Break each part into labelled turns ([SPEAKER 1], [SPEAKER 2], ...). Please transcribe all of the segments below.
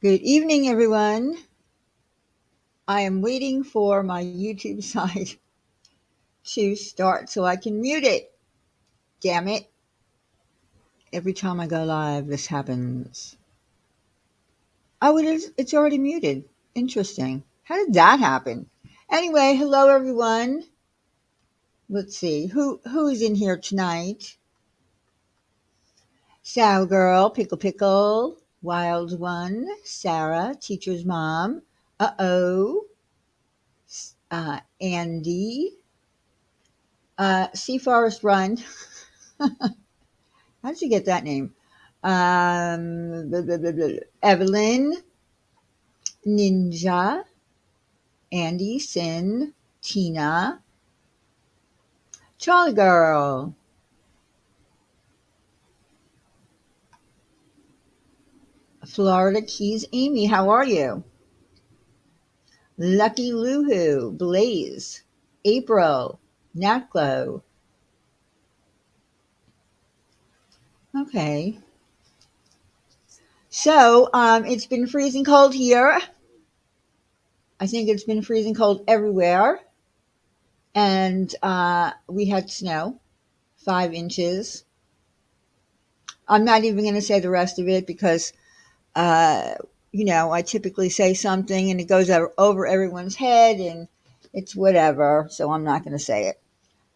[SPEAKER 1] Good evening, everyone. I am waiting for my YouTube side to start so I can mute it. Damn it. Every time I go live, this happens. Oh, it's already muted. Interesting. How did that happen? Anyway, hello, everyone. Let's see. Who is in here tonight? Sour Girl, Pickle Pickle, Wild One, Sarah, Teacher's Mom, Uh-oh, Andy, Sea Forest Run. How did you get that name? Blah, blah, blah, blah. Evelyn, Ninja, Andy, Sin, Tina, Charlie Girl, Florida Keys, Amy. How are you? Lucky Luhu, Blaze, April, Natglow. Okay. So it's been freezing cold here. I think it's been freezing cold everywhere. And we had snow, 5 inches. I'm not even going to say the rest of it because, uh, I typically say something and it goes over everyone's head and it's whatever. So I'm not going to say it.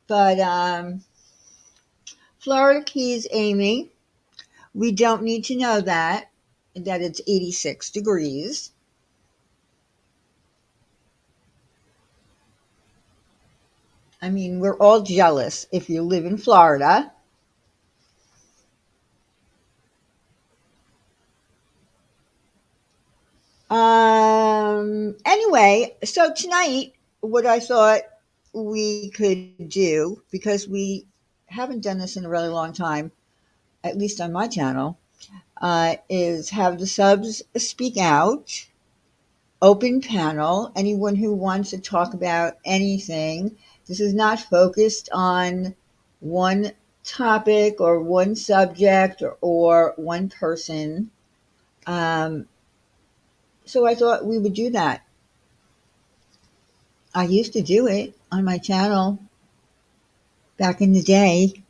[SPEAKER 1] But Florida Keys, Amy, we don't need to know that it's 86 degrees. I mean, we're all jealous if you live in Florida. Anyway, so tonight, what I thought we could do, because we haven't done this in a really long time, at least on my channel, is have the subs speak out, open panel, anyone who wants to talk about anything. This is not focused on one topic or one subject or one person. Um, so I thought we would do that. I used to do it on my channel back in the day.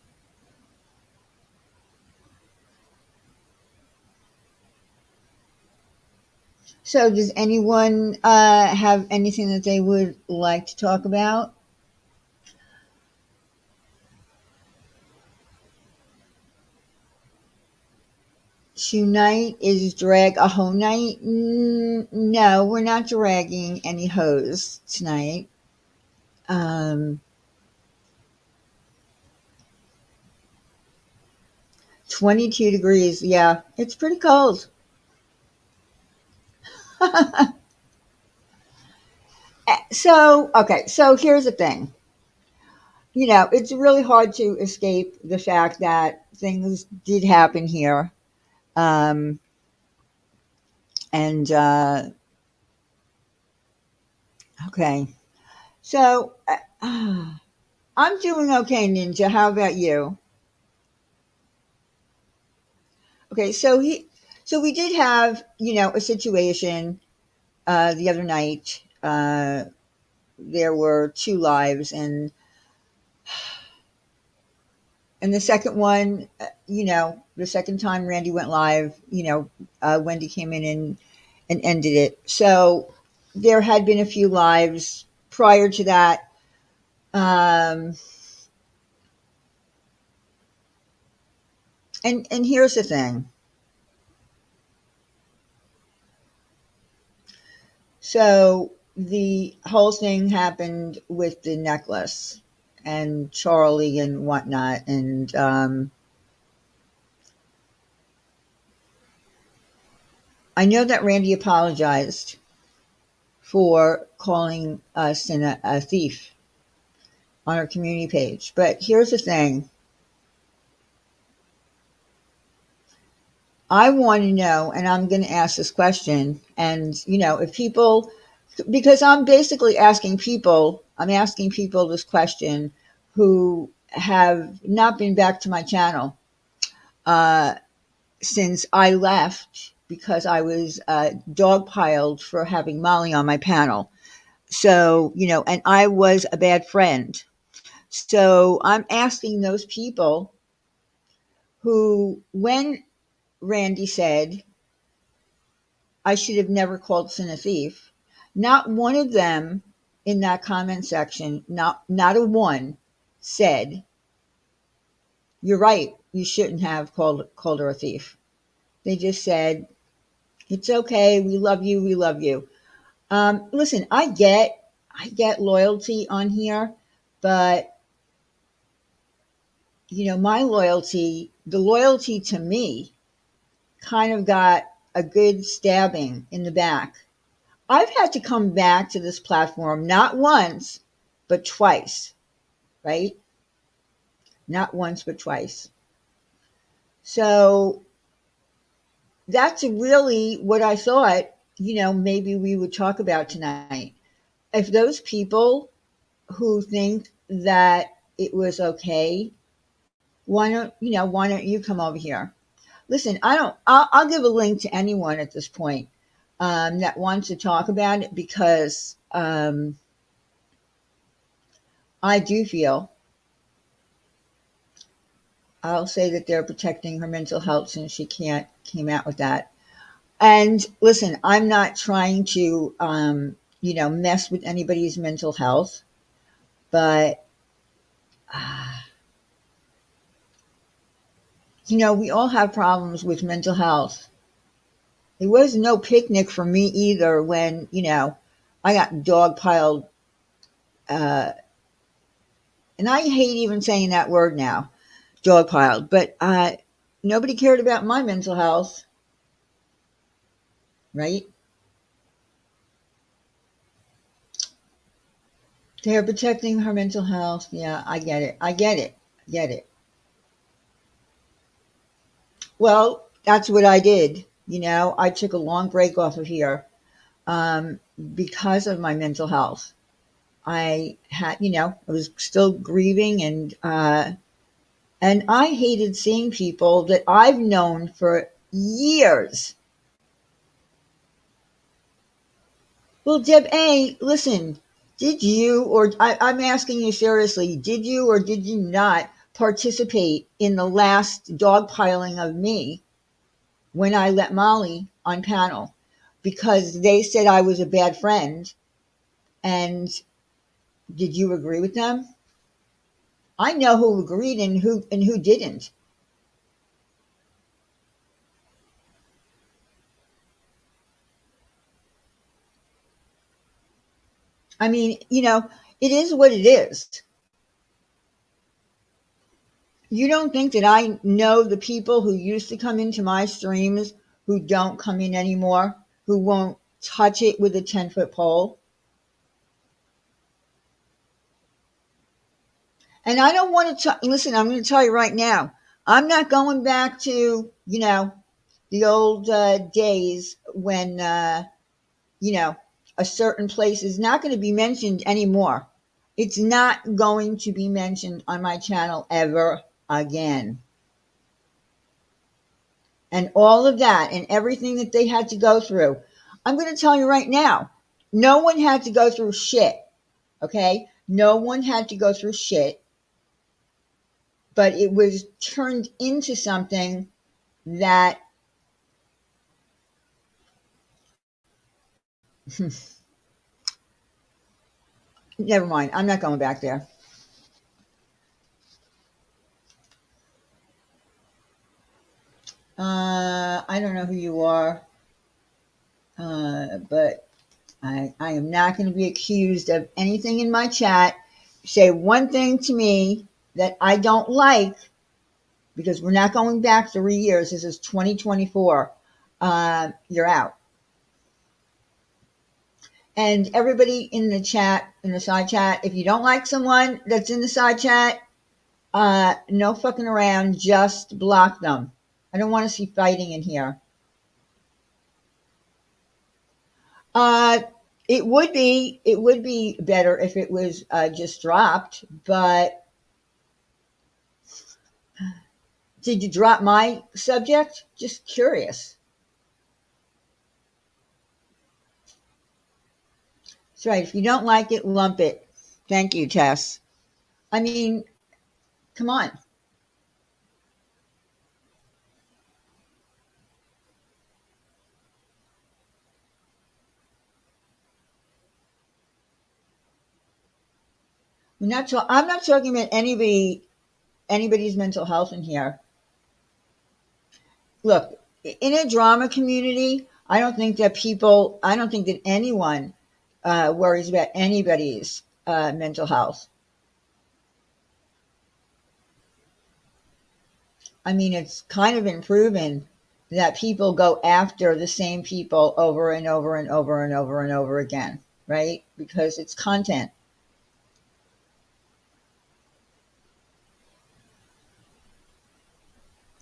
[SPEAKER 1] So does anyone have anything that they would like to talk about? Tonight is drag a hoe night? No, we're not dragging any hoes tonight. Um, 22 degrees. Yeah, it's pretty cold. So here's the thing. It's really hard to escape the fact that things did happen here. Um, and Okay. So I'm doing okay, Ninja. How about you? Okay, so we did have, a situation the other night. There were two lives, and the second one, the second time Randy went live, Wendy came in and ended it. So there had been a few lives prior to that. Um, and here's the thing. So the whole thing happened with the necklace and Charlie and whatnot. And I know that Randy apologized for calling us a thief on our community page. But here's the thing. I want to know, and I'm going to ask this question. And, if people, because I'm asking people this question who have not been back to my channel since I left because I was dogpiled for having Molly on my panel. So, and I was a bad friend. So I'm asking those people who, when Randy said, I should have never called Sin a thief, not one of them in that comment section, not a one, said, you're right, you shouldn't have called her a thief. They just said, it's okay, we love you, we love you. Listen, I get loyalty on here, but my loyalty, the loyalty to me, kind of got a good stabbing in the back. I've had to come back to this platform not once, but twice, right? Not once, but twice. So that's really what I thought, maybe we would talk about tonight. If those people who think that it was okay, why don't you come over here? Listen, I'll give a link to anyone at this point that wants to talk about it, because I do feel, I'll say that they're protecting her mental health since she came out with that. And listen, I'm not trying to, mess with anybody's mental health, but, we all have problems with mental health. It was no picnic for me either when, I got dogpiled, and I hate even saying that word now, dogpiled, but nobody cared about my mental health, right? They're protecting her mental health. Yeah, I get it. I get it. Get it. Well, that's what I did. I took a long break off of here um, because of my mental health. I had, I was still grieving, and I hated seeing people that I've known for years. Well, Deb A, listen, did you, or I'm asking you seriously, did you or did you not participate in the last dogpiling of me when I let Molly on panel? Because they said I was a bad friend. And did you agree with them? I know who agreed and who didn't. I mean, it is what it is. You don't think that I know the people who used to come into my streams who don't come in anymore, who won't touch it with a 10-foot pole? And I don't want to listen, I'm going to tell you right now, I'm not going back to, the old days when, you know, a certain place is not going to be mentioned anymore. It's not going to be mentioned on my channel ever again. And all of that and everything that they had to go through. I'm going to tell you right now, no one had to go through shit. Okay? No one had to go through shit, but it was turned into something that never mind. I'm not going back there. I don't know who you are, but I am not going to be accused of anything in my chat. Say one thing to me that I don't like, because we're not going back 3 years. This is 2024. You're out. And everybody in the chat, in the side chat, if you don't like someone that's in the side chat, no fucking around, just block them. I don't want to see fighting in here. Uh, it would be better if it was just dropped, but did you drop my subject? Just curious. That's right. If you don't like it, lump it. Thank you, Tess. I mean, come on. I'm not talking about anybody's mental health in here. Look, in a drama community, I don't think that anyone worries about anybody's mental health. I mean, it's kind of been proven that people go after the same people over and over and over and over and over again, right? Because it's content.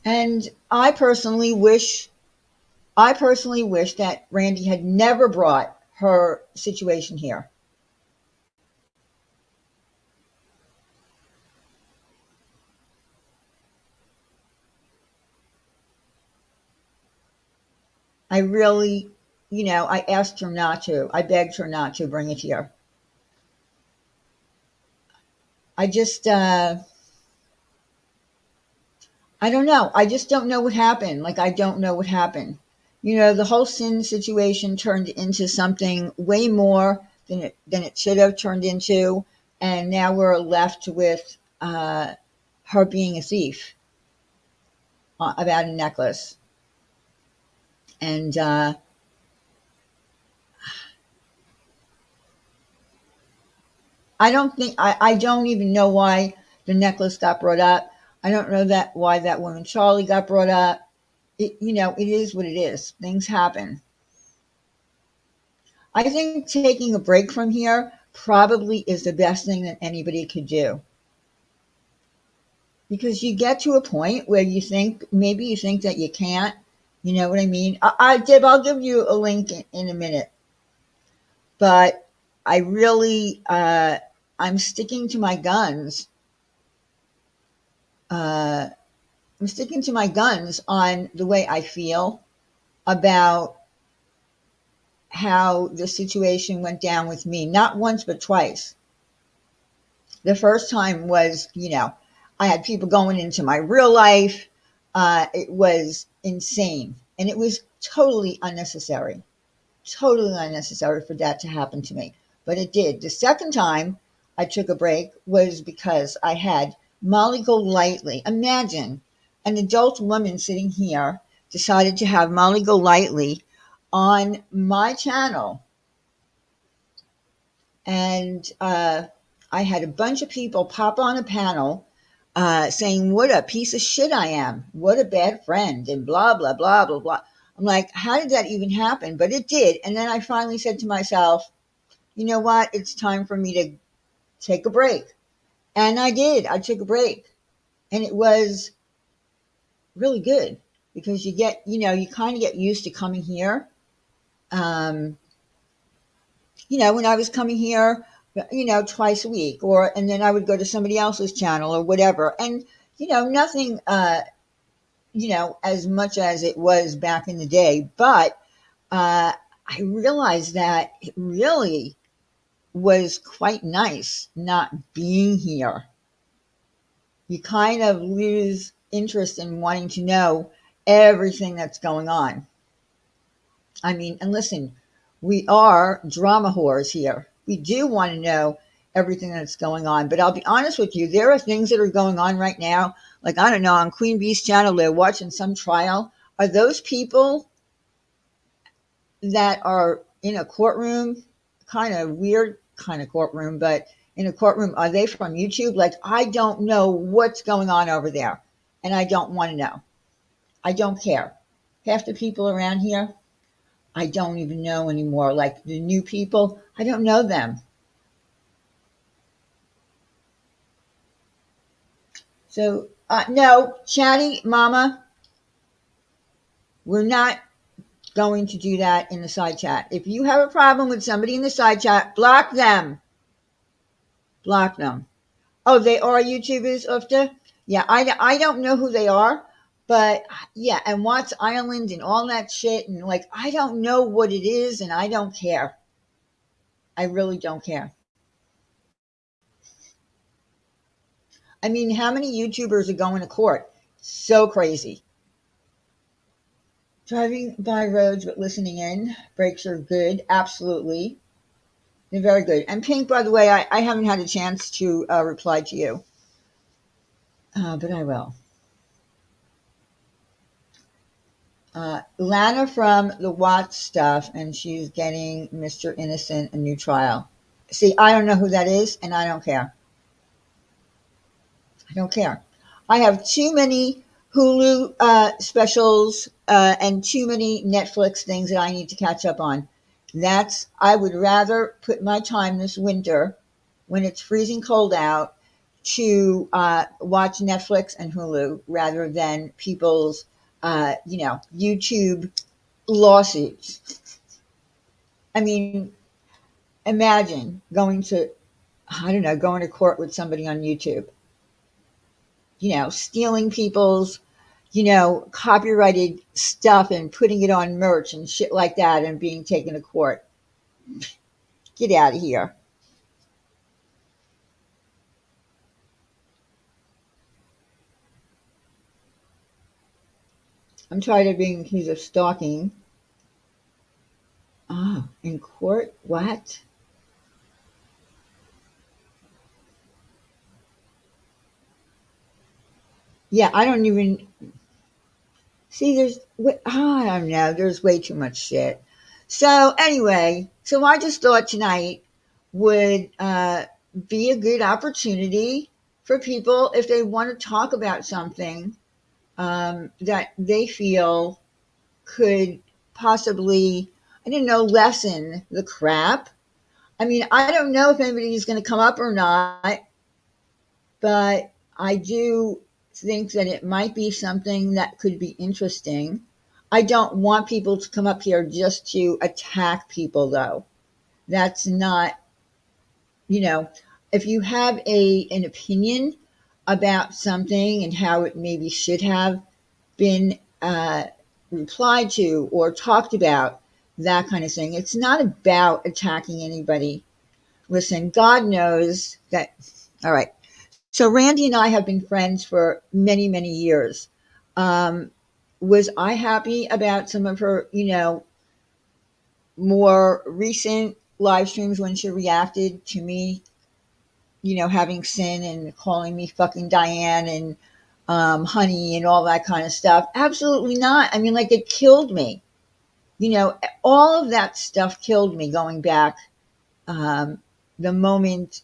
[SPEAKER 1] And I personally wish that Randy had never brought her situation here. I really, I asked her not to. I begged her not to bring it here. I just, I don't know. I just don't know what happened. Like, I don't know what happened. The whole sin situation turned into something way more than it should have turned into, and now we're left with her being a thief about a necklace. And I don't even know why the necklace got brought up. I don't know that why that woman Charlie got brought up. It is what it is. Things happen. I think taking a break from here probably is the best thing that anybody could do, because you get to a point where you think that you can't. You know what I mean? Dib, I'll give you a link in a minute, but I really, I'm sticking to my guns. Uh, I'm sticking to my guns on the way I feel about how the situation went down with me, not once but twice. The first time was, I had people going into my real life. It was insane. And it was totally unnecessary for that to happen to me. But it did. The second time I took a break was because I had Molly Golightly. Imagine an adult woman sitting here decided to have Molly Golightly on my channel. And I had a bunch of people pop on a panel saying what a piece of shit I am, what a bad friend, and blah, blah, blah, blah, blah. I'm like, how did that even happen? But it did. And then I finally said to myself, you know what? It's time for me to take a break. And I did. I took a break. And it was really good because you kind of get used to coming here. Um, when I was coming here, twice a week, and then I would go to somebody else's channel or whatever. And, nothing, as much as it was back in the day. But I realized that it really was quite nice not being here. You kind of lose interest in wanting to know everything that's going on. I mean, and listen, we are drama whores here. We do want to know everything that's going on. But I'll be honest with you, there are things that are going on right now. Like, I don't know, on Queen Bee's channel, they're watching some trial. Are those people that are in a courtroom, kind of weird kind of courtroom, but in a courtroom, are they from YouTube? Like, I don't know what's going on over there, and I don't want to know. I don't care. Half the people around here, I don't even know anymore. Like the new people, I don't know them. So, no, Chatty Mama, we're not going to do that in the side chat. If you have a problem with somebody in the side chat, block them. Block them. Oh, they are YouTubers, Ufta? Yeah, I don't know who they are, but yeah, and Watts Island and all that shit, and like, I don't know what it is, and I don't care. I really don't care. I mean, how many YouTubers are going to court? So crazy. Driving by roads but listening in. Breaks are good. Absolutely. They're very good. And Pink, by the way, I haven't had a chance to reply to you, but I will. Lana from the Watts stuff, and she's getting Mr. Innocent a new trial. See, I don't know who that is, and I don't care. I don't care. I have too many Hulu specials and too many Netflix things that I need to catch up on. I would rather put my time this winter when it's freezing cold out to watch Netflix and Hulu rather than people's, YouTube lawsuits. I mean, imagine going to court with somebody on YouTube, stealing people's, copyrighted stuff and putting it on merch and shit like that and being taken to court. Get out of here. I'm tired of being accused of stalking. Oh, in court? What? Yeah, I don't even see. I don't know. There's way too much shit. So anyway, I just thought tonight would be a good opportunity for people if they want to talk about something that they feel could possibly, I don't know, lessen the crap. I mean, I don't know if anybody's going to come up or not, but I do think that it might be something that could be interesting. I don't want people to come up here just to attack people, though. That's not, you know, if you have an opinion about something and how it maybe should have been replied to or talked about, that kind of thing. It's not about attacking anybody. Listen, God knows that. All right. So Randy and I have been friends for many, many years. Um, was I happy about some of her, more recent live streams when she reacted to me, having sin and calling me fucking Diane and honey and all that kind of stuff? Absolutely not. I mean, like, it killed me. All of that stuff killed me going back the moment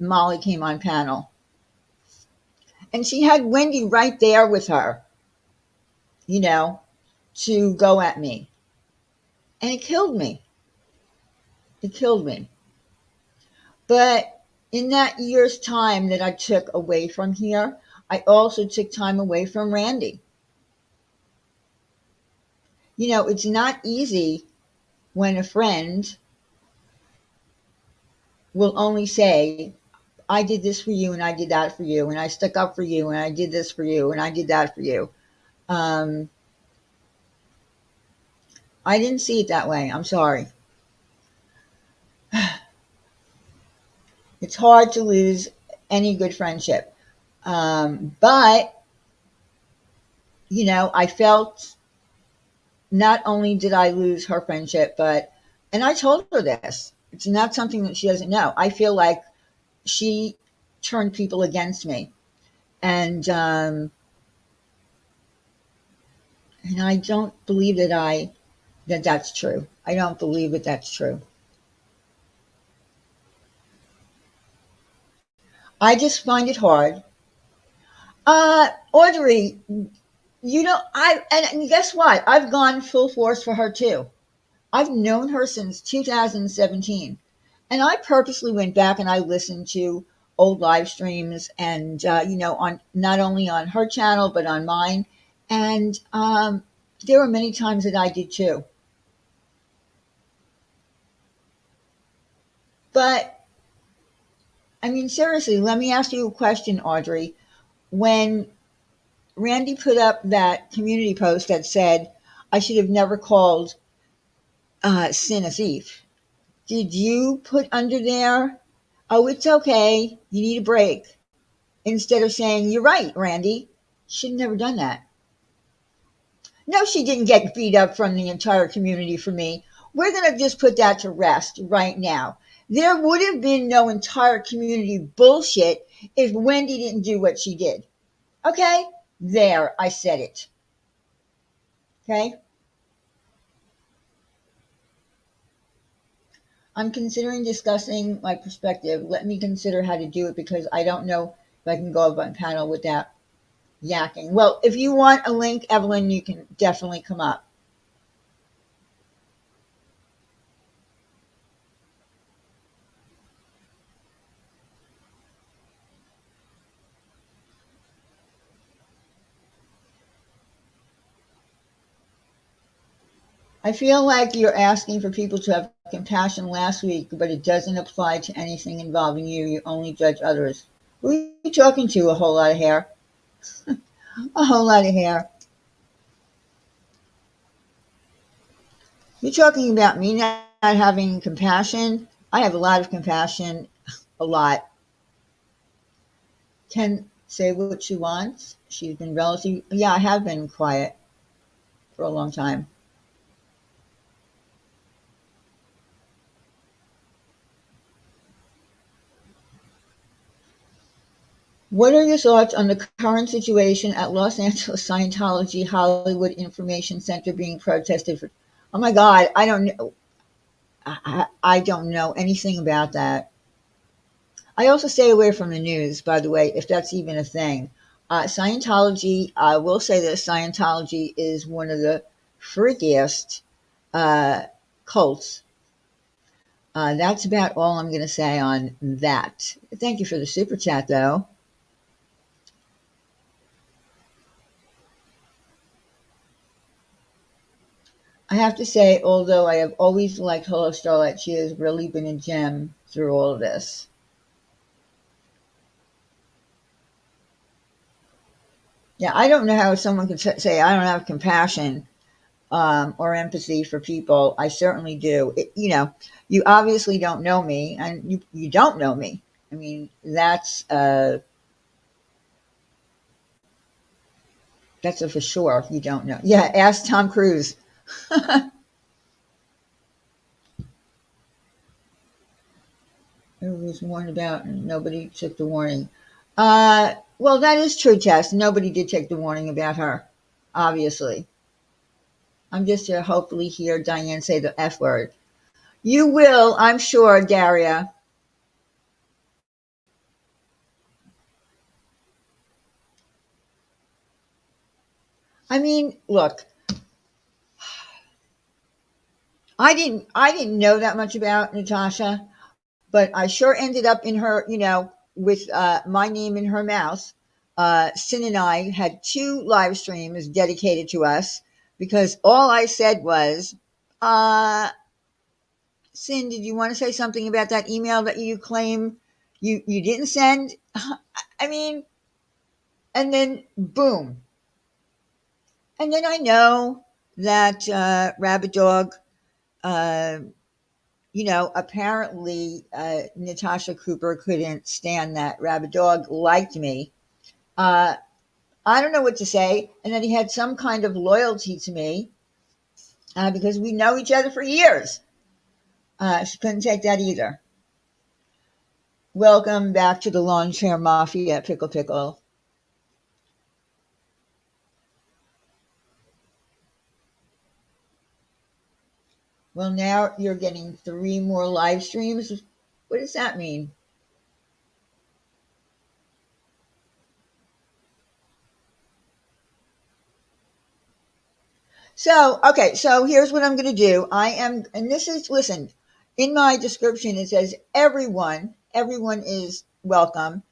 [SPEAKER 1] Molly came on panel. And she had Wendy right there with her, you know, to go at me. And it killed me. It killed me. But in that year's time that I took away from here, I also took time away from Randy. It's not easy when a friend will only say, I did this for you and I did that for you and I stuck up for you and I did this for you and I did that for you. Um, I didn't see it that way. I'm sorry. It's hard to lose any good friendship. But, I felt not only did I lose her friendship, and I told her this, it's not something that she doesn't know. I feel like she turned people against me. And I don't believe that that's true. I don't believe that that's true. I just find it hard. Audrey, and guess what? I've gone full force for her too. I've known her since 2017. And I purposely went back and I listened to old live streams and, on not only on her channel, but on mine. And there were many times that I did too. But, I mean, seriously, let me ask you a question, Audrey. When Randy put up that community post that said, I should have never called sin a thief. Did you put under there, oh, it's okay, you need a break, instead of saying, you're right, Randy? She'd never done that. No, she didn't get beat up from the entire community for me. We're going to just put that to rest right now. There would have been no entire community bullshit if Wendy didn't do what she did. Okay? There, I said it. Okay? I'm considering discussing my perspective. Let me consider how to do it because I don't know if I can go up on panel without yakking. Well, if you want a link, Evelyn, you can definitely come up. I feel like you're asking for people to have compassion last week, but it doesn't apply to anything involving you. You only judge others. Who are you talking to? A whole lot of hair. A whole lot of hair. You're talking about me not having compassion. I have a lot of compassion. A lot. Can say what she wants. She's been relatively, yeah, I have been quiet for a long time. What are your thoughts on the current situation at Los Angeles Scientology Hollywood Information Center being protested for? Oh my God, I don't know. I don't know anything about that. I also stay away from the news, by the way, if that's even a thing. Scientology, I will say this: Scientology is one of the freakiest uh, cults. That's about all I'm going to say on that. Thank you for the super chat, though. I have to say, although I have always liked Hello Starlight, she has really been a gem through all of this. Yeah, I don't know how someone can say I don't have compassion or empathy for people. I certainly do. You obviously don't know me, and you don't know me. I mean, that's a for sure. You don't know. Yeah, ask Tom Cruise. It was warned about, and nobody took the warning. Well, that is true, Tess. Nobody did take the warning about her, obviously. I'm just to hopefully hear Diane say the F word. You will, I'm sure, Daria. I mean, look, I didn't know that much about Natasha, but I sure ended up in her, with my name in her mouth. Sin and I had two live streams dedicated to us because all I said was, uh, Sin, did you want to say something about that email that you claim you didn't send? I mean, and then boom. And then I know that Rabbit Dog, uh, apparently Natasha Cooper couldn't stand that Rabbit Dog liked me. Uh, I don't know what to say. And then he had some kind of loyalty to me because we know each other for years. She couldn't take that either. Welcome back to the Lawn Chair Mafia, Pickle Pickle. Well, now you're getting three more live streams. What does that mean? So, okay, so here's what I'm going to do. And this is, listen, in my description, it says everyone is welcome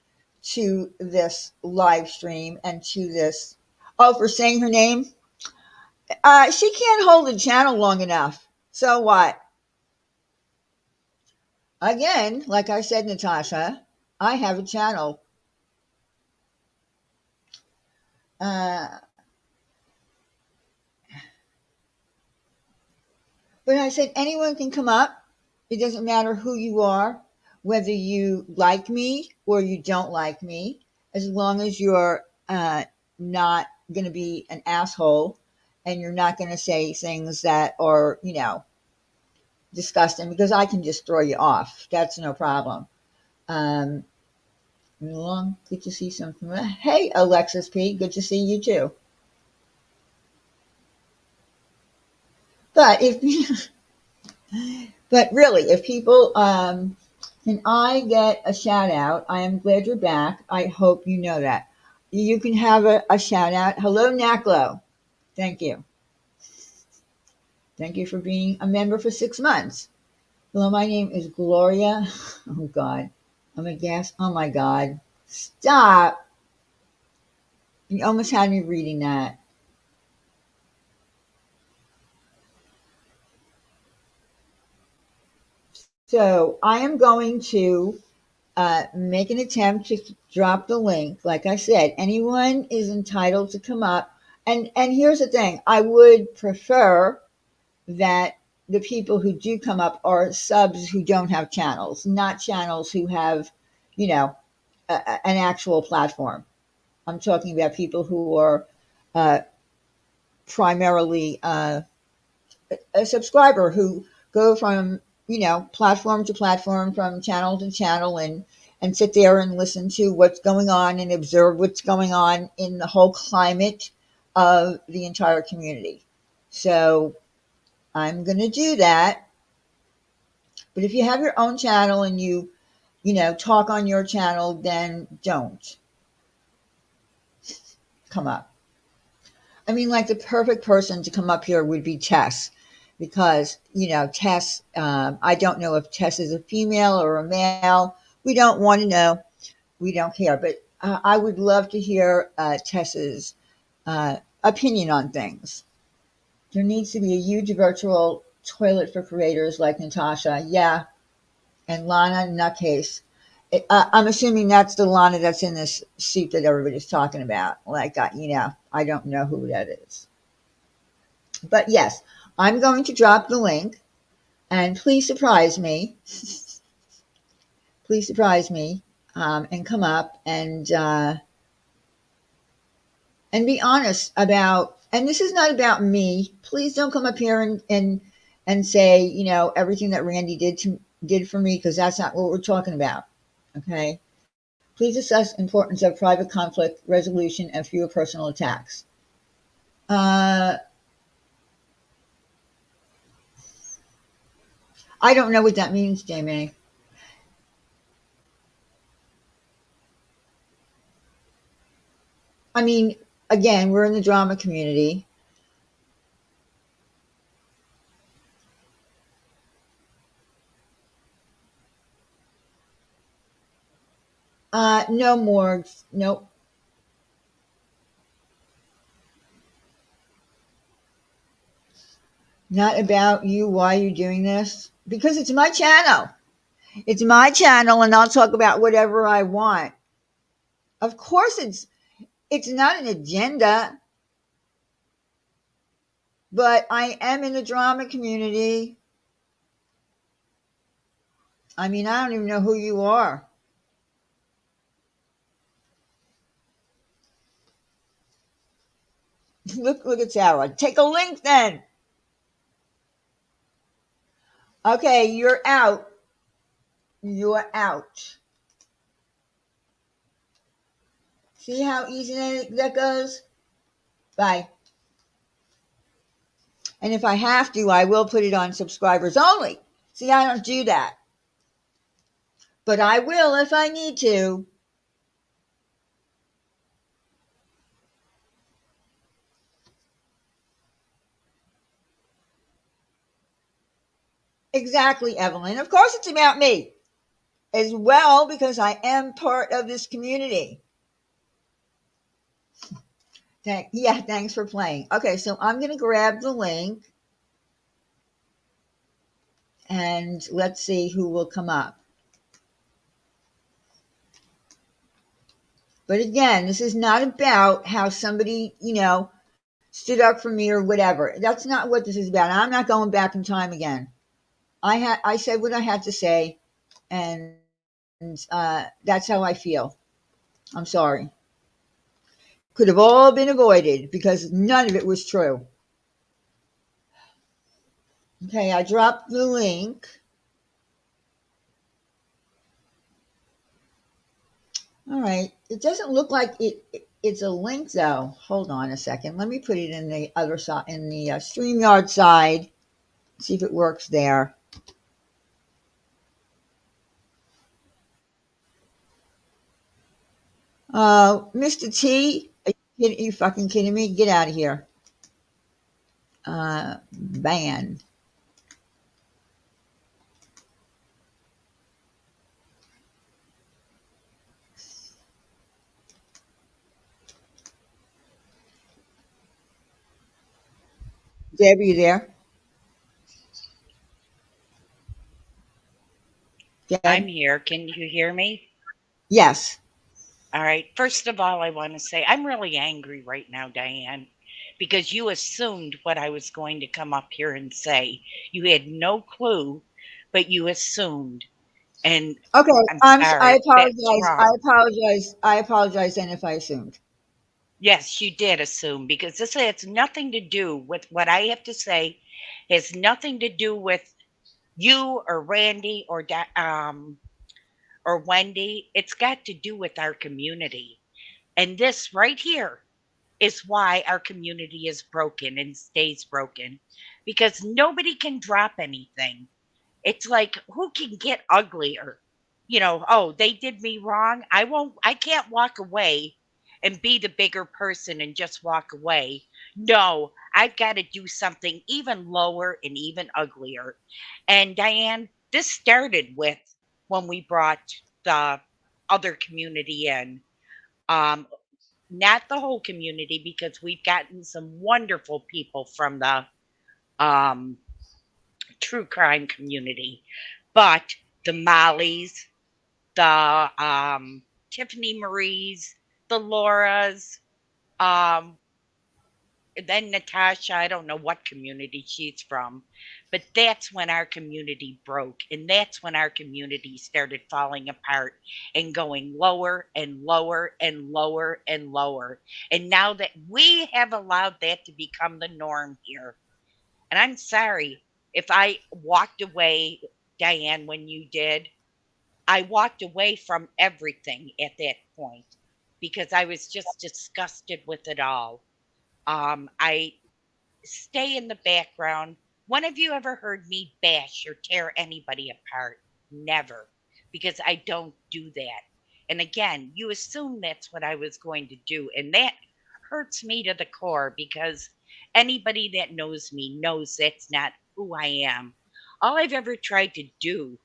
[SPEAKER 1] to this live stream and to this. Oh, for saying her name? She can't hold a channel long enough. So what? Again, like I said, Natasha, I have a channel. Uh, but I said anyone can come up. It doesn't matter who you are, whether you like me or you don't like me, as long as you're not going to be an asshole and you're not going to say things that are, disgusting, because I can just throw you off. That's no problem. Um, Long, good to see something. Hey, Alexis P, good to see you too. But if, but really, if people, can I get a shout out? I am glad you're back. I hope you know that. You can have a shout out. Hello, Naklo. Thank you. Thank you for being a member for 6 months. Hello, my name is Gloria. Oh, God. I'm a gas. Oh, my God. Stop. You almost had me reading that. So I am going to make an attempt to drop the link. Like I said, anyone is entitled to come up. And here's the thing: I would prefer that the people who do come up are subs who don't have channels, not channels who have, an actual platform. I'm talking about people who are uh, primarily a subscriber who go from platform to platform, from channel to channel, and sit there and listen to what's going on and observe what's going on in the whole climate of the entire community. So I'm going to do that. But if you have your own channel and you talk on your channel, then don't come up. I mean, like, the perfect person to come up here would be Tess, because Tess. I don't know if Tess is a female or a male. We don't want to know. We don't care. But I would love to hear Tess's opinion on things. There needs to be a huge virtual toilet for creators like Natasha. Yeah, and Lana Nutcase. I'm assuming that's the Lana that's in this suit that everybody's talking about. Like, I don't know who that is. But yes, I'm going to drop the link, and please surprise me. Please surprise me, and come up and be honest about. And this is not about me. Please don't come up here and say everything that Randy did for me, because that's not what we're talking about. Okay. Please assess importance of private conflict resolution and fewer personal attacks. I don't know what that means, Jamie. I mean, again, we're in the drama community. No more. Nope. Not about you. Why are you doing this? Because it's my channel. It's my channel, and I'll talk about whatever I want. Of course, it's not an agenda, but I am in the drama community. I mean, I don't even know who you are. Look at Sarah. Take a link then. Okay, you're out. You're out. See how easy that goes? Bye. And if I have to, I will put it on subscribers only. See, I don't do that. But I will if I need to. Exactly, Evelyn. Of course, it's about me as well, because I am part of this community. Yeah, thanks for playing. Okay, so I'm going to grab the link and let's see who will come up. But again, this is not about how somebody, stood up for me or whatever. That's not what this is about. I'm not going back in time again. I said what I had to say, and that's how I feel. I'm sorry. Could have all been avoided because none of it was true. Okay, I dropped the link. All right. It doesn't look like it's a link though. Hold on a second. Let me put it in the other side, in the StreamYard side. See if it works there. Mr. T, are you fucking kidding me? Get out of here. Ban. Deb, are you there?
[SPEAKER 2] I'm
[SPEAKER 1] Deb?
[SPEAKER 2] here. Can you hear me?
[SPEAKER 1] Yes.
[SPEAKER 2] All right. First of all, I want to say I'm really angry right now, Diane, because you assumed what I was going to come up here and say. You had no clue, but you assumed. And
[SPEAKER 1] Okay.
[SPEAKER 2] I'm
[SPEAKER 1] I
[SPEAKER 2] sorry. That's
[SPEAKER 1] apologize. I
[SPEAKER 2] wrong.
[SPEAKER 1] apologize. I apologize then if I assumed.
[SPEAKER 2] Yes, you did assume because this has nothing to do with what I have to say, has nothing to do with you or Randy or Wendy. It's got to do with our community. And this right here is why our community is broken and stays broken because nobody can drop anything. It's like, who can get uglier? Oh, they did me wrong. I can't walk away and be the bigger person and just walk away. No, I've got to do something even lower and even uglier. And Diane, this started with when we brought the other community in. Um, Not the whole community because we've gotten some wonderful people from the um, true crime community, but the Mollies, the Tiffany Marie's, the Laura's, um, then Natasha, I don't know what community she's from, but that's when our community broke. And that's when our community started falling apart and going lower and lower and lower and lower. And now that we have allowed that to become the norm here, and I'm sorry if I walked away, Diane, when you did, I walked away from everything at that point because I was just disgusted with it all. I stay in the background. When have you ever heard me bash or tear anybody apart? Never, because I don't do that. And again, you assume that's what I was going to do. And that hurts me to the core because anybody that knows me knows that's not who I am. All I've ever tried to do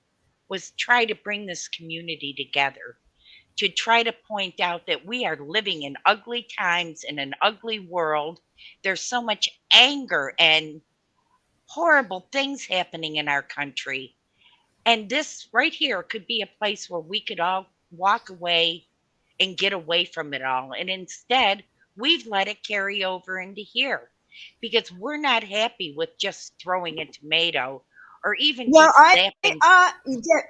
[SPEAKER 2] was try to bring this community together, to try to point out that we are living in ugly times in an ugly world. There's so much anger and horrible things happening in our country. And this right here could be a place where we could all walk away and get away from it all. And instead, we've let it carry over into here because we're not happy with just throwing a tomato or even
[SPEAKER 1] Well,
[SPEAKER 2] just slapping.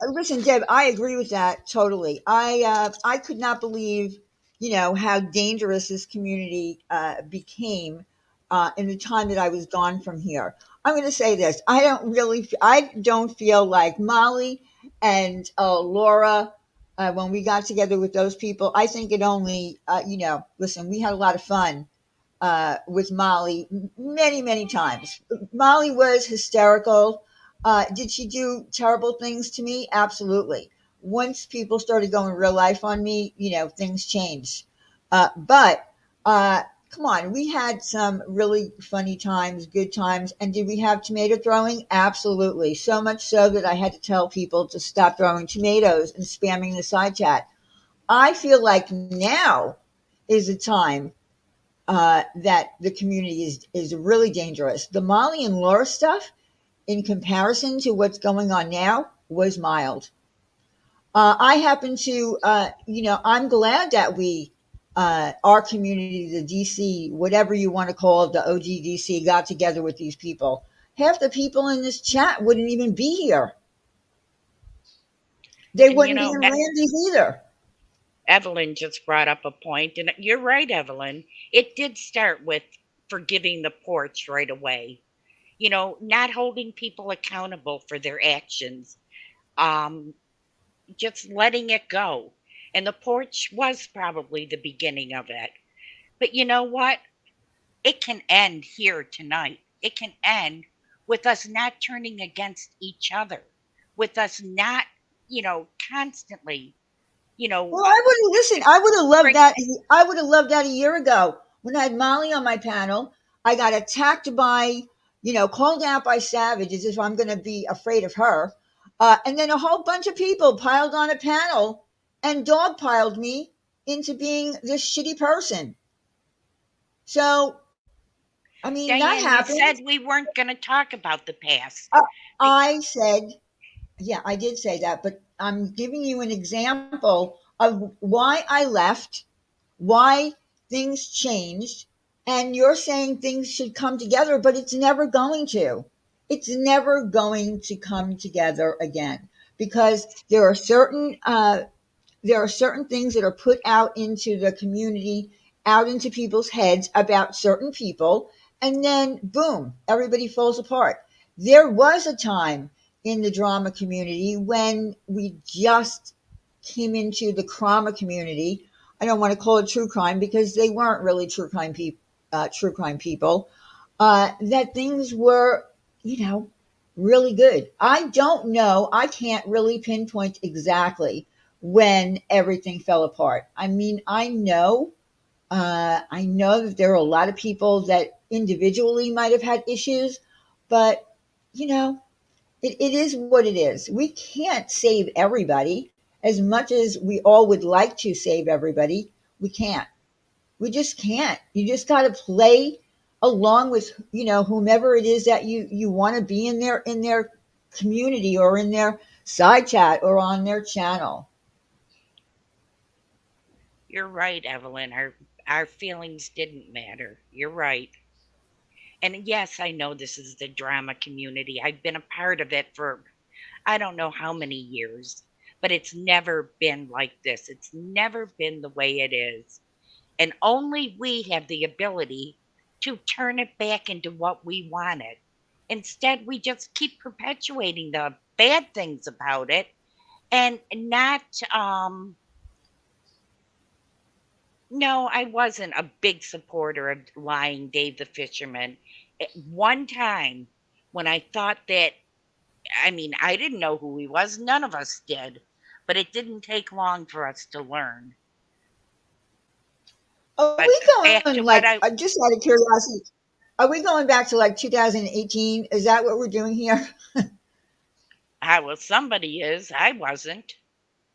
[SPEAKER 1] Listen, Deb, I agree with that totally. I could not believe, how dangerous this community became in the time that I was gone from here. I'm going to say this: I don't feel like Molly and Laura. When we got together with those people, I think it only, listen, we had a lot of fun with Molly many, many times. Molly was hysterical. Did she do terrible things to me? Absolutely. Once people started going real life on me, things changed. But come on, we had some really funny times, good times. And did we have tomato throwing? Absolutely. So much so that I had to tell people to stop throwing tomatoes and spamming the side chat. I feel like now is the time that the community is really dangerous. The Molly and Laura stuff, in comparison to what's going on now, was mild. I happen to, I'm glad that our community, the DC, whatever you want to call it, the OGDC, got together with these people. half the people in this chat wouldn't even be here. They
[SPEAKER 2] And
[SPEAKER 1] wouldn't be in Randy's either.
[SPEAKER 2] Evelyn just brought up a point, and you're right, Evelyn. It did start with forgiving the porch right away. Not holding people accountable for their actions. Um, just letting it go. And the porch was probably the beginning of it. But you know what? It can end here tonight. It can end with us not turning against each other, with us not, constantly, you know,
[SPEAKER 1] Well, I would have listened. I would have loved
[SPEAKER 2] bring,
[SPEAKER 1] that. I would have loved that a year ago when I had Molly on my panel. I got attacked by, called out by Savage as if I'm going to be afraid of her. And then a whole bunch of people piled on a panel and dogpiled me into being this shitty person. So, I mean, that
[SPEAKER 2] Diane, you
[SPEAKER 1] happened.
[SPEAKER 2] said we weren't going to talk about the past.
[SPEAKER 1] Uh,
[SPEAKER 2] Be-
[SPEAKER 1] I said, yeah, I did say that, but I'm giving you an example of why I left, why things changed, and you're saying things should come together, but it's never going to. It's never going to come together again because there are certain things that are put out into the community, out into people's heads about certain people, and then boom, everybody falls apart. There was a time in the drama community when we just came into the trauma community. I don't want to call it true crime because they weren't really true crime people. That things were, really good. I don't know. I can't really pinpoint exactly when everything fell apart. I mean, I know that there are a lot of people that individually might have had issues, but you know, it is what it is. We can't save everybody as much as we all would like to save everybody. We can't. We just can't. You just got to play along with, whomever it is that you want to be in their community or in their side chat or on their channel.
[SPEAKER 2] You're right, Evelyn. Our feelings didn't matter. You're right. And yes, I know this is the drama community. I've been a part of it for I don't know how many years, but it's never been like this. It's never been the way it is. And only we have the ability to turn it back into what we wanted. Instead, we just keep perpetuating the bad things about it and not no, I wasn't a big supporter of lying Dave the Fisherman. At one time when I thought that I didn't know who he was, none of us did, but it didn't take long for us to learn.
[SPEAKER 1] Are
[SPEAKER 2] But
[SPEAKER 1] we
[SPEAKER 2] back
[SPEAKER 1] going
[SPEAKER 2] to what
[SPEAKER 1] like
[SPEAKER 2] I
[SPEAKER 1] just out of curiosity? Are we going back to like 2018? Is that what we're doing here?
[SPEAKER 2] well, somebody is, I wasn't.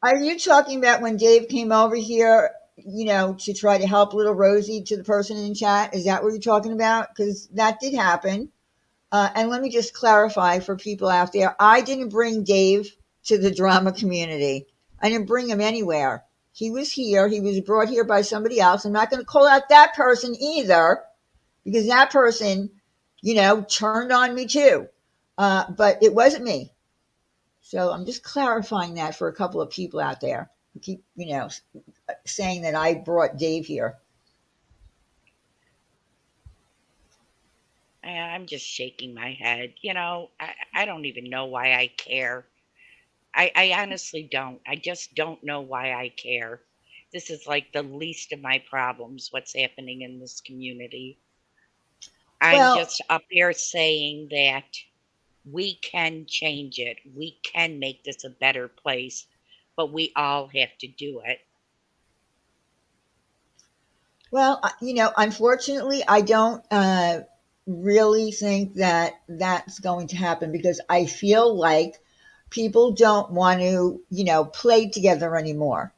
[SPEAKER 1] Are you talking about when Dave came over here, to try to help little Rosie to the person in chat? Is that what you're talking about? Because that did happen. And let me just clarify for people out there, I didn't bring Dave to the drama community. I didn't bring him anywhere. He was here. He was brought here by somebody else. I'm not going to call out that person either because that person, turned on me too. But it wasn't me. So I'm just clarifying that for a couple of people out there who keep, saying that I brought Dave here.
[SPEAKER 2] I'm just shaking my head. I don't even know why I care. I honestly don't. I just don't know why I care. This is like the least of my problems, what's happening in this community. I'm
[SPEAKER 1] Well,
[SPEAKER 2] just up here saying that we can change it. We can make this a better place, but we all have to do it.
[SPEAKER 1] unfortunately, I don't really think that that's going to happen because I feel like people don't want to, play together anymore.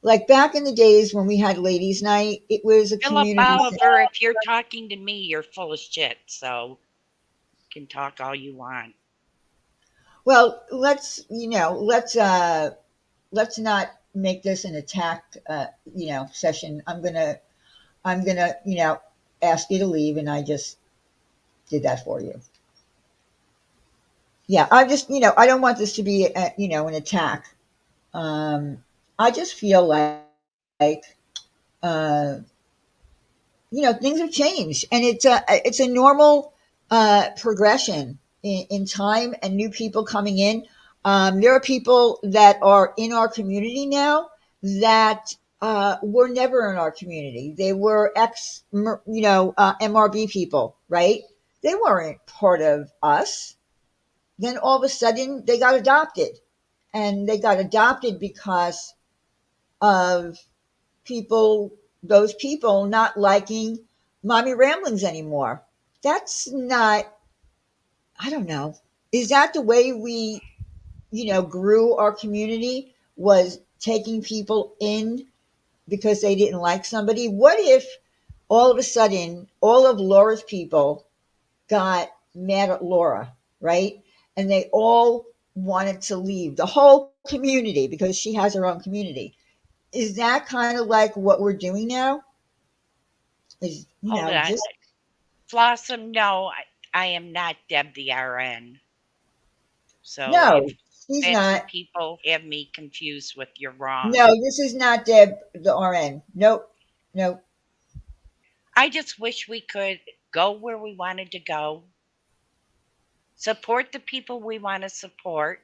[SPEAKER 1] Like back in the days when we had ladies' night, it was a
[SPEAKER 2] Philip
[SPEAKER 1] community thing.
[SPEAKER 2] Oliver, if you're talking to me, you're full of shit. So you can talk all you want.
[SPEAKER 1] Well, let's not make this an attack, session. I'm gonna, ask you to leave, and I just did that for you. yeah, I just, I don't want this to be, an attack. Um, I just feel like, uh, things have changed, and it's a normal progression in time and new people coming in. There are people that are in our community now that were never in our community. They were MRB people, right? They weren't part of us. Then all of a sudden they got adopted, and they got adopted because of people, those people not liking mommy ramblings anymore. That's not, I don't know. Is that the way we, grew our community, was taking people in because they didn't like somebody? What if all of a sudden all of Laura's people got mad at Laura, right? And they all wanted to leave the whole community because she has her own community. Is that kind of like what we're doing now? Is,
[SPEAKER 2] Hold on.
[SPEAKER 1] just
[SPEAKER 2] Flossom, no, I am not Deb the RN. So if
[SPEAKER 1] no, she's
[SPEAKER 2] that's what
[SPEAKER 1] not.
[SPEAKER 2] people have me confused with, you're wrong.
[SPEAKER 1] No, this is not Deb the RN. Nope. Nope.
[SPEAKER 2] I just wish we could go where we wanted to go, support the people we want to support,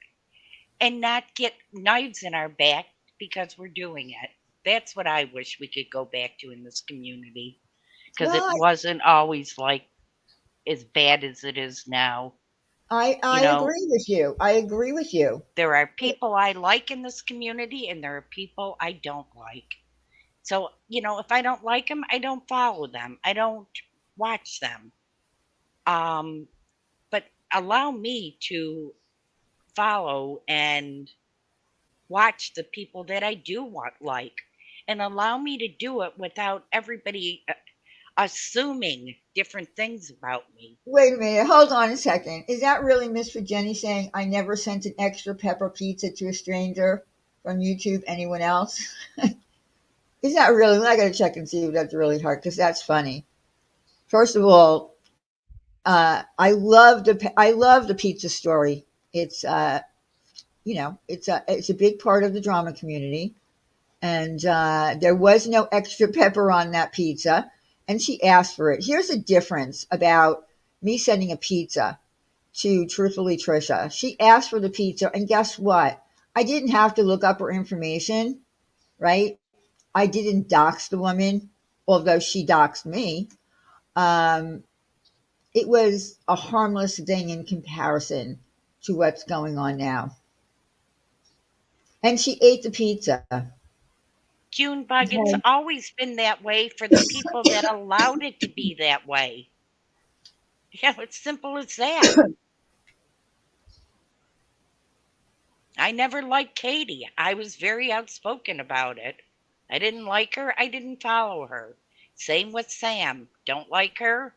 [SPEAKER 2] and not get knives in our back because we're doing it. That's what I wish we could go back to in this community because it
[SPEAKER 1] Well,
[SPEAKER 2] wasn't always like as bad as it is now. You
[SPEAKER 1] I
[SPEAKER 2] know,
[SPEAKER 1] agree with you. I agree with you.
[SPEAKER 2] there are people I like in this community and there are people I don't like. So, if I don't like them, I don't follow them. I don't watch them. Um, but allow me to follow and watch the people that I do want like, and allow me to do it without everybody assuming different things about me.
[SPEAKER 1] Wait a minute. Hold on a second. Is that really Miss Virginia saying I never sent an extra pepper pizza to a stranger from YouTube? Anyone else? Is that really? I got to check and see if that's really hard, because that's funny. First of all, I love the pizza story. It's it's a big part of the drama community, and there was no extra pepper on that pizza, and she asked for it. Here's a difference about me sending a pizza to Truthfully Trisha. She asked for the pizza, and guess what? I didn't have to look up her information, right? I didn't dox the woman, although she doxed me. Um, it was a harmless thing in comparison to what's going on now. And she ate the pizza.
[SPEAKER 2] Junebug, it's
[SPEAKER 1] Okay.
[SPEAKER 2] always been that way for the people that allowed it to be that way. It's simple as that. I never liked Katie. I was very outspoken about it. I didn't like her. I didn't follow her. Same with Sam. Don't like her.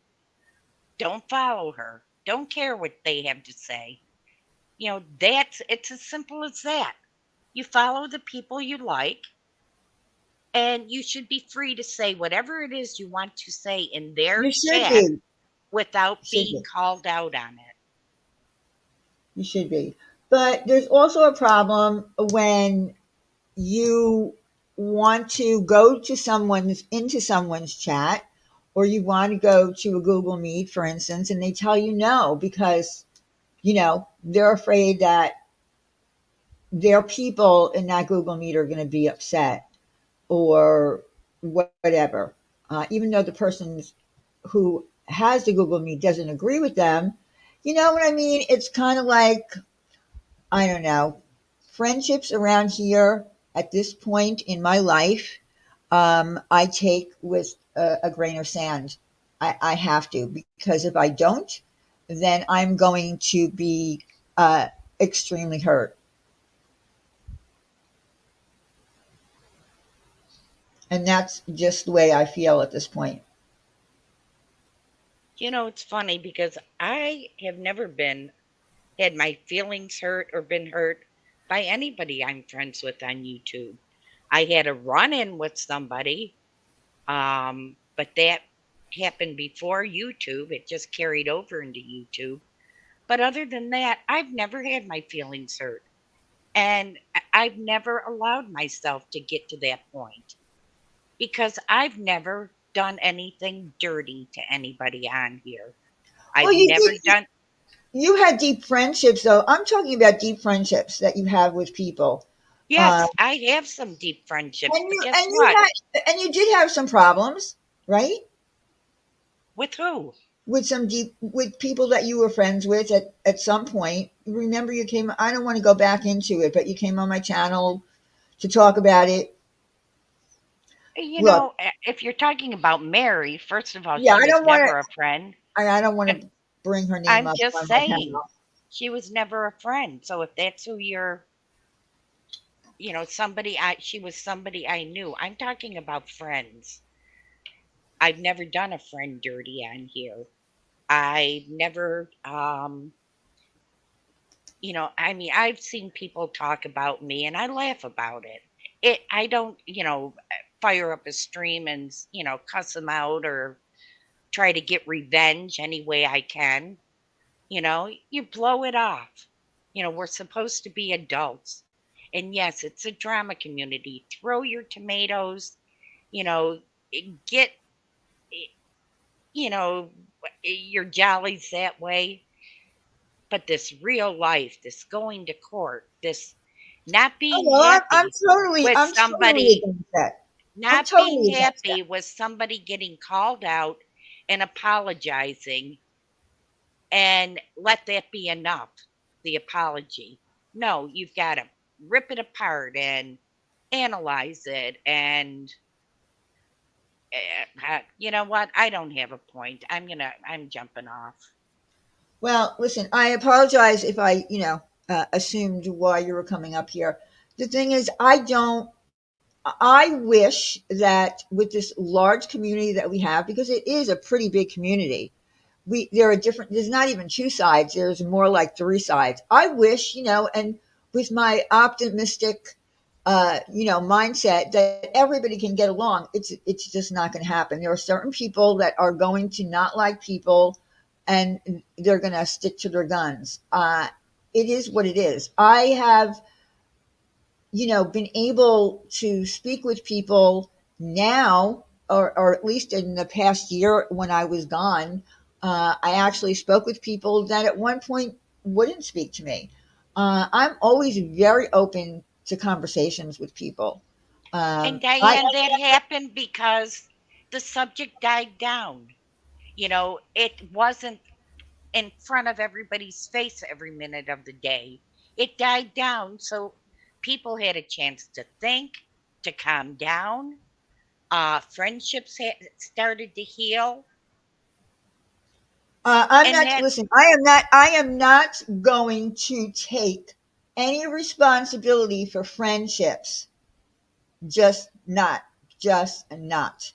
[SPEAKER 2] Don't follow her. Don't care what they have to say. It's as simple as that. You follow the people you like, and you should be free to say whatever it is you want to say in their
[SPEAKER 1] You should
[SPEAKER 2] chat
[SPEAKER 1] be.
[SPEAKER 2] without
[SPEAKER 1] Should
[SPEAKER 2] being
[SPEAKER 1] be.
[SPEAKER 2] called out on it.
[SPEAKER 1] You should be. But there's also a problem when you want to go to someone's chat, or you want to go to a Google Meet, for instance, and they tell you no because they're afraid that their people in that Google Meet are going to be upset, or whatever. Even though the person who has the Google Meet doesn't agree with them, you know what I mean? It's kind of like, I don't know, friendships around here at this point in my life, I take with a grain of sand. I have to, because if I don't, then I'm going to be extremely hurt. And that's just the way I feel at this point.
[SPEAKER 2] It's funny because I have never been had my feelings hurt or been hurt by anybody I'm friends with on YouTube. I had a run in with somebody, but that happened before YouTube. It just carried over into YouTube. But other than that, I've never had my feelings hurt. And I've never allowed myself to get to that point because I've never done anything dirty to anybody on here.
[SPEAKER 1] Well,
[SPEAKER 2] I've
[SPEAKER 1] you
[SPEAKER 2] never
[SPEAKER 1] did.
[SPEAKER 2] done.
[SPEAKER 1] You had deep friendships, though. I'm talking about deep friendships that you have with people. Uh,
[SPEAKER 2] Yes, I have some deep friendships,
[SPEAKER 1] and
[SPEAKER 2] but
[SPEAKER 1] you
[SPEAKER 2] guess
[SPEAKER 1] and you
[SPEAKER 2] what?
[SPEAKER 1] had and you did have some problems, right?
[SPEAKER 2] With who?
[SPEAKER 1] With people that you were friends with at some point. Remember, you came. I don't want to go back into it, but you came on my channel to talk about it. Look,
[SPEAKER 2] If you're talking about Mary, first of all,
[SPEAKER 1] yeah,
[SPEAKER 2] she was never a friend.
[SPEAKER 1] I don't want
[SPEAKER 2] But
[SPEAKER 1] to bring her name
[SPEAKER 2] I'm
[SPEAKER 1] up
[SPEAKER 2] just
[SPEAKER 1] on my
[SPEAKER 2] saying,
[SPEAKER 1] channel.
[SPEAKER 2] she was never a friend. So if that's who you're, she was somebody I knew. I'm talking about friends. I've never done a friend dirty on here. I never, I mean, I've seen people talk about me and I laugh about it. I don't, fire up a stream and, cuss them out or try to get revenge any way I can. You blow it off. We're supposed to be adults. And yes, it's a drama community. Throw your tomatoes, you know, get, eh, your jollies that way. But this real life, this going to court, this not
[SPEAKER 1] Oh
[SPEAKER 2] being
[SPEAKER 1] well,
[SPEAKER 2] happy with
[SPEAKER 1] I'm totally
[SPEAKER 2] somebody,
[SPEAKER 1] against that. I'm
[SPEAKER 2] not
[SPEAKER 1] totally
[SPEAKER 2] being
[SPEAKER 1] against that.
[SPEAKER 2] happy with somebody getting called out and apologizing and let that be enough, the apology. No, you've got to rip it apart and analyze it. And you know what? I don't have a point. I'm jumping off.
[SPEAKER 1] Well, listen, I apologize if assumed why you were coming up here. The thing is, I wish that with this large community that we have, because it is a pretty big community, there are different, there's not even two sides, there's more like three sides. I wish, and with my optimistic, mindset that everybody can get along, it's just not going to happen. There are certain people that are going to not like people and they're going to stick to their guns. It is what it is. I have, been able to speak with people now, or at least in the past year when I was gone. I actually spoke with people that at one point wouldn't speak to me. I'm always very open to conversations with people.
[SPEAKER 2] And
[SPEAKER 1] I
[SPEAKER 2] Diane, that happened because the subject died down. It wasn't in front of everybody's face every minute of the day. It died down, so people had a chance to think, to calm down. Friendships started to heal,
[SPEAKER 1] I'm
[SPEAKER 2] and
[SPEAKER 1] not.
[SPEAKER 2] that
[SPEAKER 1] Listen, I am not. I am not going to take any responsibility for friendships. Just not. Just not.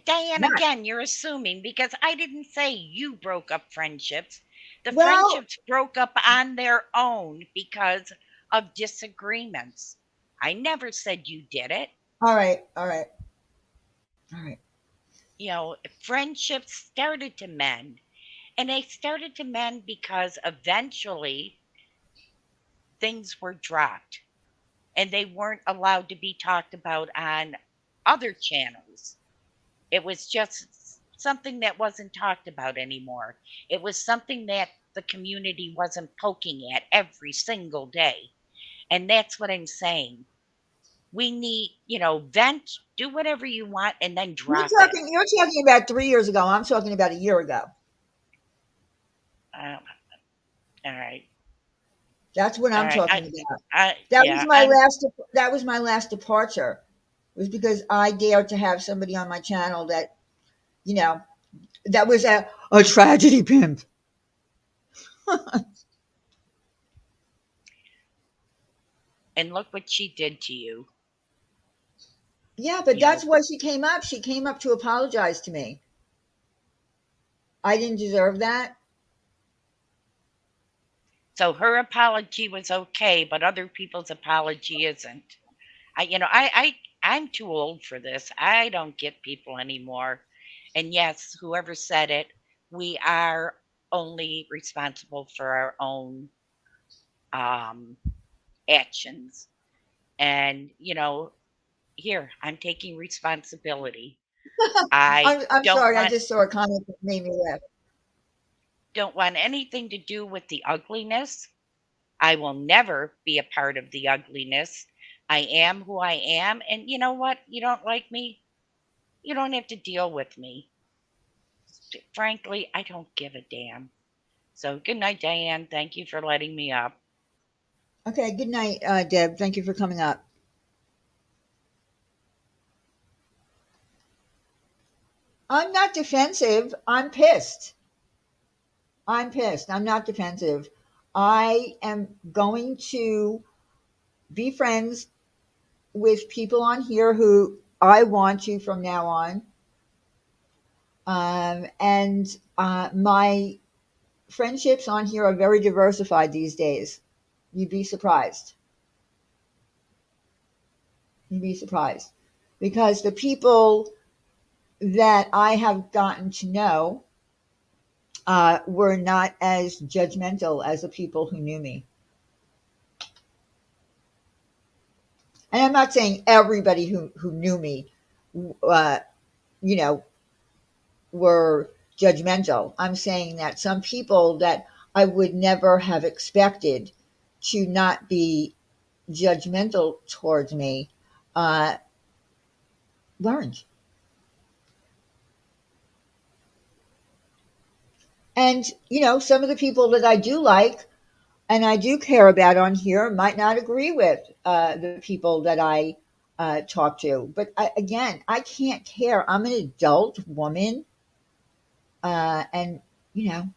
[SPEAKER 2] Diane,
[SPEAKER 1] Not.
[SPEAKER 2] again, you're assuming because I didn't say you broke up friendships. The
[SPEAKER 1] Well,
[SPEAKER 2] friendships broke up on their own because of disagreements. I never said you did it.
[SPEAKER 1] all right. All right. All right.
[SPEAKER 2] Friendships started to mend, and they started to mend because eventually things were dropped and they weren't allowed to be talked about on other channels. It was just something that wasn't talked about anymore. It was something that the community wasn't poking at every single day. And that's what I'm saying. We need, vent, do whatever you want, and then drop it.
[SPEAKER 1] You're talking about 3 years ago. I'm talking about a year ago.
[SPEAKER 2] Uh, all right.
[SPEAKER 1] That's what
[SPEAKER 2] All
[SPEAKER 1] I'm
[SPEAKER 2] right.
[SPEAKER 1] talking about.
[SPEAKER 2] Yeah, I'm
[SPEAKER 1] That was my last departure. It was because I dared to have somebody on my channel that, you know, that was a tragedy pimp.
[SPEAKER 2] and look what she did to you.
[SPEAKER 1] Yeah, but
[SPEAKER 2] You
[SPEAKER 1] that's
[SPEAKER 2] know,
[SPEAKER 1] why she came up. She came up to apologize to me. I didn't deserve that.
[SPEAKER 2] so her apology was okay, but other people's apology isn't. I'm too old for this. I don't get people anymore. And yes, whoever said it, we are only responsible for our own um, actions. And, here, I'm taking responsibility. I
[SPEAKER 1] I'm
[SPEAKER 2] don't
[SPEAKER 1] sorry. I
[SPEAKER 2] want
[SPEAKER 1] just saw a comment that made me laugh.
[SPEAKER 2] don't want anything to do with the ugliness. I will never be a part of the ugliness. I am who I am. And you know what? You don't like me? You don't have to deal with me. Frankly, I don't give a damn. So, good night, Diane. Thank you for letting me up.
[SPEAKER 1] Okay. Good night, Deb. Thank you for coming up. I'm not defensive. I'm pissed. I'm pissed. I'm not defensive. I am going to be friends with people on here who I want to from now on. And my friendships on here are very diversified these days. You'd be surprised. You'd be surprised. Because the people that I have gotten to know were not as judgmental as the people who knew me. And I'm not saying everybody who knew me, uh, you know, were judgmental. I'm saying that some people that I would never have expected to not be judgmental towards me uh, learned. And, some of the people that I do like and I do care about on here might not agree with the people that I talk to. But again, I can't care. I'm an adult woman. And, you know,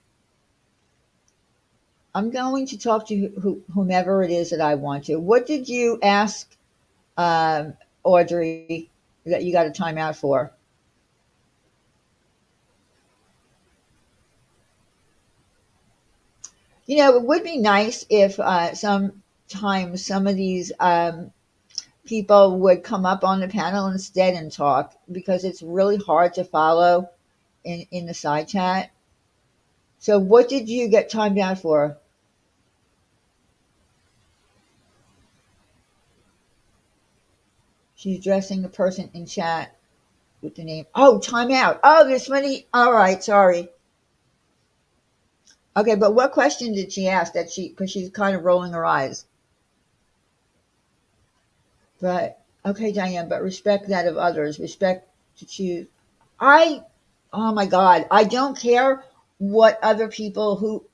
[SPEAKER 1] I'm going to talk to whomever it is that I want to. What did you ask Audrey that you got a timeout for? It would be nice if sometimes some of these people would come up on the panel instead and talk because it's really hard to follow in the side chat. So, what did you get timed out for? She's addressing the person in chat with the name. Oh, timeout. Oh, there's many. All right, sorry. Okay, but what question did she ask that because she's kind of rolling her eyes. But, okay, Diane, but respect that of others. Respect to choose. I, oh my God, I don't care what other people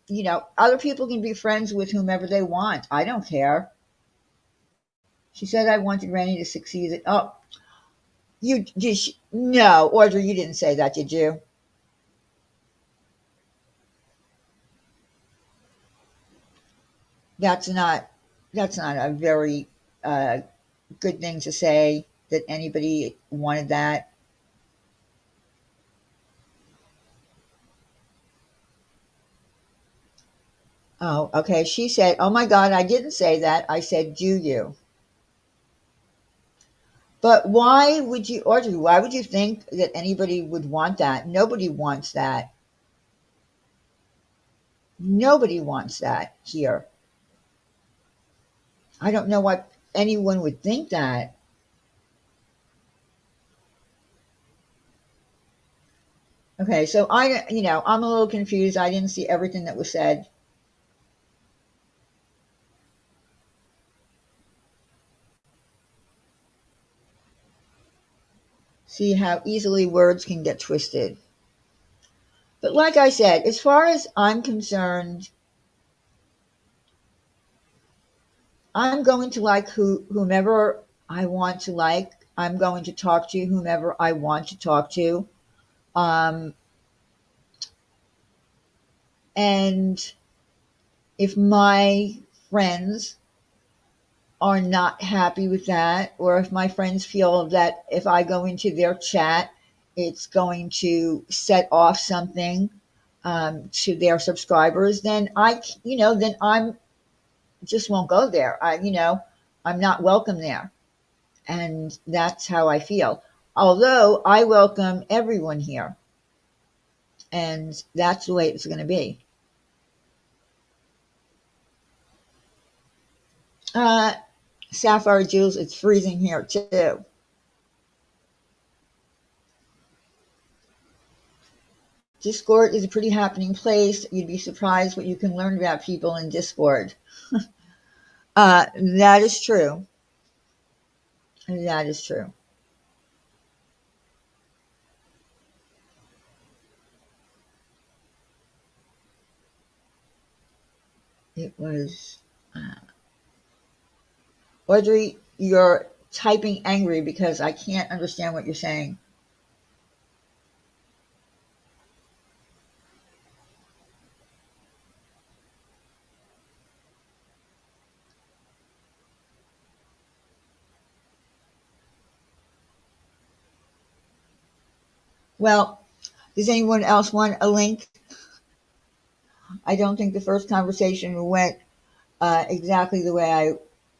[SPEAKER 1] other people can be friends with whomever they want. I don't care. She said I wanted Rennie to succeed. Oh, no, Audrey, you didn't say that, did you? That's not, that's not a very uh, good thing to say that anybody wanted that. Oh, okay. She said, "Oh my God, I didn't say that. I said, do you?" But why would you, Audrey? Why would you think that anybody would want that? Nobody wants that. Nobody wants that here. I don't know what anyone would think that. Okay, so I'm a little confused. I didn't see everything that was said. See how easily words can get twisted. But like I said, as far as I'm concerned, I'm going to like whomever I want to like. I'm going to talk to whomever I want to talk to. Um, and if my friends are not happy with that, or if my friends feel that if I go into their chat, it's going to set off something to their subscribers, then then I'm just won't go there. I'm not welcome there. And that's how I feel. Although I welcome everyone here, and that's the way it's going to be. Uh, Sapphire Jules, it's freezing here too. Discord is a pretty happening place. You'd be surprised what you can learn about people in Discord. That is true. That is true. It was Audrey. You're typing angry because I can't understand what you're saying. Well, does anyone else want a link? I don't think the first conversation went exactly the way I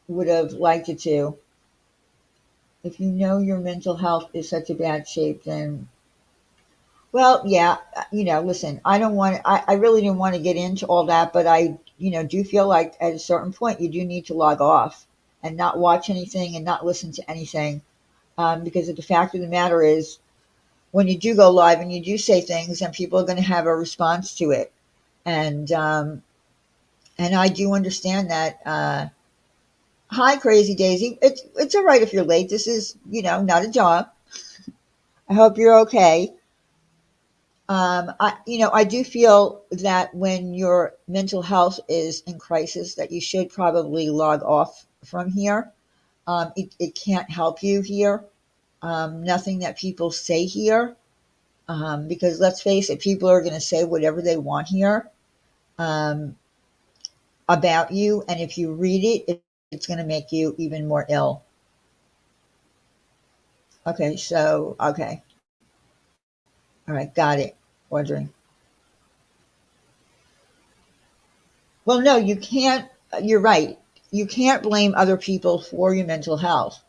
[SPEAKER 1] would have liked it to. If you know your mental health is such a bad shape, then well, yeah, listen, I don't want, I really didn't want to get into all that, but I, do feel like at a certain point you do need to log off and not watch anything and not listen to anything. Because the fact of the matter is, when you do go live and you do say things, and people are going to have a response to it. And I do understand that. Hi, Crazy Daisy. It's all right if you're late. This is, not a job. I hope you're okay. I do feel that when your mental health is in crisis, that you should probably log off from here. It can't help you here. Nothing that people say here, because let's face it, people are going to say whatever they want here um, about you, and if you read it's going to make you even more ill. Okay, so okay, all right, got it. Audrey. Well, no, you can't. You're right. You can't blame other people for your mental health.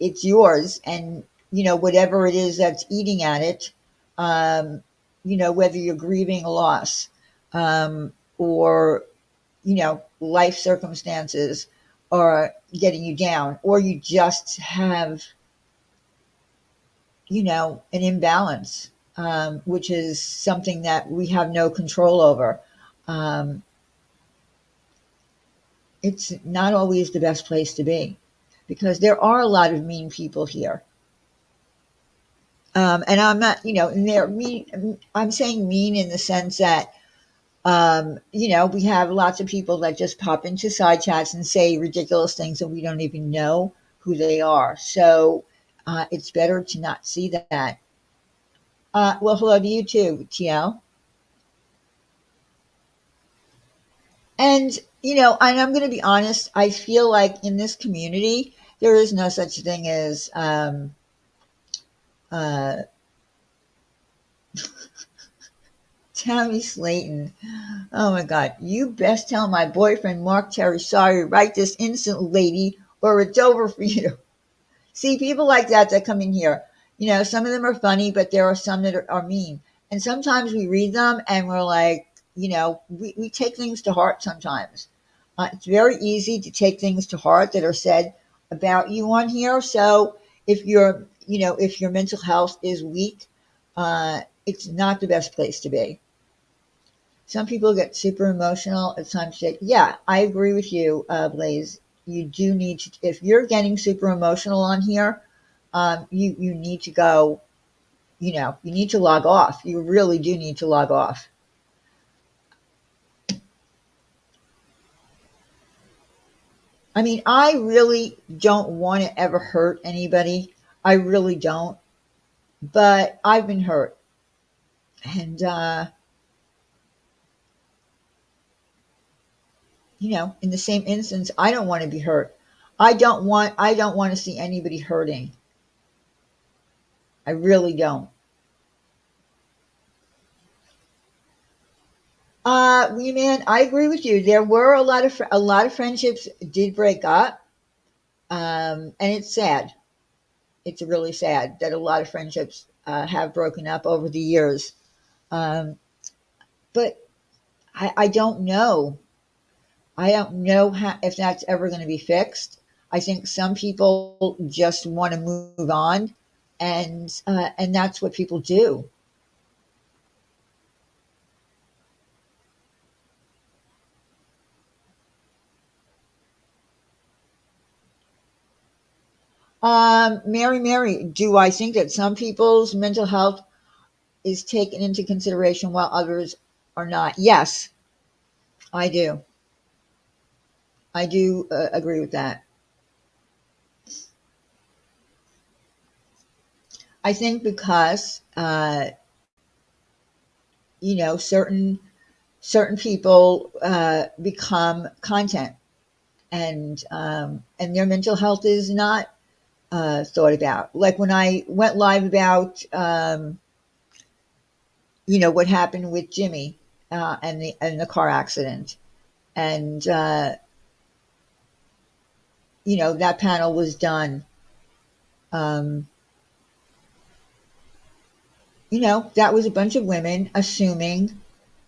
[SPEAKER 1] It's yours, and whatever it is that's eating at it. Whether you're grieving a loss, or life circumstances are getting you down, or you just have an imbalance, which is something that we have no control over. Um, it's not always the best place to be because there are a lot of mean people here. And I'm not, and they're mean. I'm saying mean in the sense that, we have lots of people that just pop into side chats and say ridiculous things and we don't even know who they are. So it's better to not see that. Well, hello to you too, TL. And, and I'm going to be honest, I feel like in this community, there is no such thing as uh, Tammy Slayton. Oh my God. You best tell my boyfriend, Mark Terry, sorry, right this instant, lady, or it's over for you. See, people like that come in here. Some of them are funny, but there are some that are mean. And sometimes we read them and we're like, we take things to heart sometimes. It's very easy to take things to heart that are said about you on here. So if your mental health is weak, it's not the best place to be. Some people get super emotional at times. Yeah, I agree with you, Blaze. You do need to, if you're getting super emotional on here, you need to go, you need to log off. You really do need to log off. I mean, I really don't want to ever hurt anybody. I really don't. But I've been hurt. And, in the same instance, I don't want to be hurt. I don't want to see anybody hurting. I really don't. Man, I agree with you. There were a lot of friendships did break up, and it's sad. It's really sad that a lot of friendships have broken up over the years. Um, but I don't know. I don't know if that's ever going to be fixed. I think some people just want to move on, and that's what people do. Mary, do I think that some people's mental health is taken into consideration while others are not? Yes, I do. I do agree with that. I think because certain people become content, and their mental health is not thought about. Like when I went live about what happened with Jimmy and the car accident, and that panel was done. Um, that was a bunch of women assuming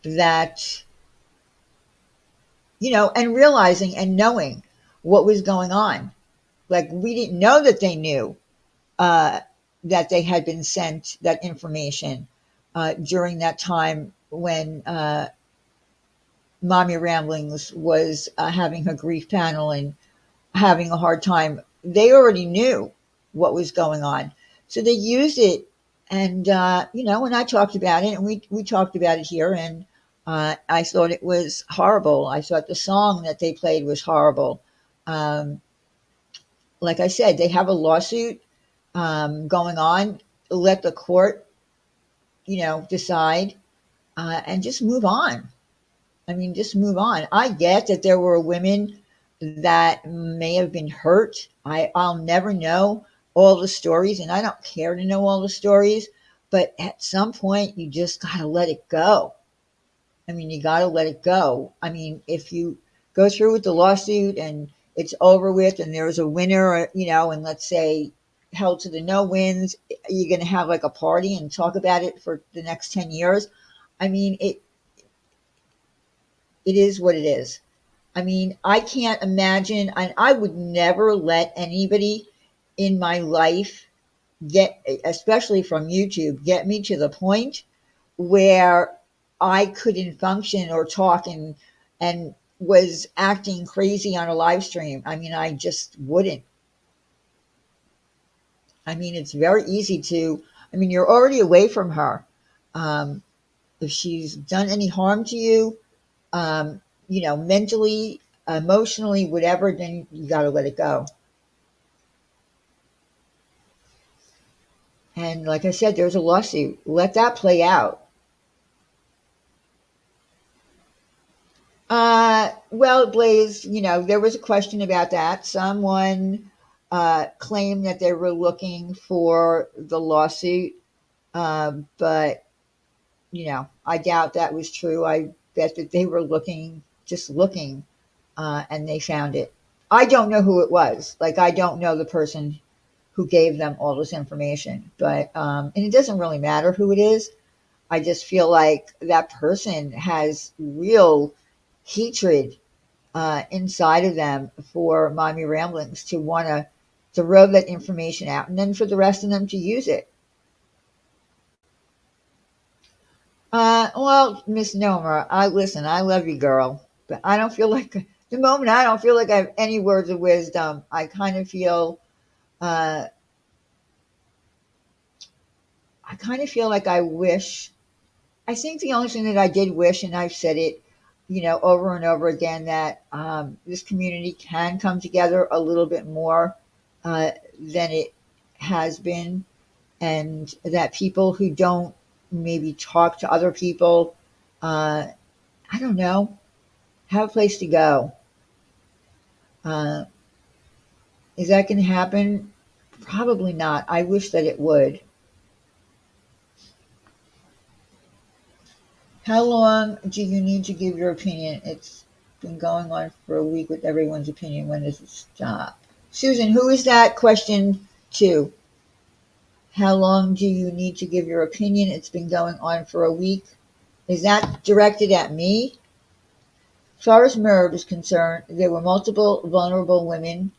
[SPEAKER 1] that and realizing and knowing what was going on. Like we didn't know that they knew uh, that they had been sent that information during that time when Mommy Ramblings was having her grief panel and having a hard time. They already knew what was going on. So they used it. And, and I talked about it, and we talked about it here. And I thought it was horrible. I thought the song that they played was horrible. Um, like I said, they have a lawsuit going on. Let the court, decide and just move on. I mean, just move on. I get that there were women that may have been hurt. I'll never know all the stories, and I don't care to know all the stories. But at some point, you just got to let it go. I mean, you got to let it go. I mean, if you go through with the lawsuit and it's over with, and there's a winner, and let's say held to the no wins, you're going to have like a party and talk about it for the next 10 years. I mean, it is what it is. I mean, I can't imagine, and I would never let anybody in my life get, especially from YouTube, get me to the point where I couldn't function or talk and was acting crazy on a live stream. I mean, I just wouldn't. I mean, it's very easy to. I mean, you're already away from her. Um, if she's done any harm to you, mentally, emotionally, whatever, then you got to let it go. And like I said, there's a lawsuit. Let that play out. Well, Blaze, there was a question about that. Someone claimed that they were looking for the lawsuit, but I doubt that was true. I bet that they were just looking, and they found it. I don't know who it was. Like, I don't know the person who gave them all this information, but and it doesn't really matter who it is. I just feel like that person has real hatred inside of them for Mommy Ramblings to want to throw that information out, and then for the rest of them to use it. Well, Miss Nomer, I listen. I love you, girl, but I don't feel like the moment I don't feel like I have any words of wisdom. I kind of feel, uh, I kind of feel like I wish. I think the only thing that I did wish, and I've said it, over and over again, that this community can come together a little bit more than it has been, and that people who don't maybe talk to other people, uh, I don't know, have a place to go. Uh, is that going to happen? Probably not. I wish that it would. How long do you need to give your opinion? It's been going on for a week with everyone's opinion. When does it stop? Susan, who is that question to? How long do you need to give your opinion? It's been going on for a week. Is that directed at me? far as Merv is concerned, there were multiple vulnerable women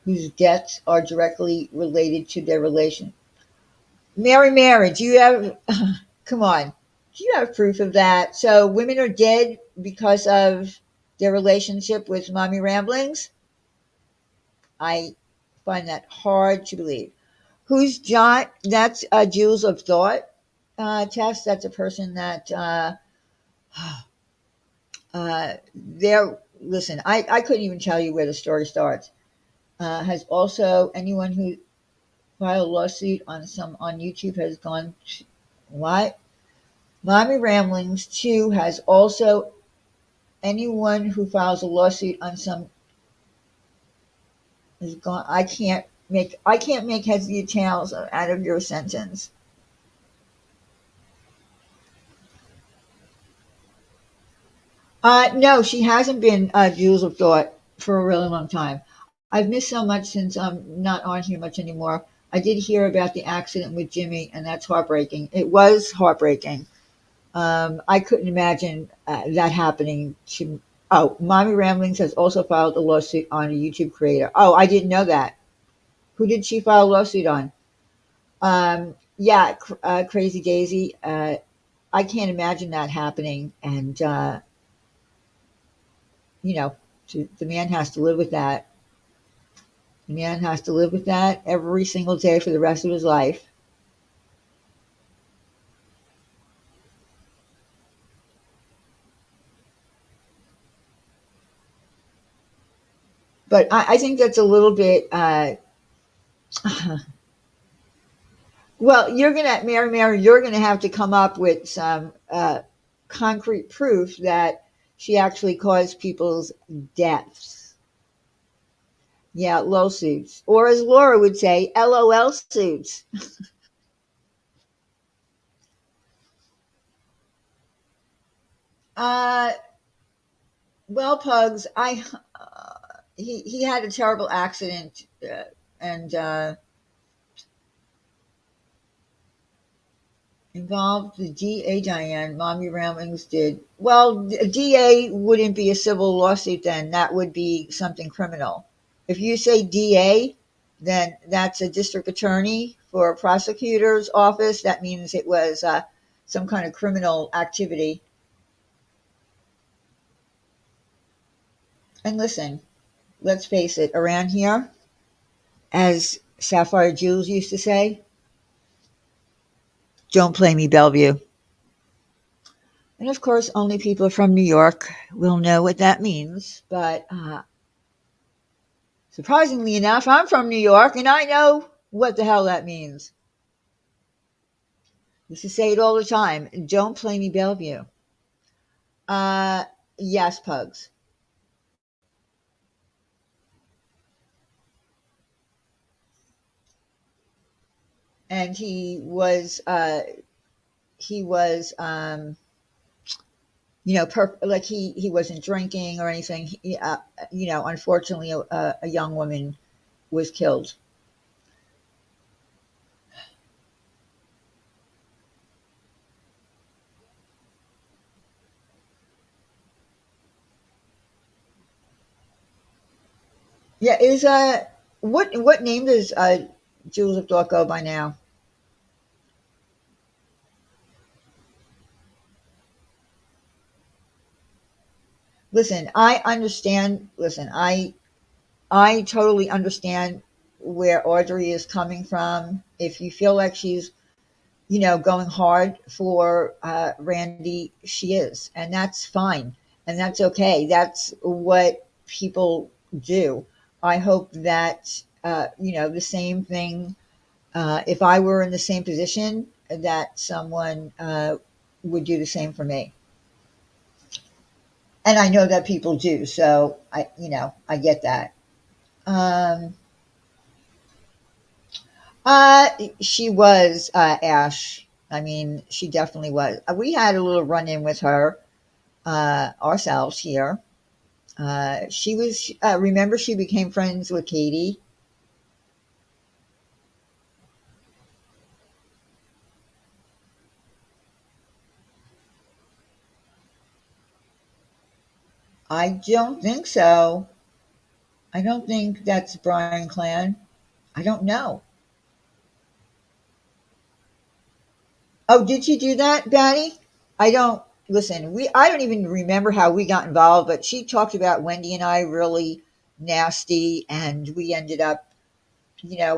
[SPEAKER 1] whose deaths are directly related to their relation. Mary, do you have, come on, do you have proof of that? So women are dead because of their relationship with Mommy Ramblings? I find that hard to believe. Who's John? That's Jules of Thought. Tess, that's a person that there. Listen, I couldn't even tell you where the story starts. Has also anyone who filed a lawsuit on some on YouTube has gone to, what? Mommy Ramblings 2 has also anyone who files a lawsuit on some is gone. I can't make heads or tails out of your sentence. No, she hasn't been Jewels of Thought for a really long time. I've missed so much since I'm not on here much anymore. I did hear about the accident with Jimmy, and that's heartbreaking. It was heartbreaking. I couldn't imagine that happening to. Oh, Mommy Ramblings has also filed a lawsuit on a YouTube creator. Oh, I didn't know that. Who did she file a lawsuit on? Yeah, Crazy Daisy. I can't imagine that happening, and you know, the man has to live with that. The man has to live with that every single day for the rest of his life. But I think that's a little bit. Well, you're gonna have to come up with some concrete proof that she actually caused people's deaths. Yeah, lawsuits, or as Laura would say, LOL suits. Uh, well, Pugs, he had a terrible accident, and involved the DA. Diane, Mommy Ramblings did. Well, the DA wouldn't be a civil lawsuit then. That would be something criminal. If you say DA, then that's a district attorney for a prosecutor's office. That means it was some kind of criminal activity. And listen, let's face it, around here, as Sapphire Jules used to say, don't play me, Bellevue. And of course, only people from New York will know what that means. But surprisingly enough, I'm from New York and I know what the hell that means. I used to say it all the time. Don't play me, Bellevue. Uh, yes, Pugs. And he was like he wasn't drinking or anything. Unfortunately, a young woman was killed. Yeah, is what name does Jules of Thought go by now? Listen, I understand. Listen, I totally understand where Audrey is coming from. If you feel like she's, going hard for Randy, she is, and that's fine, and that's okay. That's what people do. I hope that the same thing. If I were in the same position, that someone would do the same for me, and I know that people do. So I get that. Um, Uh, she was Ash. I mean, she definitely was. We had a little run in with her ourselves here. She was. Remember, she became friends with Katie. I don't think so. I don't think that's Brian Clan. I don't know. Oh, did she do that, Batty? I don't listen. We I don't even remember how we got involved, but she talked about Wendy and I really nasty, and we ended up,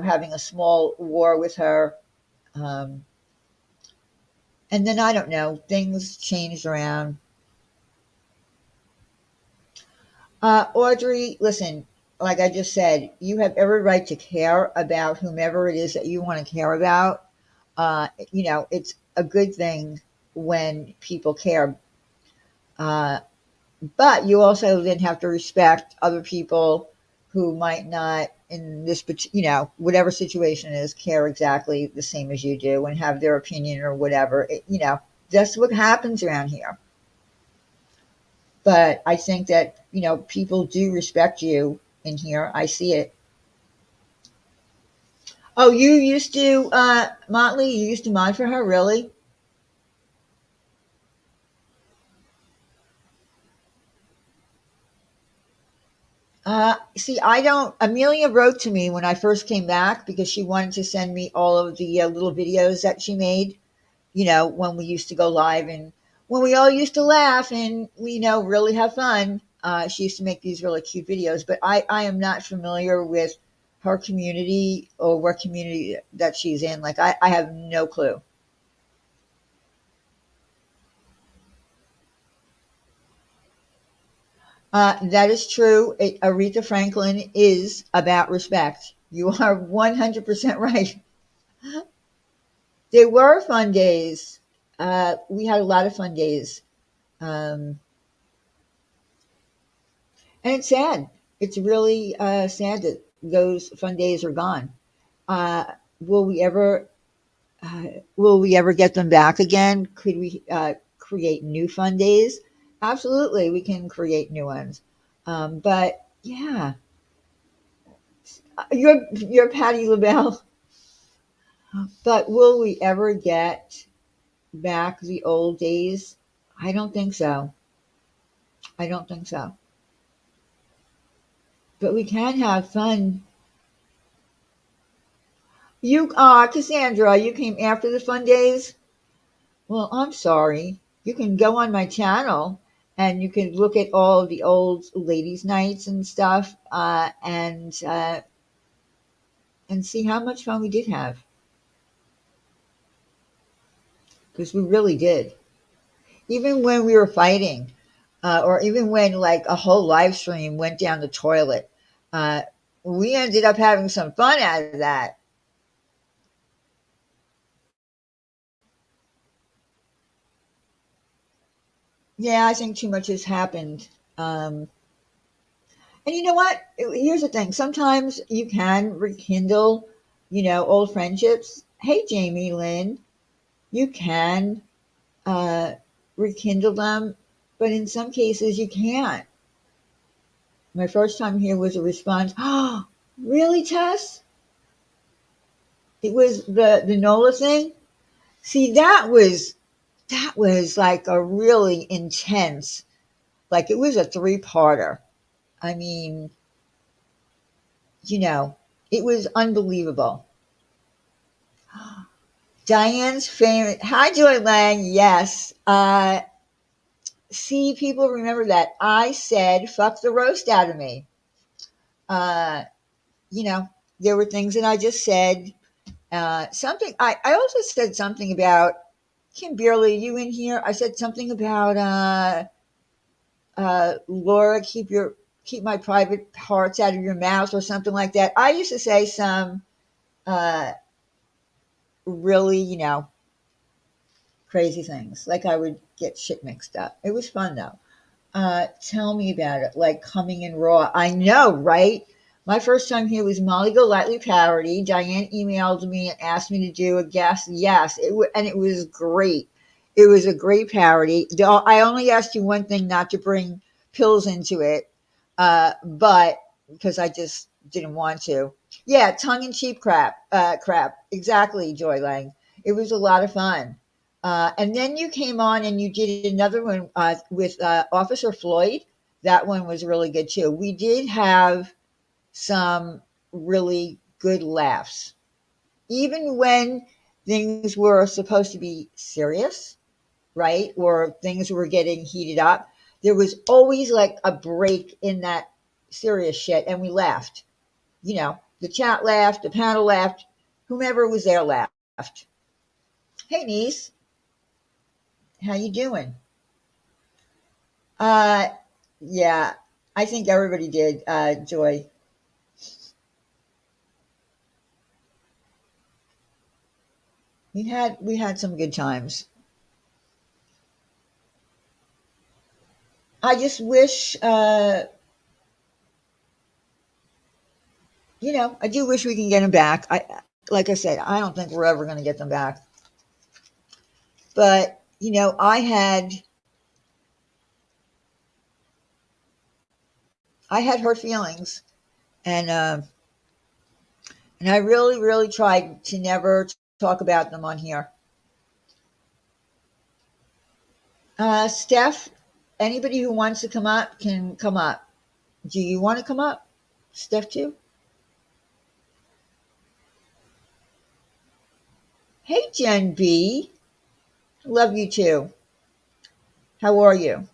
[SPEAKER 1] having a small war with her. Um, and then I don't know, things changed around. Audrey, listen, like I just said, you have every right to care about whomever it is that you want to care about. It's a good thing when people care. Uh, but you also then have to respect other people who might not, in this, whatever situation it is, care exactly the same as you do and have their opinion or whatever. That's what happens around here. But I think that, people do respect you in here. I see it. Oh, you used to, Motley, you used to mod for her, really? See, I don't. Amelia wrote to me when I first came back because she wanted to send me all of the little videos that she made, when we used to go live and when we all used to laugh and we, really have fun. She used to make these really cute videos, but I am not familiar with her community or what community that she's in. Like, I have no clue. That is true. Aretha Franklin is about respect. You are 100% right. They were fun days. We had a lot of fun days. Um, and it's sad. It's really sad that those fun days are gone. Uh, will we ever uh, will we ever get them back again? Could we create new fun days? Absolutely, we can create new ones. But yeah, you're Patty LaBelle. But will we ever get back the old days? I don't think so. I don't think so. But we can have fun. Cassandra, you came after the fun days? Well, I'm sorry. You can go on my channel and you can look at all of the old ladies' nights and stuff, and see how much fun we did have because we really did. Even when we were fighting, or even when like a whole live stream went down the toilet, uh, we ended up having some fun out of that. Yeah, I think too much has happened. Um, and you know what? Here's the thing. Sometimes you can rekindle, old friendships. Hey, Jamie Lynn, you can uh, rekindle them, but in some cases you can't. My first time here was a response. Oh, really, Tess? It was the Nola thing. See, that was like a really intense. Like it was a three-parter. I mean, you know, it was unbelievable. Diane's famous. Hi, Joy Lang. Yes. See, people remember that I said "fuck the roast" out of me. Uh, you know, there were things that I just said. Something I also said something about Kim Kimberly. You in here? I said something about Laura. Keep my private parts out of your mouth or something like that. I used to say some uh, really, crazy things. Like I would get shit mixed up. It was fun though. Tell me about it. Like coming in raw. I know, right? My first time here was Molly Golightly parody. Diane emailed me and asked me to do a guest. Yes, and it was great. It was a great parody. I only asked you one thing, not to bring pills into it, but because I just didn't want to. Yeah, tongue in cheek crap. Exactly, Joy Lang. It was a lot of fun. And then you came on and you did another one with Officer Floyd. That one was really good too. We did have some really good laughs, even when things were supposed to be serious, right? Or things were getting heated up. There was always like a break in that serious shit, and we laughed. You know, the chat laughed, the panel laughed, whomever was there laughed. Hey, niece, how you doing? Uh, yeah, I think everybody did. Joy, we had some good times. I just wish, I do wish we can get them back. Like I said, I don't think we're ever going to get them back. But I had hurt feelings, and I really, really tried to never talk about them on here. Steph, anybody who wants to come up can come up. Do you want to come up, Steph? Too. Hey, Jen B. Love you too. How are you?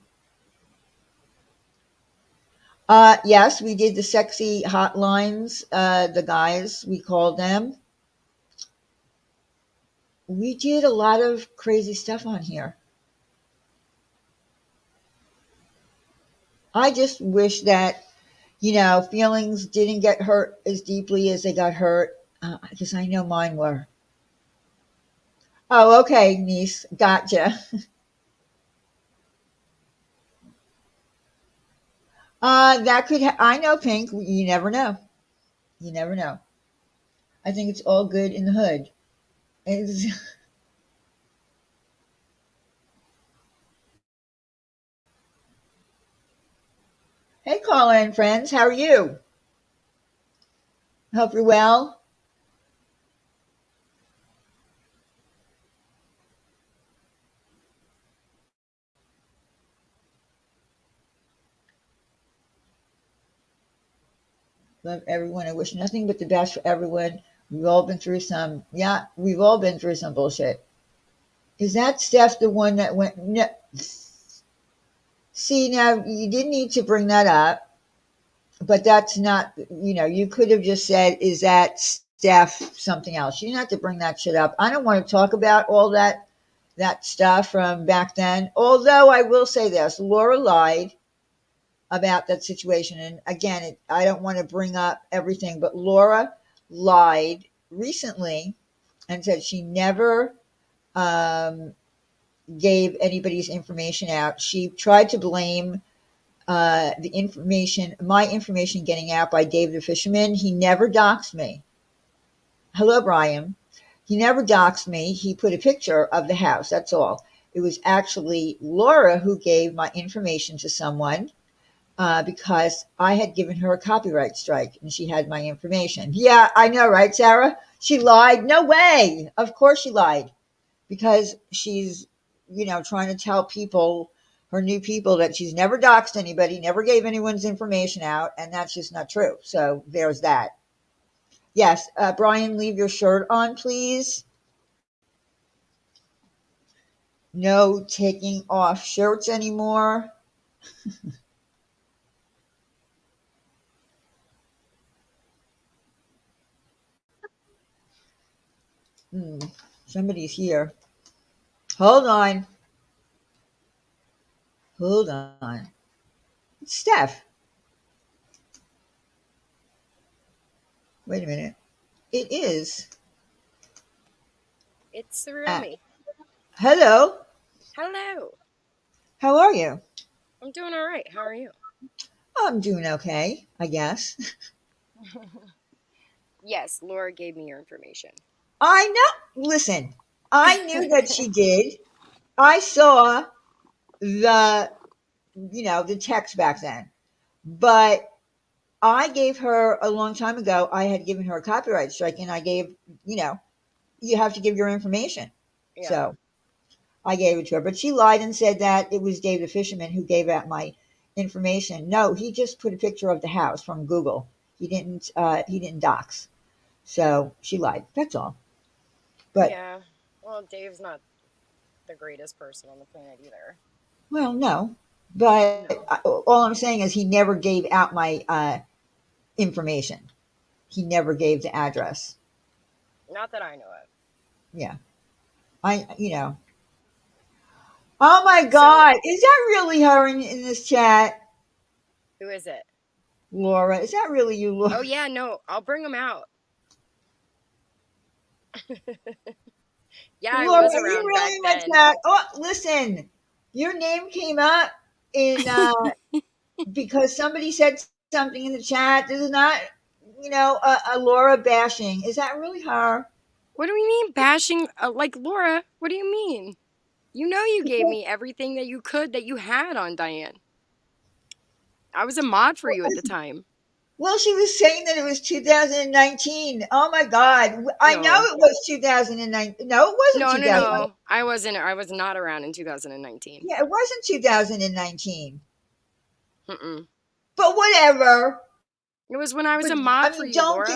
[SPEAKER 1] Yes, we did the sexy hotlines. The guys, we called them. We did a lot of crazy stuff on here. I just wish that, feelings didn't get hurt as deeply as they got hurt, because I know mine were. Oh, okay, niece. Gotcha. That I know, Pink. You never know. You never know. I think it's all good in the hood. It's, hey, Colin, friends. How are you? Hope you're well. Love everyone. I wish nothing but the best for everyone. We've all been through some bullshit. Is that Steph the one that went? No. See, now you didn't need to bring that up, but that's not, you could have just said, is that Steph something else? You didn't have to bring that shit up. I don't want to talk about all that stuff from back then. Although I will say this, Laura lied about that situation. And again, I don't want to bring up everything, but Laura lied recently and said she never um, gave anybody's information out. She tried to blame my information getting out by David the Fisherman. He never doxed me. Hello, Brian. He never doxed me. He put a picture of the house. That's all. It was actually Laura who gave my information to someone because I had given her a copyright strike and she had my information. Yeah, I know, right, Sarah? She lied. No way. Of course she lied because she's, trying to tell people, her new people, that she's never doxed anybody, never gave anyone's information out, and that's just not true. So there's that. Yes, Brian, leave your shirt on, please. No taking off shirts anymore. Hmm, somebody's here. Hold on. Hold on. It's Steph. Wait a minute. It is.
[SPEAKER 3] It's
[SPEAKER 1] Uh,
[SPEAKER 3] Surumi.
[SPEAKER 1] hello.
[SPEAKER 3] Hello.
[SPEAKER 1] How are you?
[SPEAKER 3] I'm doing all right. How are you?
[SPEAKER 1] I'm doing okay, I guess.
[SPEAKER 3] Yes, Laura gave me your information.
[SPEAKER 1] I know. Listen, I knew that she did. I saw the, the text back then, but I gave her a long time ago. I had given her a copyright strike, and I gave, you have to give your information.
[SPEAKER 3] Yeah.
[SPEAKER 1] So I gave it to her, but she lied and said that it was Dave the Fisherman who gave out my information. No, he just put a picture of the house from Google. He didn't dox. So she lied. That's all. But
[SPEAKER 3] Yeah. Well, Dave's not the greatest person on the planet either.
[SPEAKER 1] well, no. But
[SPEAKER 3] No.
[SPEAKER 1] all I'm saying is he never gave out my information. He never gave the address.
[SPEAKER 3] Not that I know of.
[SPEAKER 1] Yeah. You know. Oh my
[SPEAKER 3] So,
[SPEAKER 1] God. Is that really her in this chat?
[SPEAKER 3] who is it?
[SPEAKER 1] Laura. Is that really you, Laura?
[SPEAKER 3] Oh, yeah, no, I'll bring him out. Yeah, I
[SPEAKER 1] Laura,
[SPEAKER 3] was
[SPEAKER 1] are you
[SPEAKER 3] around back
[SPEAKER 1] really in my
[SPEAKER 3] then.
[SPEAKER 1] chat? Oh, listen. Your name came up in because somebody said something in the chat. This is not, a Laura bashing. Is that really her?
[SPEAKER 3] What do we mean bashing? Like, Laura, what do you mean? You know you gave me everything that you could that you had on Diane. I was a mod for you at the time.
[SPEAKER 1] Well, she was saying that it was 2019. Oh my God. I know
[SPEAKER 3] No.
[SPEAKER 1] it was 2019. No, it wasn't
[SPEAKER 3] No,
[SPEAKER 1] 2000.
[SPEAKER 3] no. I was not around in 2019.
[SPEAKER 1] Yeah, it wasn't 2019.
[SPEAKER 3] Mm-mm.
[SPEAKER 1] But whatever.
[SPEAKER 3] It was when I was
[SPEAKER 1] But
[SPEAKER 3] a
[SPEAKER 1] I
[SPEAKER 3] mod for
[SPEAKER 1] mean,
[SPEAKER 3] you, Laura.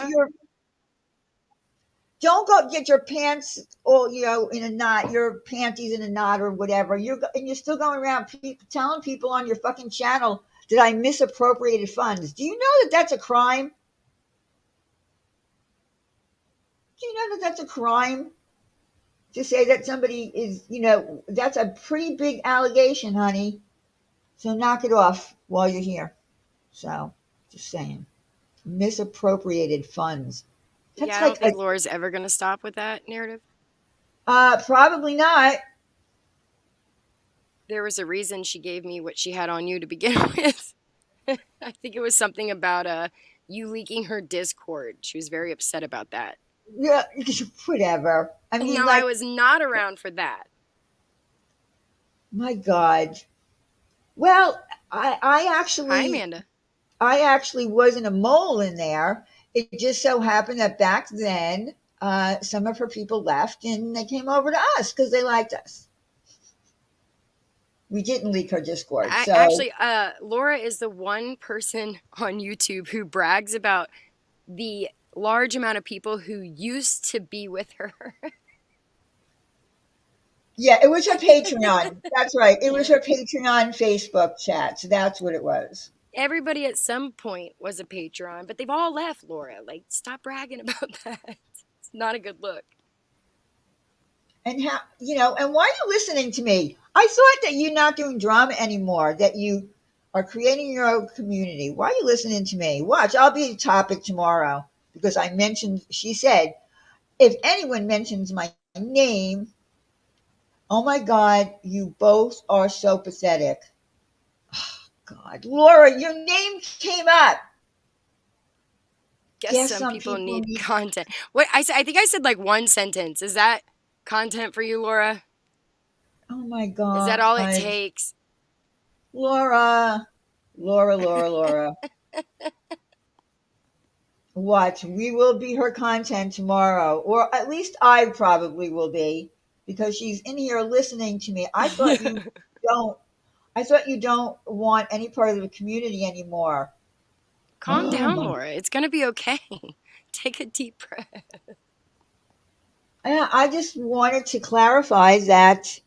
[SPEAKER 1] don't go get your pants all in a knot, your panties in a knot or whatever. And you're still going around telling people on your fucking channel that I misappropriated funds. Do you know that that's a crime? Do you know that that's a crime? To say that somebody is, that's a pretty big allegation, honey. So knock it off while you're here. So, just saying. Misappropriated funds. That's
[SPEAKER 3] Yeah, I
[SPEAKER 1] like
[SPEAKER 3] don't think Laura's ever going to stop with that narrative.
[SPEAKER 1] probably not.
[SPEAKER 3] There was a reason she gave me what she had on you to begin with. I think it was something about you leaking her Discord. She was very upset about that.
[SPEAKER 1] Yeah, whatever. I mean,
[SPEAKER 3] No,
[SPEAKER 1] like,
[SPEAKER 3] I was not around for that.
[SPEAKER 1] my God. Well,
[SPEAKER 3] Hi, Amanda.
[SPEAKER 1] I actually wasn't a mole in there. It just so happened that back then, some of her people left and they came over to us because they liked us. We didn't leak her Discord. So
[SPEAKER 3] Actually, Laura is the one person on YouTube who brags about the large amount of people who used to be with her.
[SPEAKER 1] yeah, it was her Patreon. That's right. It was her Patreon Facebook chat. So that's what it was.
[SPEAKER 3] Everybody at some point was a Patreon, but they've all left, Laura. Like, stop bragging about that. It's not a good look.
[SPEAKER 1] And how, and why are you listening to me? I thought that you're not doing drama anymore, that you are creating your own community. Why are you listening to me? Watch, I'll be the topic tomorrow because she said, if anyone mentions my name, oh my God, you both are so pathetic. Oh, God, Laura, your name came up.
[SPEAKER 3] Guess some people need content. What I think I said like one sentence. Is that content for you, Laura?
[SPEAKER 1] Oh my God.
[SPEAKER 3] Is that all it takes?
[SPEAKER 1] Laura. Watch, we will be her content tomorrow, or at least I probably will be, because she's in here listening to me. I thought you don't want any part of the community anymore.
[SPEAKER 3] Calm down, Laura. It's gonna be okay. Take a deep breath.
[SPEAKER 1] I just wanted to clarify that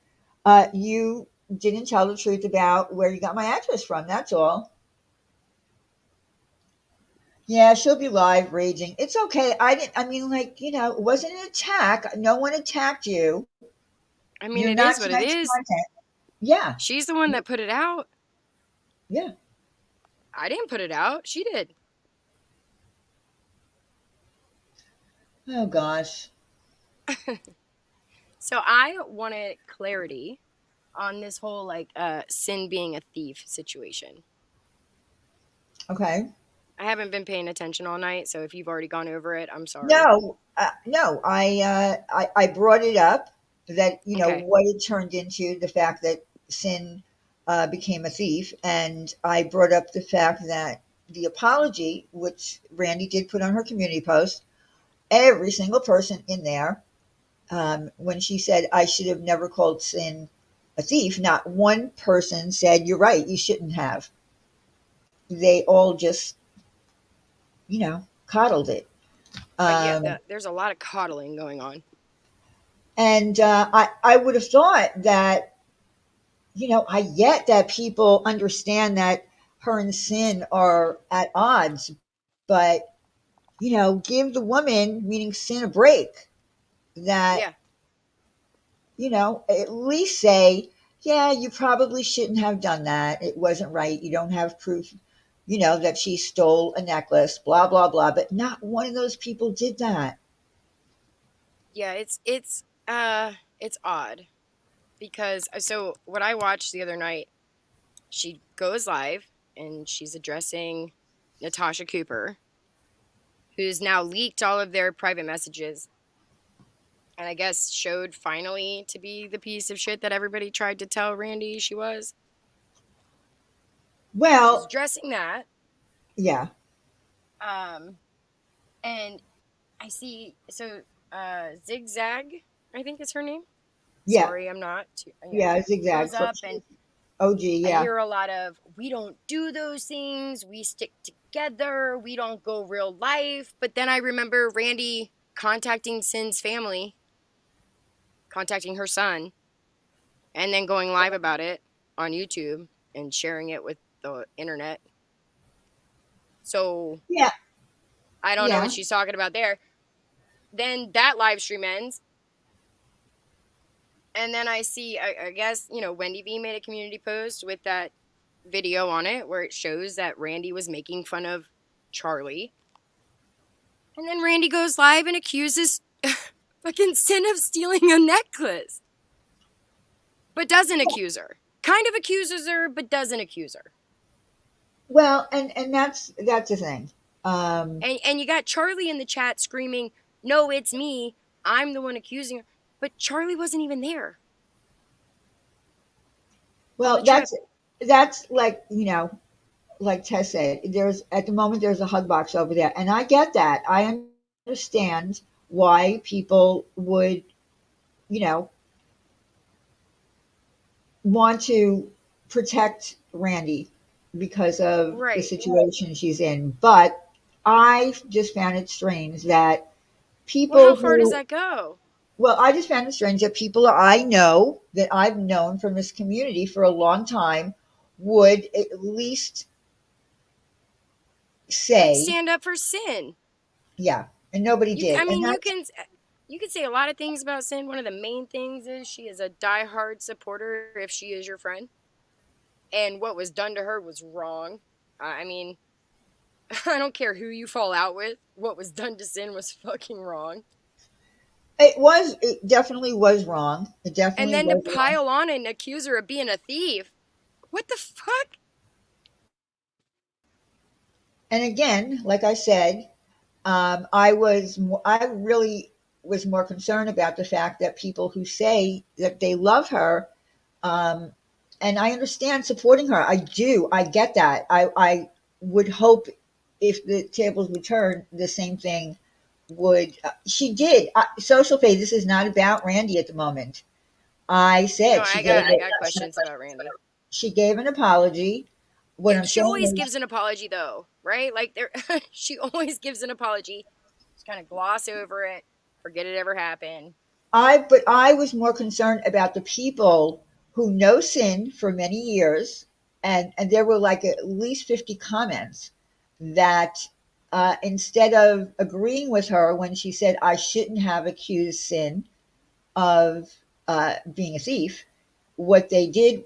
[SPEAKER 1] you didn't tell the truth about where you got my address from. That's all. Yeah, she'll be live raging. It's okay. It wasn't an attack. No one attacked you.
[SPEAKER 3] I mean,
[SPEAKER 1] You're
[SPEAKER 3] it
[SPEAKER 1] not
[SPEAKER 3] is what it
[SPEAKER 1] tonight's
[SPEAKER 3] is.
[SPEAKER 1] content. Yeah.
[SPEAKER 3] She's the one that put it out.
[SPEAKER 1] Yeah.
[SPEAKER 3] I didn't put it out. She did.
[SPEAKER 1] Oh, gosh.
[SPEAKER 3] So I wanted clarity on this whole Sin being a thief situation.
[SPEAKER 1] Okay.
[SPEAKER 3] I haven't been paying attention all night, so if you've already gone over it, I'm sorry.
[SPEAKER 1] No. I brought it up that,
[SPEAKER 3] Okay.
[SPEAKER 1] what it turned into, the fact that Sin became a thief. And I brought up the fact that the apology, which Randy did put on her community post, every single person in there, when she said, I should have never called Sin a thief, not one person said, you're right, you shouldn't have. they all just, coddled it.
[SPEAKER 3] Yeah,
[SPEAKER 1] Um,
[SPEAKER 3] there's a lot of coddling going on.
[SPEAKER 1] and I would have thought that, I get that people understand that her and Sin are at odds, but, give the woman, meaning Sin, a break. That,
[SPEAKER 3] Yeah,
[SPEAKER 1] at least say, yeah, you probably shouldn't have done that. It wasn't right. You don't have proof, that she stole a necklace, blah, blah, blah. But not one of those people did that.
[SPEAKER 3] yeah, it's odd because so what I watched the other night, she goes live and she's addressing Natasha Cooper, who's now leaked all of their private messages and I guess showed finally to be the piece of shit that everybody tried to tell Randy she was. She's
[SPEAKER 1] Well,
[SPEAKER 3] addressing that.
[SPEAKER 1] yeah,
[SPEAKER 3] Um, and I see, so Zigzag, I think is her name.
[SPEAKER 1] yeah,
[SPEAKER 3] Sorry, I'm not.
[SPEAKER 1] yeah, zigzag.
[SPEAKER 3] Goes up and
[SPEAKER 1] OG,
[SPEAKER 3] I
[SPEAKER 1] yeah.
[SPEAKER 3] hear a lot of, we don't do those things. We stick together. We don't go real life. But then I remember Randy contacting Sin's family, contacting her son, and then going live about it on YouTube and sharing it with the internet. So
[SPEAKER 1] Yeah,
[SPEAKER 3] I don't know what
[SPEAKER 1] yeah.
[SPEAKER 3] she's talking about there. Then that live stream ends. And then I see, I guess, Wendy V made a community post with that video on it where it shows that Randy was making fun of Charlie. And then Randy goes live and accuses fucking Sin of stealing a necklace. But doesn't accuse her. Kind of accuses her, but doesn't accuse her.
[SPEAKER 1] Well, and that's the thing. Um,
[SPEAKER 3] And you got Charlie in the chat screaming, "No, it's me. I'm the one accusing her." But Charlie wasn't even there on
[SPEAKER 1] well,
[SPEAKER 3] the trip.
[SPEAKER 1] that's like, like Tess said, there's at the moment there's a hug box over there, and I get that. I understand why people would, you know, want to protect Randy because of the
[SPEAKER 3] Right.
[SPEAKER 1] situation she's in. But I just found it strange that
[SPEAKER 3] Well, how
[SPEAKER 1] people
[SPEAKER 3] far does
[SPEAKER 1] who,
[SPEAKER 3] that go?
[SPEAKER 1] well, I just found it strange that people I know that I've known from this community for a long time would at least
[SPEAKER 3] Like
[SPEAKER 1] say,
[SPEAKER 3] stand up for Sin.
[SPEAKER 1] yeah, and nobody did.
[SPEAKER 3] I
[SPEAKER 1] And
[SPEAKER 3] mean,
[SPEAKER 1] that's,
[SPEAKER 3] you can say a lot of things about Sin. One of the main things is she is a diehard supporter if she is your friend. And what was done to her was wrong. I mean, I don't care who you fall out with. What was done to Sin was fucking wrong.
[SPEAKER 1] it definitely was wrong. It
[SPEAKER 3] And
[SPEAKER 1] definitely
[SPEAKER 3] then to
[SPEAKER 1] was wrong.
[SPEAKER 3] pile on and accuse her of being a thief. What the fuck?
[SPEAKER 1] And again, like I said, I really was more concerned about the fact that people who say that they love her, um, and I understand supporting her. I do. I get that. I would hope if the tables would turn, the same thing would. She did. Social pay. This is not about Randy at the moment. I
[SPEAKER 3] No,
[SPEAKER 1] said
[SPEAKER 3] I got questions about Randy.
[SPEAKER 1] she gave an apology. What
[SPEAKER 3] Yeah,
[SPEAKER 1] I'm
[SPEAKER 3] she
[SPEAKER 1] saying
[SPEAKER 3] always
[SPEAKER 1] is,
[SPEAKER 3] gives an apology though, right? Like there she always gives an apology. Just kind of gloss over it, forget it ever happened.
[SPEAKER 1] I was more concerned about the people who know Sin for many years, and there were like at least 50 comments that instead of agreeing with her when she said I shouldn't have accused Sin of being a thief, what they did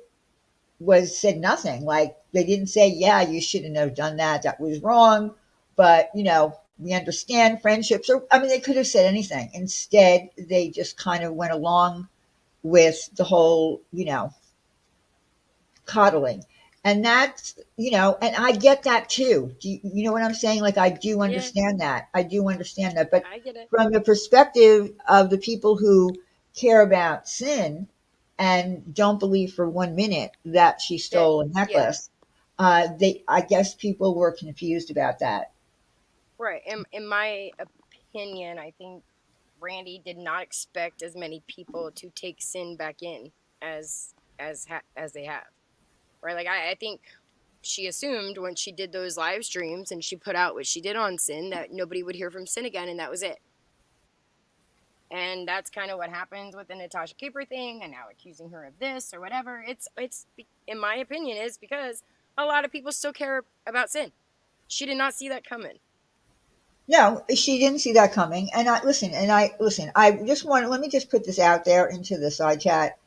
[SPEAKER 1] was said nothing. Like they didn't say, yeah, you shouldn't have done that. That was wrong. But, we understand friendships. Or, I mean, they could have said anything. Instead, they just kind of went along with the whole, coddling. And that's, and I get that too. You know what I'm saying? Like, I do
[SPEAKER 3] Yeah,
[SPEAKER 1] understand that. I do understand that. But
[SPEAKER 3] I get it.
[SPEAKER 1] from the perspective of the people who care about Sin and don't believe for 1 minute that she
[SPEAKER 3] That
[SPEAKER 1] stole a
[SPEAKER 3] yeah,
[SPEAKER 1] necklace, I guess people were confused about that.
[SPEAKER 3] right. In my opinion, I think Randy did not expect as many people to take Sin back in as as they have. Right? Like I think she assumed when she did those live streams and she put out what she did on Sin that nobody would hear from Sin again, and that was it. And that's kind of what happens with the Natasha Cooper thing, and now accusing her of this or whatever. It's in my opinion, is because a lot of people still care about Sin. She did not see that coming.
[SPEAKER 1] No, she didn't see that coming. And I listen. I just want. Let me just put this out there into the side chat.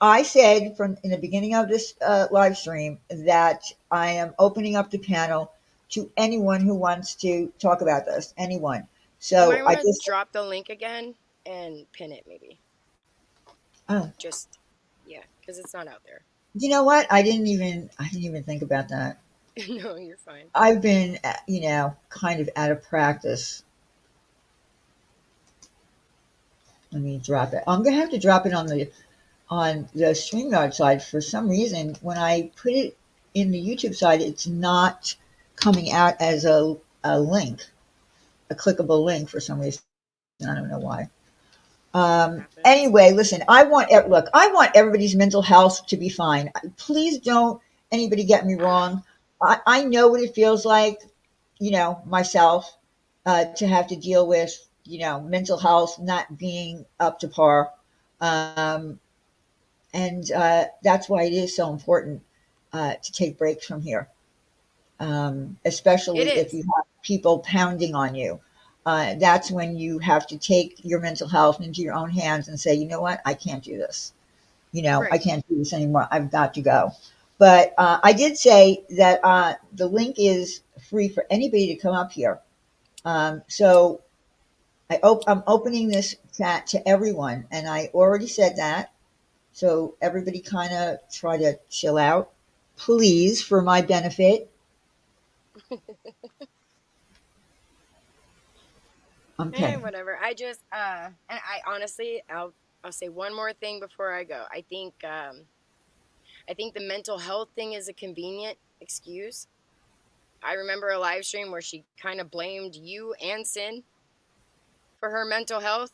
[SPEAKER 1] I said from in the beginning of this live stream that I am opening up the panel to anyone who wants to talk about this. Anyone.
[SPEAKER 3] You
[SPEAKER 1] So
[SPEAKER 3] might
[SPEAKER 1] I
[SPEAKER 3] want to
[SPEAKER 1] just.
[SPEAKER 3] drop the link again and pin it, maybe.
[SPEAKER 1] Oh,
[SPEAKER 3] Just, yeah, because it's not out there.
[SPEAKER 1] you know what? I didn't even think about that.
[SPEAKER 3] No, you're fine.
[SPEAKER 1] I've been, kind of out of practice. Let me drop it. I'm gonna have to drop it on the StreamYard side. For some reason, when I put it in the YouTube side, it's not coming out as a link, a clickable link for some reason. I don't know why. Anyway, listen, I want everybody's mental health to be fine. Please don't anybody get me wrong. I know what it feels like, myself, to have to deal with, mental health not being up to par. Um, and that's why it is so important to take breaks from here,
[SPEAKER 3] It
[SPEAKER 1] especially if
[SPEAKER 3] is.
[SPEAKER 1] you have people pounding on you. That's when you have to take your mental health into your own hands and say, you know what, I can't do this. I
[SPEAKER 3] Right.
[SPEAKER 1] can't do this anymore. I've got to go. But I did say that the link is free for anybody to come up here. So I'm opening this chat to everyone, and I already said that. So everybody kind of try to chill out, please, for my benefit. Okay.
[SPEAKER 3] Whatever. I just and I honestly, I'll say one more thing before I go. I think the mental health thing is a convenient excuse. I remember a live stream where she kind of blamed you and Sin for her mental health.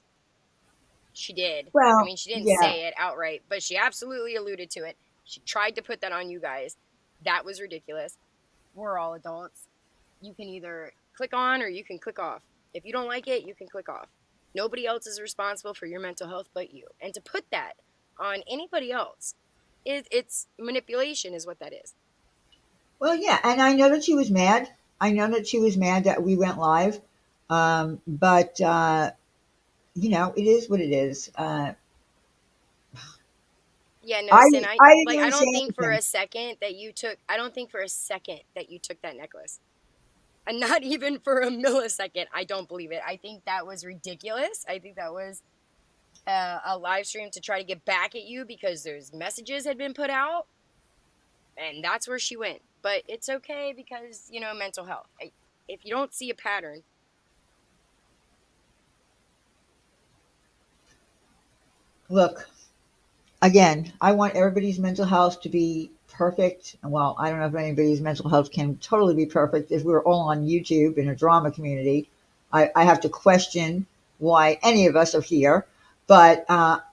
[SPEAKER 3] She did. I
[SPEAKER 1] Well,
[SPEAKER 3] mean, she didn't
[SPEAKER 1] yeah.
[SPEAKER 3] say it outright, but she absolutely alluded to it. She tried to put that on you guys. That was ridiculous. We're all adults. You can either click on or you can click off. If you don't like it, you can click off. Nobody else is responsible for your mental health but you. And to put that on anybody else, it's manipulation, is what that is.
[SPEAKER 1] Well, yeah. And I know that she was mad. I know that she was mad that we went live. But it is what it is.
[SPEAKER 3] Yeah, no,
[SPEAKER 1] I
[SPEAKER 3] Sin,
[SPEAKER 1] I didn't
[SPEAKER 3] I
[SPEAKER 1] even say
[SPEAKER 3] don't think for
[SPEAKER 1] anything.
[SPEAKER 3] a second that you took that necklace. And not even for a millisecond. I don't believe it. I think that was ridiculous. I think that was a live stream to try to get back at you because there's messages had been put out, and that's where she went. But it's okay because mental health. If you don't see a pattern,
[SPEAKER 1] Look, again, I want everybody's mental health to be perfect. Well, I don't know if anybody's mental health can totally be perfect. If we're all on YouTube in a drama community, I have to question why any of us are here. But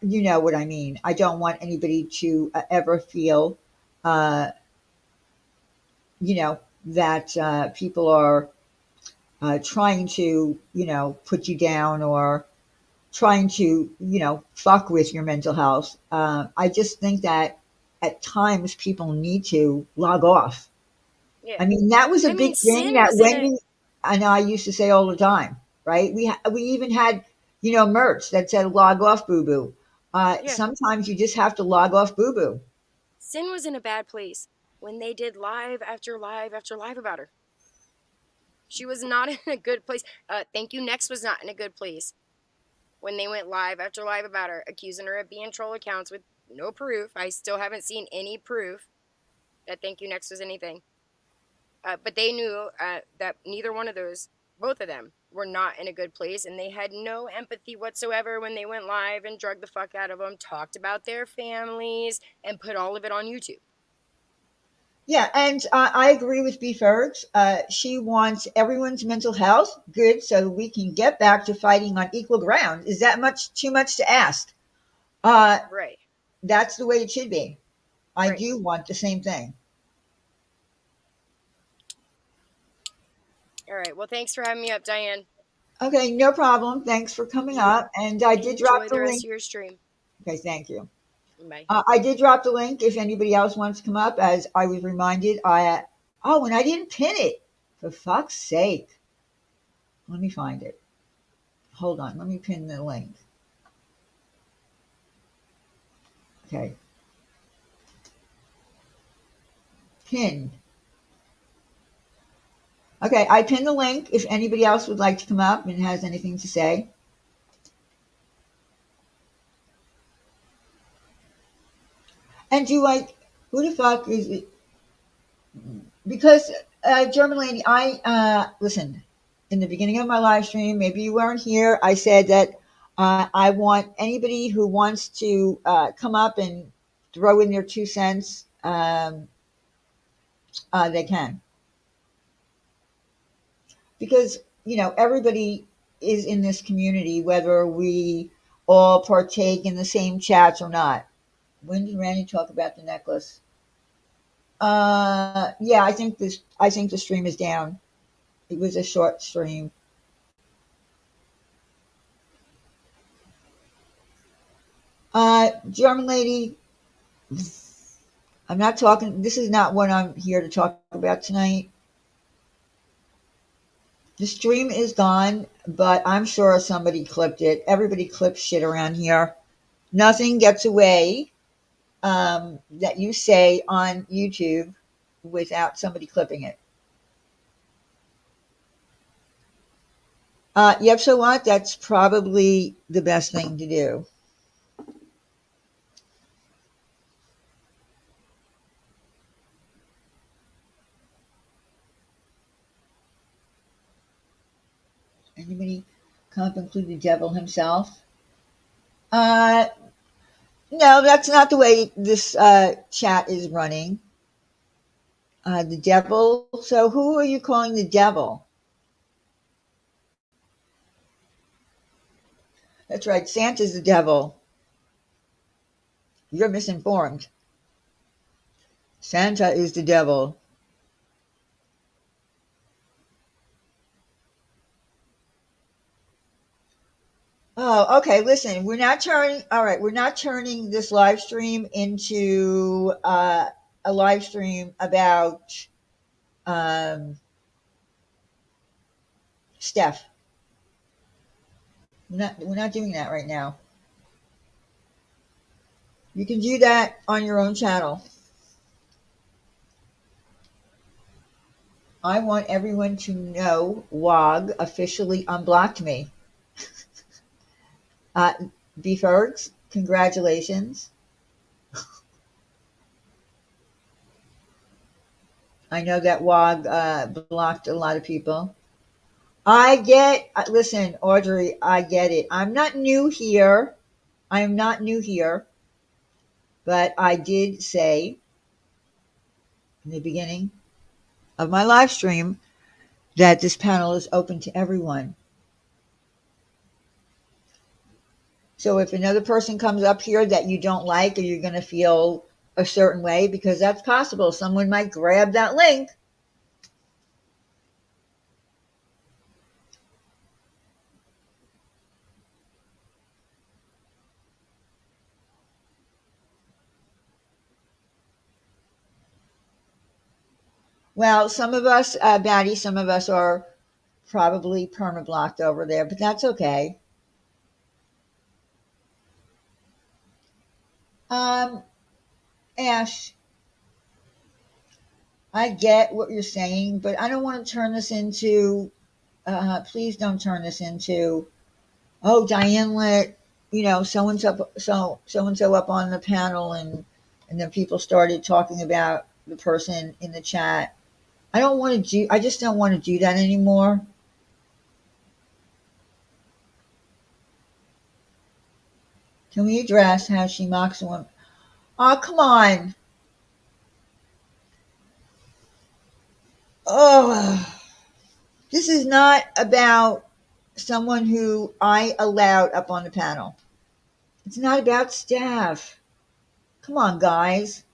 [SPEAKER 1] you know what I mean. I don't want anybody to ever feel, uh, that people are trying to, put you down or trying to, fuck with your mental health. I just think that at times people need to log off.
[SPEAKER 3] yeah.
[SPEAKER 1] I mean, that was a
[SPEAKER 3] I mean,
[SPEAKER 1] big thing
[SPEAKER 3] Sin
[SPEAKER 1] that
[SPEAKER 3] was in a
[SPEAKER 1] Wendy and I used to say all the time, right? We even had, merch that said "log off, boo boo."
[SPEAKER 3] yeah.
[SPEAKER 1] Sometimes you just have to log off, boo boo.
[SPEAKER 3] Sin was in a bad place when they did live after live after live about her. She was not in a good place. Thank You Next was not in a good place when they went live after live about her, accusing her of being troll accounts with no proof. I still haven't seen any proof that Thank You Next was anything. But they knew that neither one of those, both of them, were not in a good place, and they had no empathy whatsoever when they went live and drugged the fuck out of them, talked about their families, and put all of it on YouTube.
[SPEAKER 1] Yeah, and I agree with B. Fergs. She wants everyone's mental health good so we can get back to fighting on equal ground. Is that much too much to ask? Uh,
[SPEAKER 3] Right,
[SPEAKER 1] that's the way it should be. I
[SPEAKER 3] right.
[SPEAKER 1] do want the same thing.
[SPEAKER 3] All right. Well, thanks for having me up, Diane.
[SPEAKER 1] Okay, no problem. Thanks for coming
[SPEAKER 3] You
[SPEAKER 1] up. And I did drop
[SPEAKER 3] enjoy
[SPEAKER 1] the
[SPEAKER 3] the rest
[SPEAKER 1] link.
[SPEAKER 3] of your stream.
[SPEAKER 1] Okay, thank you.
[SPEAKER 3] Bye.
[SPEAKER 1] I did drop the link if anybody else wants to come up. As I was reminded, oh, and I didn't pin it. For fuck's sake. Let me find it. Hold on. Let me pin the link. Okay. Pin. Okay, I pinned the link if anybody else would like to come up and has anything to say. And do like, who the fuck is it? Because, German lady, listen, in the beginning of my live stream, maybe you weren't here, I said that I want anybody who wants to come up and throw in their 2 cents, they can. Because, everybody is in this community, whether we all partake in the same chats or not. When did Randy talk about the necklace? Yeah, I think the stream is down. It was a short stream. German lady, I'm not talking, this is not what I'm here to talk about tonight. The stream is gone, but I'm sure somebody clipped it. Everybody clips shit around here. Nothing gets away that you say on YouTube without somebody clipping it. Yep, so what? That's probably the best thing to do. Anybody come up include the devil himself? No, that's not the way this chat is running. The devil. So who are you calling the devil? That's right. Santa's the devil. You're misinformed. Santa is the devil. Oh, okay. Listen, we're not turning. All right, we're not turning this live stream into a live stream about um, Steph. We're not doing that right now. You can do that on your own channel. I want everyone to know WOG officially unblocked me. Beefards, congratulations. I know that WOG blocked a lot of people. Listen, Audrey, I get it. I'm not new here. I am not new here. But I did say in the beginning of my live stream that this panel is open to everyone. So if another person comes up here that you don't like or you're going to feel a certain way, because that's possible, someone might grab that link. Well, some of us, Batty, some of us are probably perma-blocked over there, but that's okay. Ash, I get what you're saying, but I don't want to turn this into, please don't turn this into, oh, Diane let, so and so up on the panel, and then people started talking about the person in the chat. I just don't want to do that anymore. Can we address how she mocks a woman? Oh, come on. Oh, this is not about someone who I allowed up on the panel. It's not about staff. Come on, guys.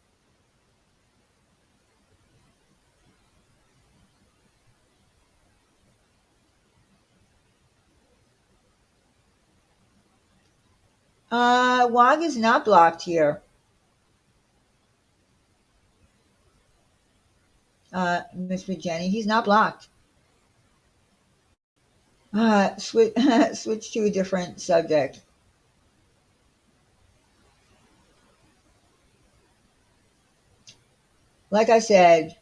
[SPEAKER 1] WOG is not blocked here. Miss Jenny, he's not blocked. Switch, switch to a different subject. Like I said,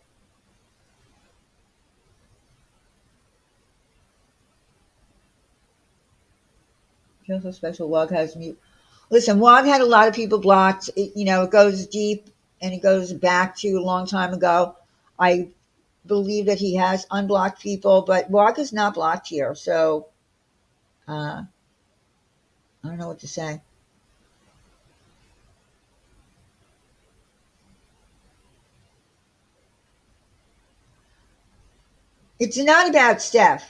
[SPEAKER 1] feel so special. WOG has mute. Listen, WOG had a lot of people blocked. It goes deep and it goes back to a long time ago. I believe that he has unblocked people, but WOG is not blocked here. So I don't know what to say. It's not about Steph.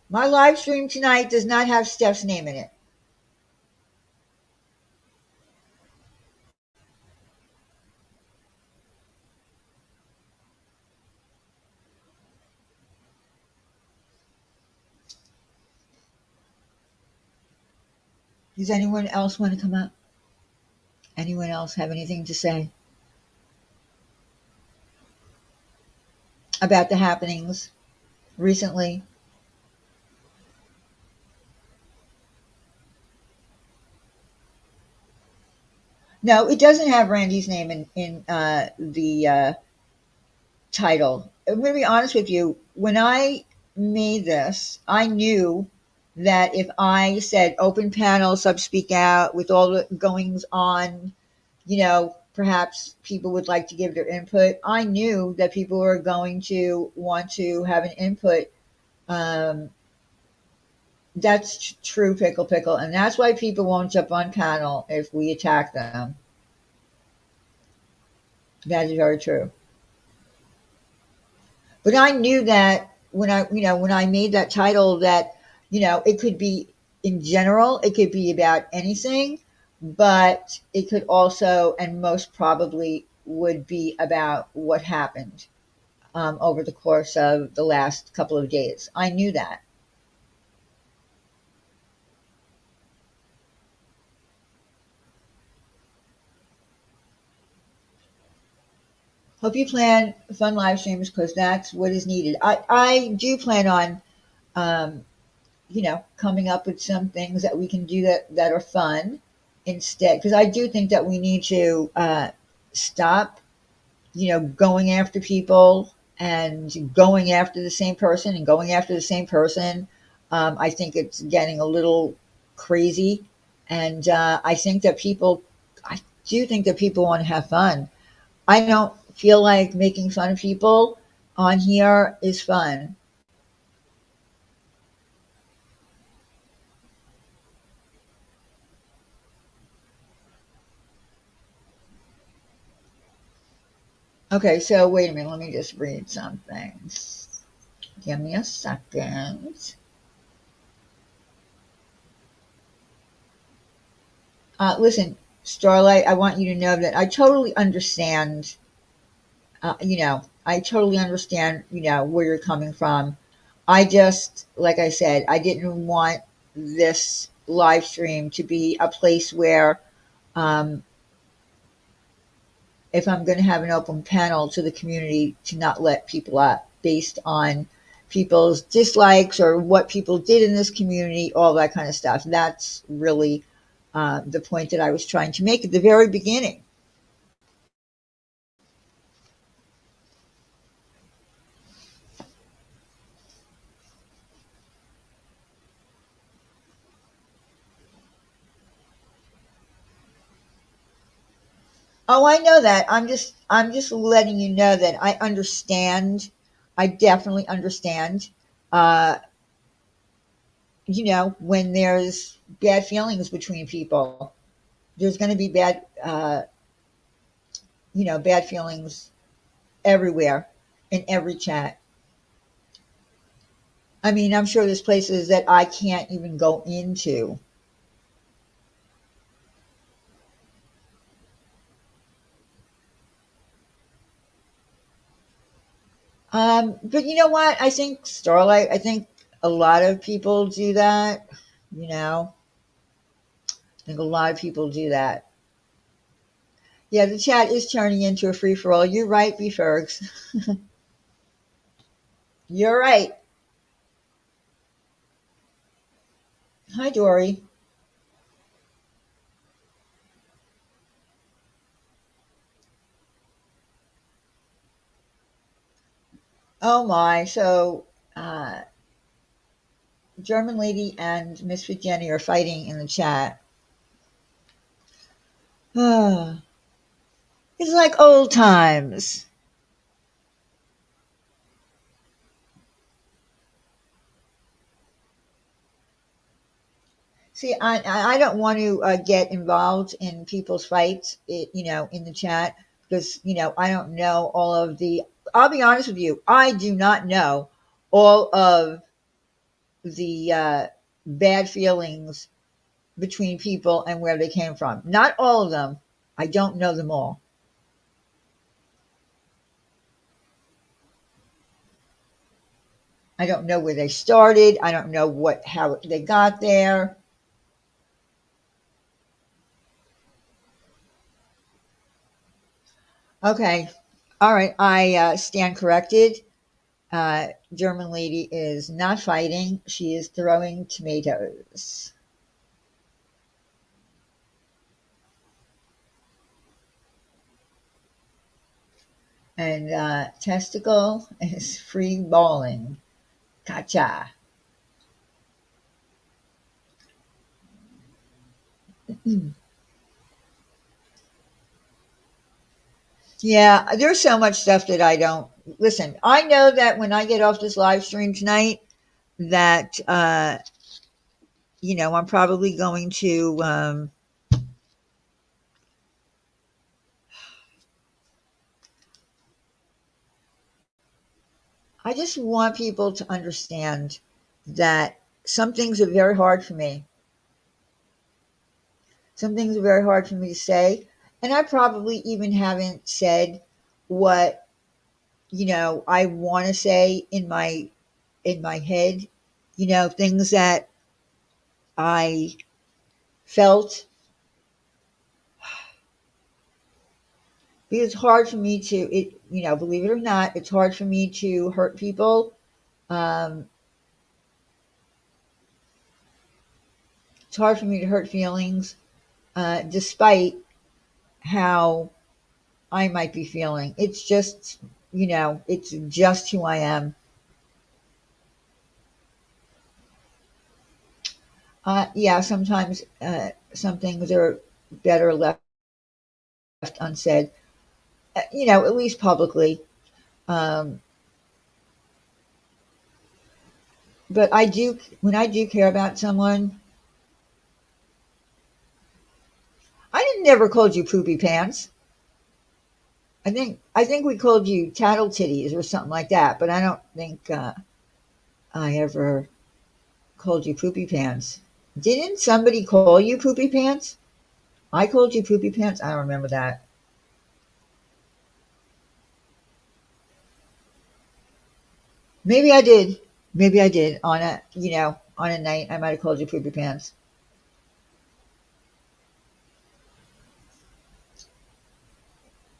[SPEAKER 1] My live stream tonight does not have Steph's name in it. Does anyone else want to come up? Anyone else have anything to say about the happenings recently? No, it doesn't have Randy's name in the title. I'm going to be honest with you. When I made this, I knew that if I said open panel, sub speak out with all the goings on, perhaps people would like to give their input. I knew that people were going to want to have an input. That's true, pickle, and that's why people won't jump on panel if we attack them. That is very true. But I knew that when I made that title that, it could be in general, it could be about anything, but it could also, and most probably would be about what happened over the course of the last couple of days. I knew that. Hope you plan fun live streams because that's what is needed. I do plan on, coming up with some things that we can do that are fun instead. Because I do think that we need to stop, going after people and going after the same person and going after the same person. I think it's getting a little crazy. And I do think that people want to have fun. I don't feel like making fun of people on here is fun. Okay, so wait a minute. Let me just read something. Give me a second. Listen, Starlight, I want you to know that I totally understand. I totally understand, where you're coming from. I just, like I said, I didn't want this live stream to be a place where, um, if I'm going to have an open panel to the community, to not let people up based on people's dislikes or what people did in this community, all that kind of stuff. That's really the point that I was trying to make at the very beginning. Oh, I know that. I'm just letting you know that I understand. I definitely understand. Uh, when there's bad feelings between people, there's going to be bad feelings everywhere in every chat. I mean, I'm sure there's places that I can't even go into. But you know what? I think Starlight. I think a lot of people do that. You know, I think a lot of people do that. Yeah, the chat is turning into a free for all. You're right, B. Fergs. You're right. Hi, Dory. Oh my. So, uh, German lady and Misfit Jenny are fighting in the chat. It's like old times. See, I don't want to get involved in people's fights, in the chat because I don't know all of the. I'll be honest with you, I do not know all of the bad feelings between people and where they came from. Not all of them. I don't know them all. I don't know where they started. I don't know how they got there. Okay. All right. I stand corrected. German lady is not fighting. She is throwing tomatoes. And testicle is free balling. Gotcha. Yeah, there's so much stuff that I don't listen. I know that when I get off this live stream tonight, that I'm probably going to. I just want people to understand that some things are very hard for me. Some things are very hard for me to say, and I probably even haven't said what I want to say in my head. Things that I felt, because it's hard for me to believe it or not, it's hard for me to hurt people. Um, it's hard for me to hurt feelings, despite how I might be feeling. It's just who I am. Yeah, sometimes some things are better left unsaid, at least publicly. Um, but when I do care about someone, I didn't never called you poopy pants. I think we called you tattle titties or something like that, but I don't think I ever called you poopy pants. Didn't somebody call you poopy pants? I called you poopy pants. I don't remember that. Maybe I did. Maybe I did on a night I might have called you poopy pants.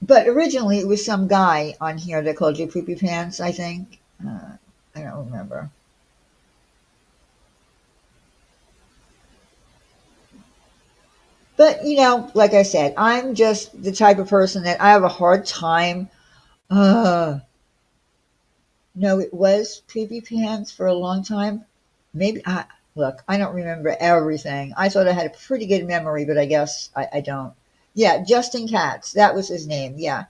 [SPEAKER 1] But originally it was some guy on here that called you poopy pants, I think. I don't remember. But like I said, I'm just the type of person that I have a hard time. Uh, no, it was poopy pants for a long time. Maybe I look. I don't remember everything. I thought I had a pretty good memory, but I guess I don't. Yeah, Justin Katz. That was his name. Yeah.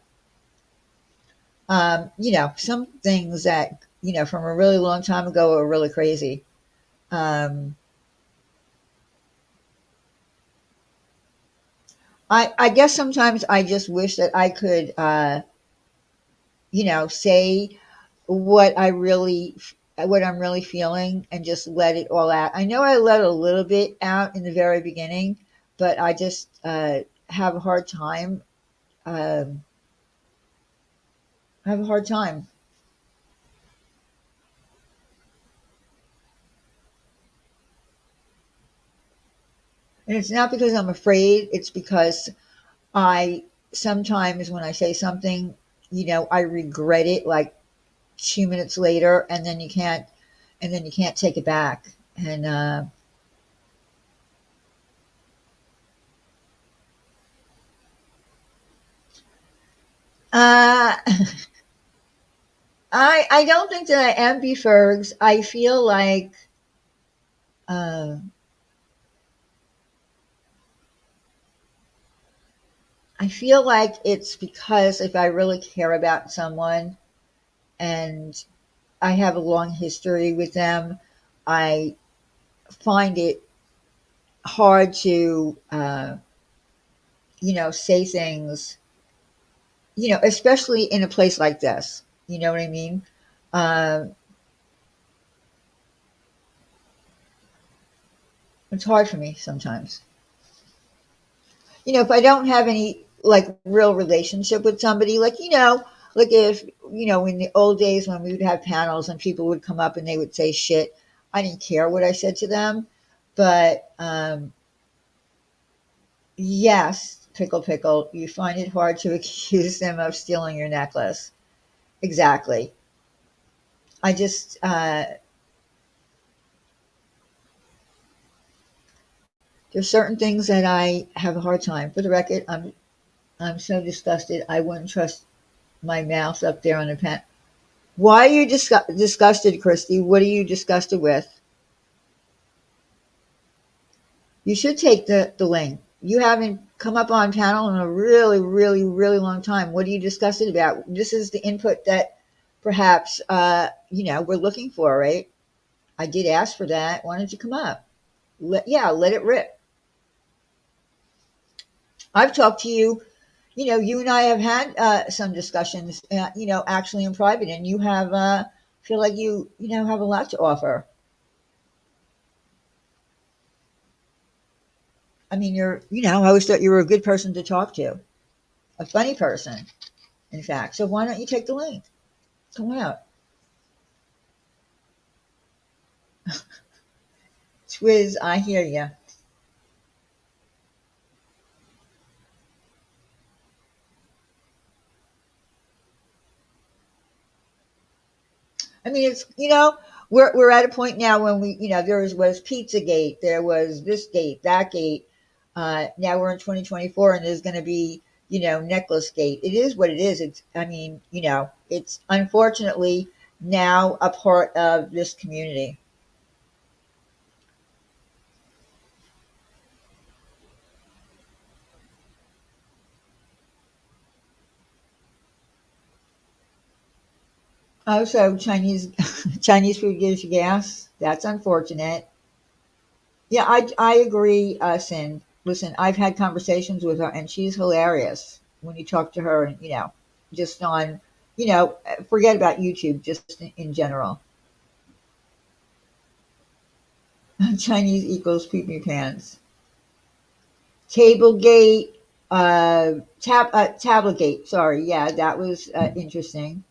[SPEAKER 1] Some things that from a really long time ago are really crazy. Um, I guess sometimes I just wish that I could, say what what I'm really feeling and just let it all out. I know I let a little bit out in the very beginning, but I just have a hard time. Um, I have a hard time. And it's not because I'm afraid, it's because I sometimes when I say something, I regret it like 2 minutes later, and then you can't take it back. And uh, I don't think that I am Fergs. Uh, I feel like it's because if I really care about someone and I have a long history with them, I find it hard to, say things, especially in a place like this. You know what I mean? Uh, it's hard for me sometimes. If I don't have any like real relationship with somebody, like if, in the old days when we would have panels and people would come up and they would say shit, I didn't care what I said to them. But yes, pickle, pickle, you find it hard to accuse them of stealing your necklace. Exactly. I just, there's certain things that I have a hard time. For the record, I'm so disgusted. I wouldn't trust my mouth up there on a pen. Why are you disgusted, Christy? What are you disgusted with? You should take the link. You haven't come up on panel in a really, really, really long time. What are you disgusted about? This is the input that perhaps we're looking for, right? I did ask for that. Why don't you come up? Let it rip. I've talked to you. You and I have had some discussions. Actually in private, and you have feel like you have a lot to offer. I mean, I always thought you were a good person to talk to, a funny person, in fact. So why don't you take the link? Come out. Twiz, I hear you. I mean, we're at a point now when there was Pizzagate, there was this gate, that gate. Now we're in 2024, and there's going to be Necklace Gate. It is what it is. I mean, it's unfortunately now a part of this community. Also, Chinese food gives you gas. That's unfortunate. Yeah, I agree, Sin. Listen, I've had conversations with her, and she's hilarious when you talk to her, and just on, forget about YouTube, just in general. Chinese equals poop me pants. Tablegate, Tablegate. Sorry, yeah, that was interesting.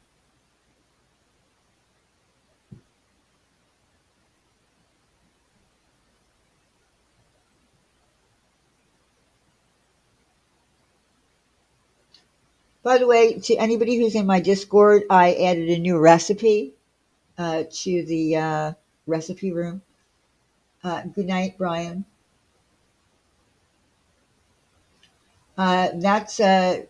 [SPEAKER 1] By the way, to anybody who's in my Discord, I added a new recipe to the recipe room. Good night, Brian. That's a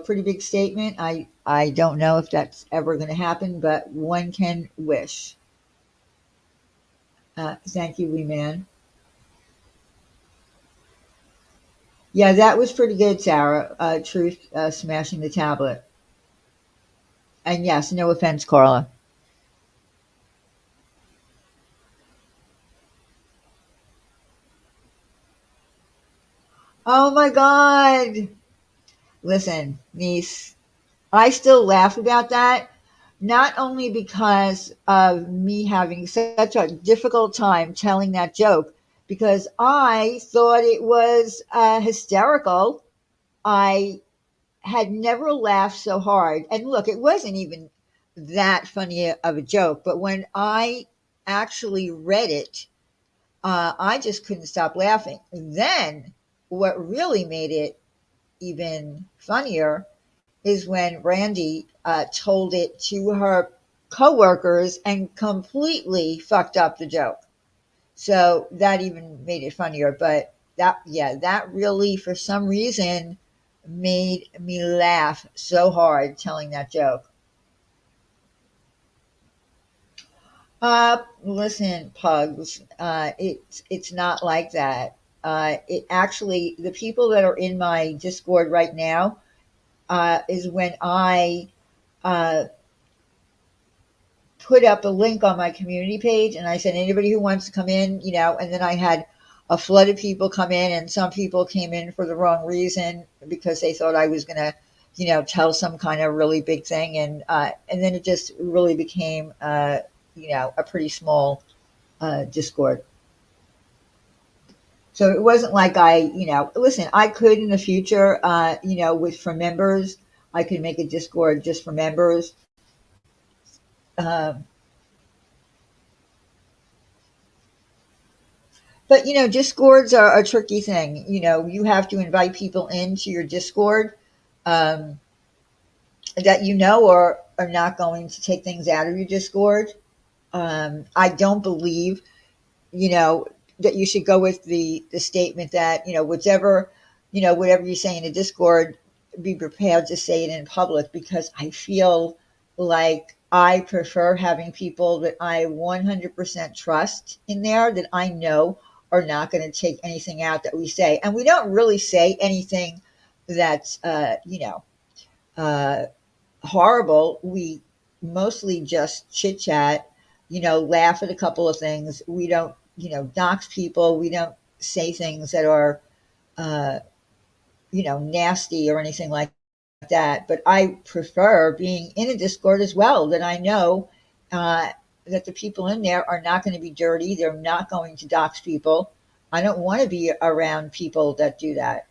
[SPEAKER 1] pretty big statement. I don't know if that's ever going to happen, but one can wish. Thank you, Wee Man. Yeah, that was pretty good, Sarah. Truth smashing the tablet. And yes, no offense, Carla. Oh my God. Listen, niece, I still laugh about that, not only because of me having such a difficult time telling that joke, because I thought it was hysterical. I had never laughed so hard. And look, it wasn't even that funny of a joke, but when I actually read it, I just couldn't stop laughing. Then, what really made it even funnier is when Randy told it to her coworkers and completely fucked up the joke. So that even made it funnier. But that, yeah, that really, for some reason, made me laugh so hard telling that joke. Listen, Pugs, it's not like that. It actually, the people that are in my Discord right now, is when I uh, put up a link on my community page and I said, anybody who wants to come in, and then I had a flood of people come in, and some people came in for the wrong reason because they thought I was going to, tell some kind of really big thing. And then it just really became, a pretty small Discord. So it wasn't like listen, I could in the future, with for members, I could make a Discord just for members. Um, but Discords are a tricky thing. You have to invite people into your Discord um, that are not going to take things out of your Discord. I don't believe you know that you should go with the statement that whatever you say in a Discord, be prepared to say it in public, because I feel like I prefer having people that I 100% trust in there, that I know are not going to take anything out that we say, and we don't really say anything that's uh, horrible. We mostly just chit chat, laugh at a couple of things. We don't, dox people. We don't say things that are, uh, nasty or anything like that. But I prefer being in a Discord as well, that I know uh, that the people in there are not going to be dirty. They're not going to dox people. I don't want to be around people that do that.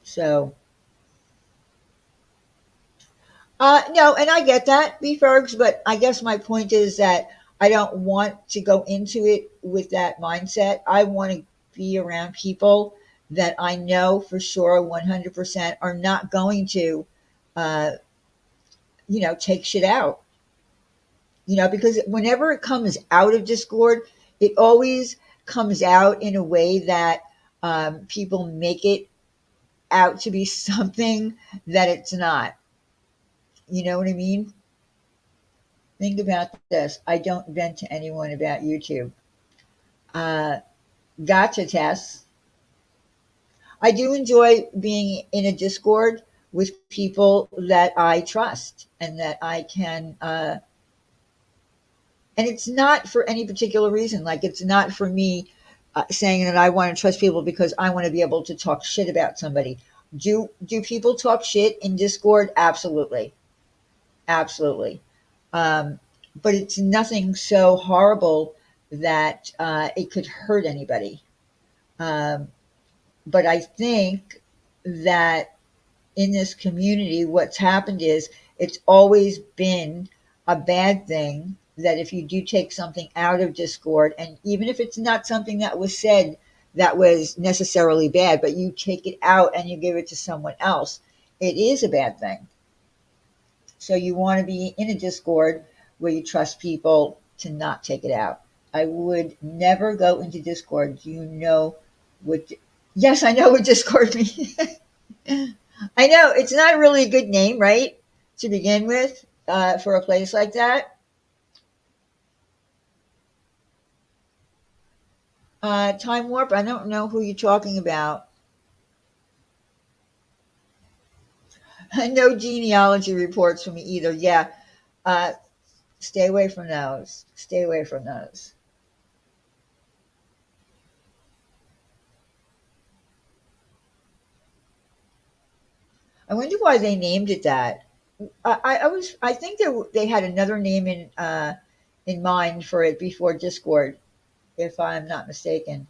[SPEAKER 1] So, no, and I get that, B. Fergs, but I guess my point is that I don't want to go into it with that mindset. I want to be around people that I know for sure 100% are not going to, uh, take shit out. Because whenever it comes out of Discord, it always comes out in a way that people make it out to be something that it's not. You know what I mean? Think about this. I don't vent to anyone about YouTube. Uh, Gotcha, Tess. I do enjoy being in a Discord with people that I trust and that I can, and it's not for any particular reason. Like, it's not for me saying that I want to trust people because I want to be able to talk shit about somebody. Do people talk shit in Discord? Absolutely. Absolutely. Um, but it's nothing so horrible that it could hurt anybody. Um, but I think that in this community, what's happened is it's always been a bad thing that if you do take something out of Discord, and even if it's not something that was said that was necessarily bad, but you take it out and you give it to someone else, it is a bad thing. So you want to be in a Discord where you trust people to not take it out. I would never go into Discord. Do you know what? Yes, I know what Discord means. I know it's not really a good name, right? To begin with, for a place like that. Time Warp, I don't know who you're talking about. No genealogy reports for me either. Yeah, uh, stay away from those. Stay away from those. I wonder why they named it that. I think they had another name in mind for it before Discord, if I'm not mistaken.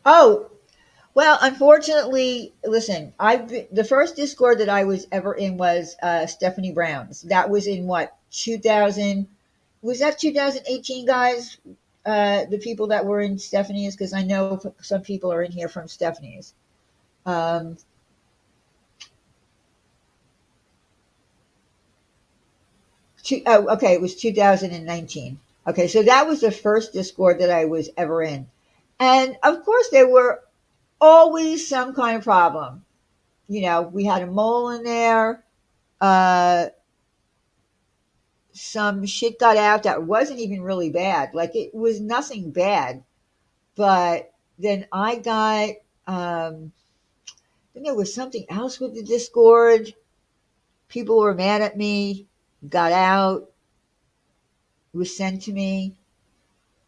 [SPEAKER 1] Oh, Well, unfortunately, listen, the first Discord that I was ever in was Stephanie Brown's. That was in what, 2000? Was that 2018, guys? The people that were in Stephanie's, because I know some people are in here from Stephanie's. Um, okay, it was 2019. Okay, so that was the first Discord that I was ever in. And of course, there were always some kind of problem. You know, we had a mole in there. Uh, some shit got out that wasn't even really bad. Like it was nothing bad. But then I got, then there was something else with the Discord. People were mad at me, got out, was sent to me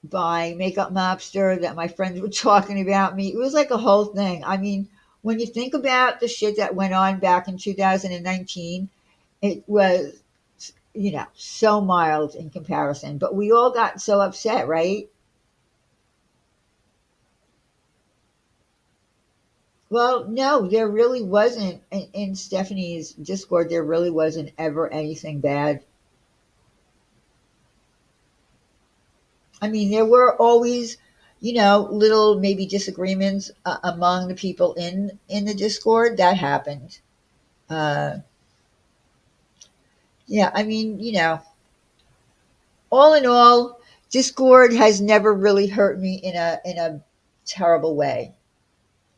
[SPEAKER 1] by Makeup Mobster that my friends were talking about me. It was like a whole thing. I mean, when you think about the shit that went on back in 2019, it was, you know, so mild in comparison. But we all got so upset, right? Well, no, there really wasn't in Stephanie's Discord. There really wasn't ever anything bad. I mean, there were always, you know, little maybe disagreements among the people in the Discord. That happened. Uh, yeah, I mean, you know, all in all, Discord has never really hurt me in a terrible way,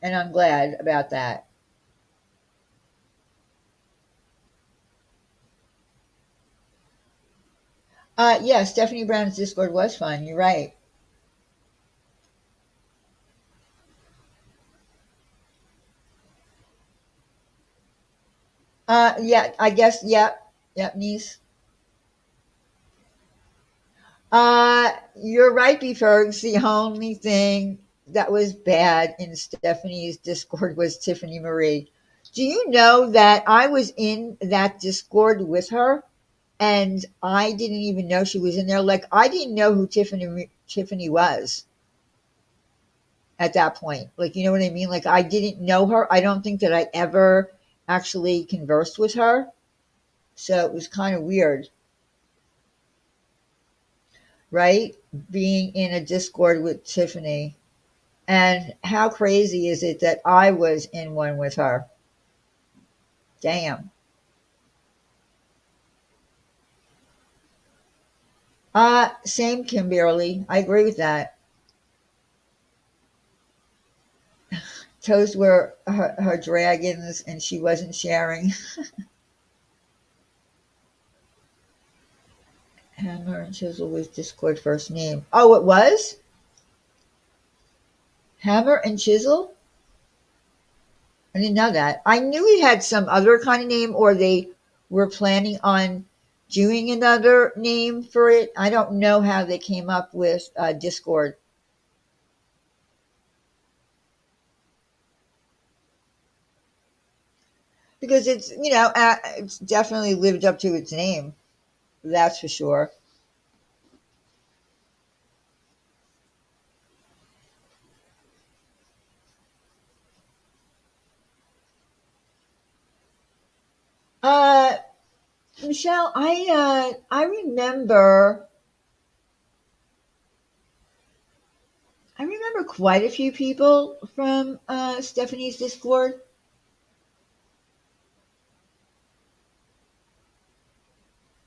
[SPEAKER 1] and I'm glad about that. Yeah, Stephanie Brown's Discord was fun. You're right. Yeah, I guess. Yep, yep, niece. You're right, Beefergs. The only thing that was bad in Stephanie's Discord was Tiffany Marie. Do you know that I was in that Discord with her and I didn't even know she was in there? Like I didn't know who Tiffany was at that point. Like you know what I mean? Like I didn't know her. I don't think that I ever actually conversed with her. So it was kind of weird, right? Being in a Discord with Tiffany. And how crazy is it that I was in one with her? Damn. Same, Kimberly. I agree with that. Those were her dragons, and she wasn't sharing. Hammer and Chisel was Discord first name. Oh, it was Hammer and Chisel. I didn't know that. I knew he had some other kind of name, or they were planning on doing another name for it. I don't know how they came up with Discord because it's it's definitely lived up to its name. That's for sure. Uh, Michelle, I remember quite a few people from Stephanie's Discord,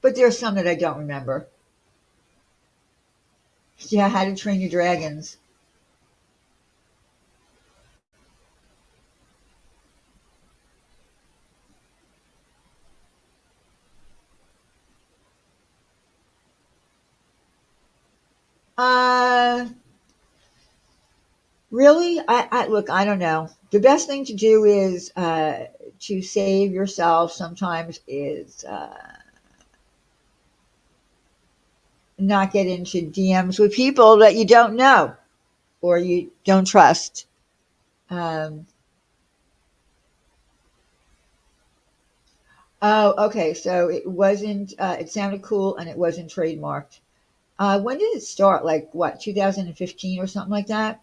[SPEAKER 1] but there's some that I don't remember. Yeah, How to Train Your Dragons. Uh, really? I look. I don't know. The best thing to do is to save yourself. Sometimes is not get into DMs with people that you don't know or you don't trust. Um, oh, okay. So it wasn't. It sounded cool, and it wasn't trademarked. When did it start? Like what, 2015 or something like that?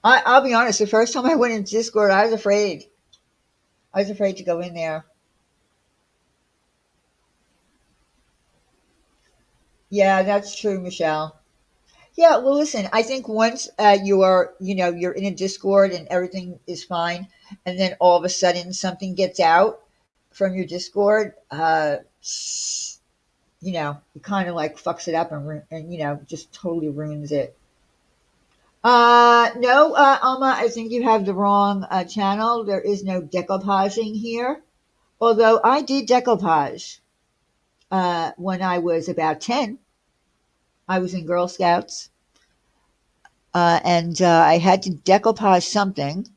[SPEAKER 1] I'll be honest. The first time I went into Discord, I was afraid. I was afraid to go in there. Yeah, that's true, Michelle. Yeah, well, listen, I think once you are, you're in a Discord and everything is fine, and then all of a sudden something gets out from your Discord, it kind of like fucks it up and just totally ruins it. No, Alma, I think you have the wrong channel. There is no decoupaging here. Although I did decoupage when I was about 10. I was in Girl Scouts, and I had to decoupage something,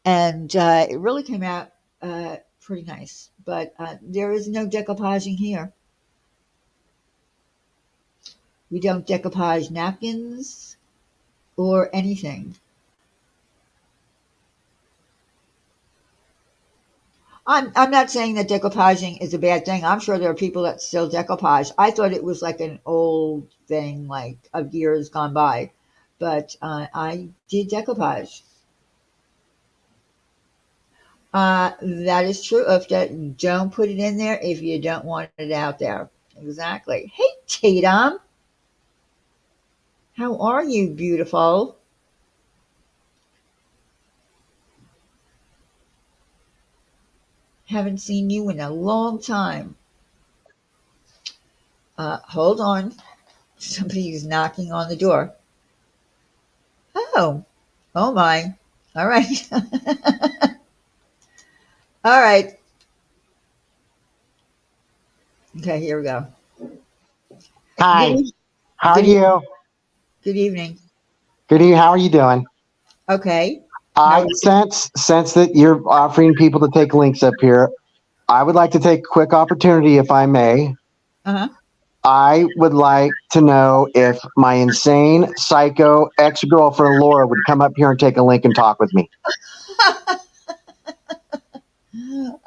[SPEAKER 1] and it really came out pretty nice. But there is no decoupaging here. We don't decoupage napkins or anything. I'm not saying that decoupaging is a bad thing. I'm sure there are people that still decoupage. I thought it was like an old thing, like of years gone by, but I did decoupage. That is true. If that, don't put it in there if you don't want it out there. Exactly. Hey, Tatum, how are you, beautiful? Haven't seen you in a long time. Hold on. Somebody's knocking on the door. Oh, oh my. All right. All right. Okay, here we go.
[SPEAKER 4] Hi,
[SPEAKER 1] Good,
[SPEAKER 4] how are
[SPEAKER 1] good,
[SPEAKER 4] you?
[SPEAKER 1] good evening.
[SPEAKER 4] Good evening. How are you doing?
[SPEAKER 1] Okay.
[SPEAKER 4] I
[SPEAKER 1] How?
[SPEAKER 4] sense that you're offering people to take links up here. I would like to take a quick opportunity, if I may.
[SPEAKER 1] Uh
[SPEAKER 4] I would like to know if my insane psycho ex-girlfriend Laura would come up here and take a link and talk with me.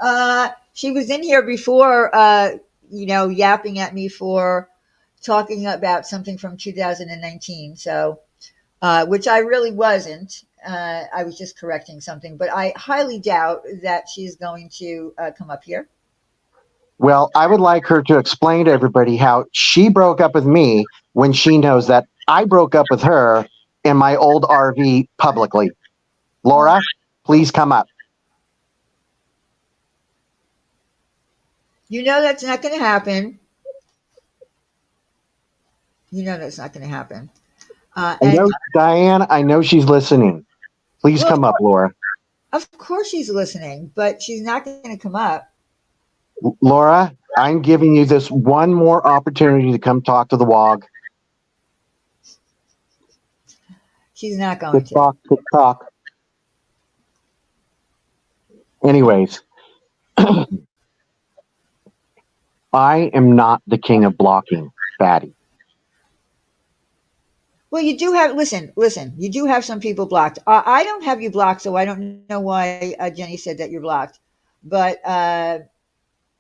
[SPEAKER 1] huh. She was in here before, yapping at me for talking about something from 2019. So, which I really wasn't. I was just correcting something, but I highly doubt that she's going to come up here.
[SPEAKER 4] Well, I would like her to explain to everybody how she broke up with me when she knows that I broke up with her in my old RV publicly. Laura, please come up.
[SPEAKER 1] You know that's not going to happen. You know that's not going to happen.
[SPEAKER 4] I
[SPEAKER 1] And
[SPEAKER 4] know, Diane, I know she's listening. Please
[SPEAKER 1] well,
[SPEAKER 4] come up, Laura.
[SPEAKER 1] of course she's listening, but she's not going to come up.
[SPEAKER 4] Laura, I'm giving you this one more opportunity to come talk to the WOG.
[SPEAKER 1] She's not going
[SPEAKER 4] Tick
[SPEAKER 1] to.
[SPEAKER 4] tock, tick tock. Anyways, I am not the king of blocking, Fatty.
[SPEAKER 1] Well, you do have, listen, you do have some people blocked. I don't have you blocked, so I don't know why Jenny said that you're blocked. But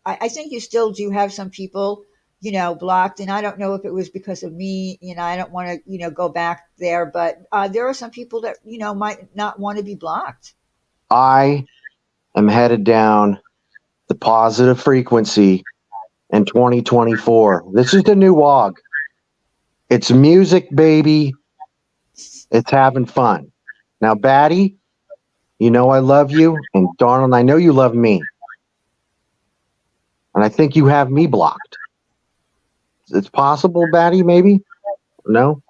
[SPEAKER 1] I think you still do have some people, blocked. And I don't know if it was because of me. I don't want to, go back there. But there are some people that, might not want to be blocked.
[SPEAKER 4] I am headed down the positive frequency in 2024. This is the new WOG. It's music, baby. It's having fun. Now, Batty, you know I love you, and Darnold, I know you love me. And I think you have me blocked. It's possible, Batty, maybe? No?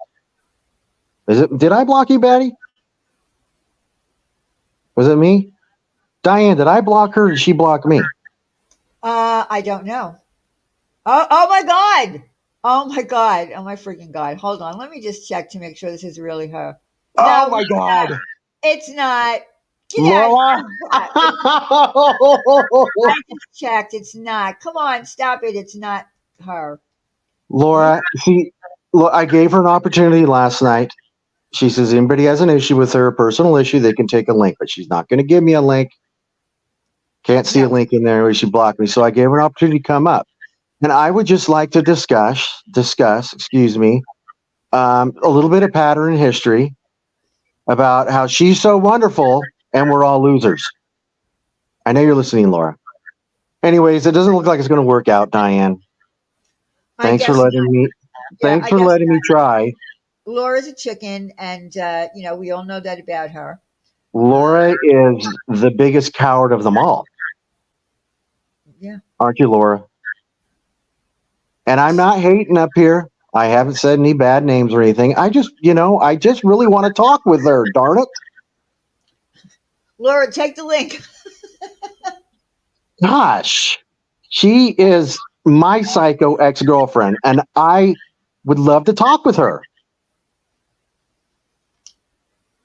[SPEAKER 4] Is it? Did I block you, Batty? Was it me? Diane, did I block her or did she block me?
[SPEAKER 1] I don't know. Oh my God. Oh my God. Oh my freaking God. Hold on. Let me just check to make sure this is really her.
[SPEAKER 4] Oh
[SPEAKER 1] No,
[SPEAKER 4] my God.
[SPEAKER 1] it's not. Get out of
[SPEAKER 4] Laura?
[SPEAKER 1] here. I just checked. It's not. Come on, stop it. It's not her.
[SPEAKER 4] Laura, see, look, I gave her an opportunity last night. She says anybody has an issue with her, a personal issue, they can take a link, but she's not going to give me a link. Can't see a
[SPEAKER 1] No.
[SPEAKER 4] link in there where she blocked me. So I gave her an opportunity to come up. And I would just like to discuss, excuse me, a little bit of pattern in history. about how she's so wonderful and we're all losers. I know you're listening, Laura. Anyways, it doesn't look like it's going to work out, Diane.
[SPEAKER 1] I
[SPEAKER 4] Thanks for
[SPEAKER 1] guess
[SPEAKER 4] letting me.
[SPEAKER 1] Yeah,
[SPEAKER 4] Thanks
[SPEAKER 1] I
[SPEAKER 4] for
[SPEAKER 1] guess
[SPEAKER 4] letting me try.
[SPEAKER 1] Laura's a chicken, and we all know that about her.
[SPEAKER 4] Laura is the biggest coward of them all,
[SPEAKER 1] Yeah.
[SPEAKER 4] aren't you, Laura? And I'm not hating up here. I haven't said any bad names or anything. I just really want to talk with her. Darn it!
[SPEAKER 1] Laura, take the link.
[SPEAKER 4] Gosh, she is my psycho ex-girlfriend, and I would love to talk with her.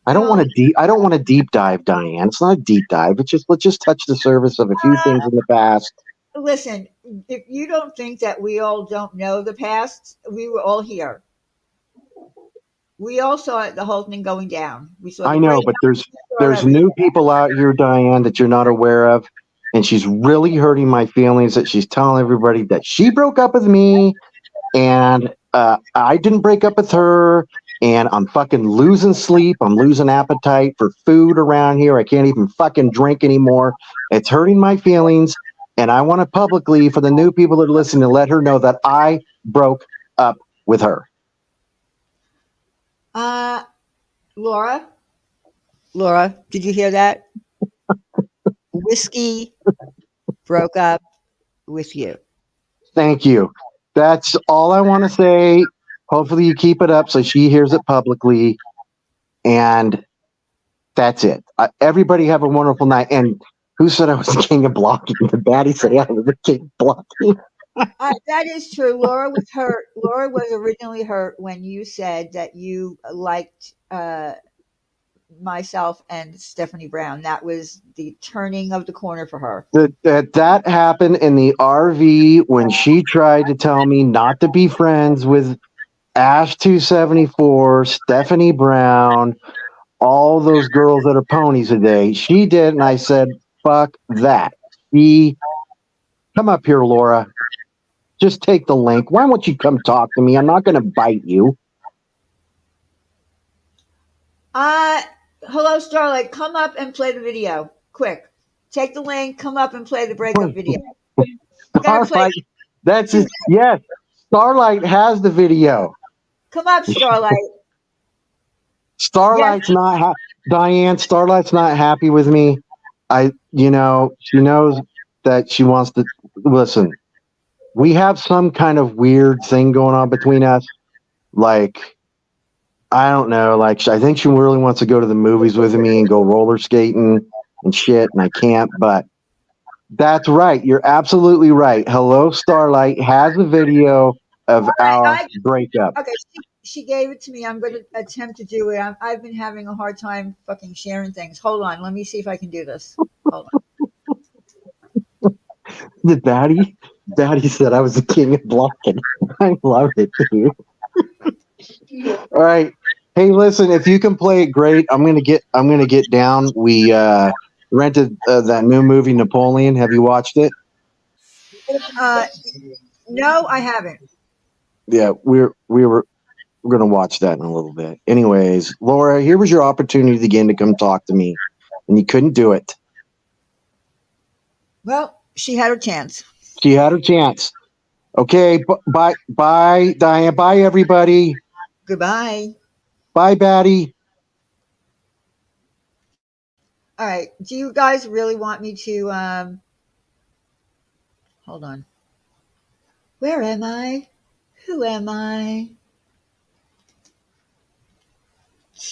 [SPEAKER 4] I don't want to deep dive, Diane. It's not a deep dive. It's just let's just touch the surface of a few things in the past.
[SPEAKER 1] Listen, if you don't think that we all don't know the past, we were all here. We all saw the whole thing going down. We saw.
[SPEAKER 4] I know, but there's new people out here, Diane, that you're not aware of, and she's really hurting my feelings. That she's telling everybody that she broke up with me, and I didn't break up with her. And I'm fucking losing sleep. I'm losing appetite for food around here. I can't even fucking drink anymore. It's hurting my feelings. And I want to publicly, for the new people that are listening, to let her know that I broke up with her.
[SPEAKER 1] Laura, did you hear that? Whiskey broke up with you.
[SPEAKER 4] Thank you. That's all I want to say. Hopefully you keep it up so she hears it publicly. And that's it. Everybody have a wonderful night. And who said I was the king of blocking? The baddie said I was the king of blocking.
[SPEAKER 1] That is true. Laura was hurt. Laura was originally hurt when you said that you liked myself and Stephanie Brown. That was the turning of the corner for her.
[SPEAKER 4] That happened in the RV when she tried to tell me not to be friends with Ash 274, Stephanie Brown, all those girls that are ponies today. She did, and I said, fuck that. Come up here, Laura. Just take the link. Why won't you come talk to me? I'm not going to bite you.
[SPEAKER 1] Hello, Starlight. Come up and play the video. Quick. Take the link. Come up and play the breakup video.
[SPEAKER 4] Starlight. That's it. Yes. Starlight has the video.
[SPEAKER 1] Come up, Starlight.
[SPEAKER 4] Starlight's not Diane. Starlight's not happy with me. She knows that she wants to listen. We have some kind of weird thing going on between us. Like, I don't know. Like, I think she really wants to go to the movies with me and go roller skating and shit, and I can't. But that's right. You're absolutely right. Hello, Starlight has a video of our breakup.
[SPEAKER 1] Okay, she gave it to me. I'm going to attempt to do it. I've been having a hard time fucking sharing things. Hold on. Let me see if I can do this. Hold on.
[SPEAKER 4] The Daddy said I was the king of blocking. I love it, dude. All right. Hey, listen, if you can play it, great. I'm gonna get down. We rented that new movie Napoleon. Have you watched it?
[SPEAKER 1] No, I haven't.
[SPEAKER 4] Yeah, we were gonna watch that in a little bit. Anyways, Laura, here was your opportunity again to come talk to me, and you couldn't do it.
[SPEAKER 1] Well, she had her chance.
[SPEAKER 4] She had her chance. Okay, bye, Diane. Bye, everybody.
[SPEAKER 1] Goodbye.
[SPEAKER 4] Bye, Batty.
[SPEAKER 1] All right. Do you guys really want me to hold on. Where am I? Who am I?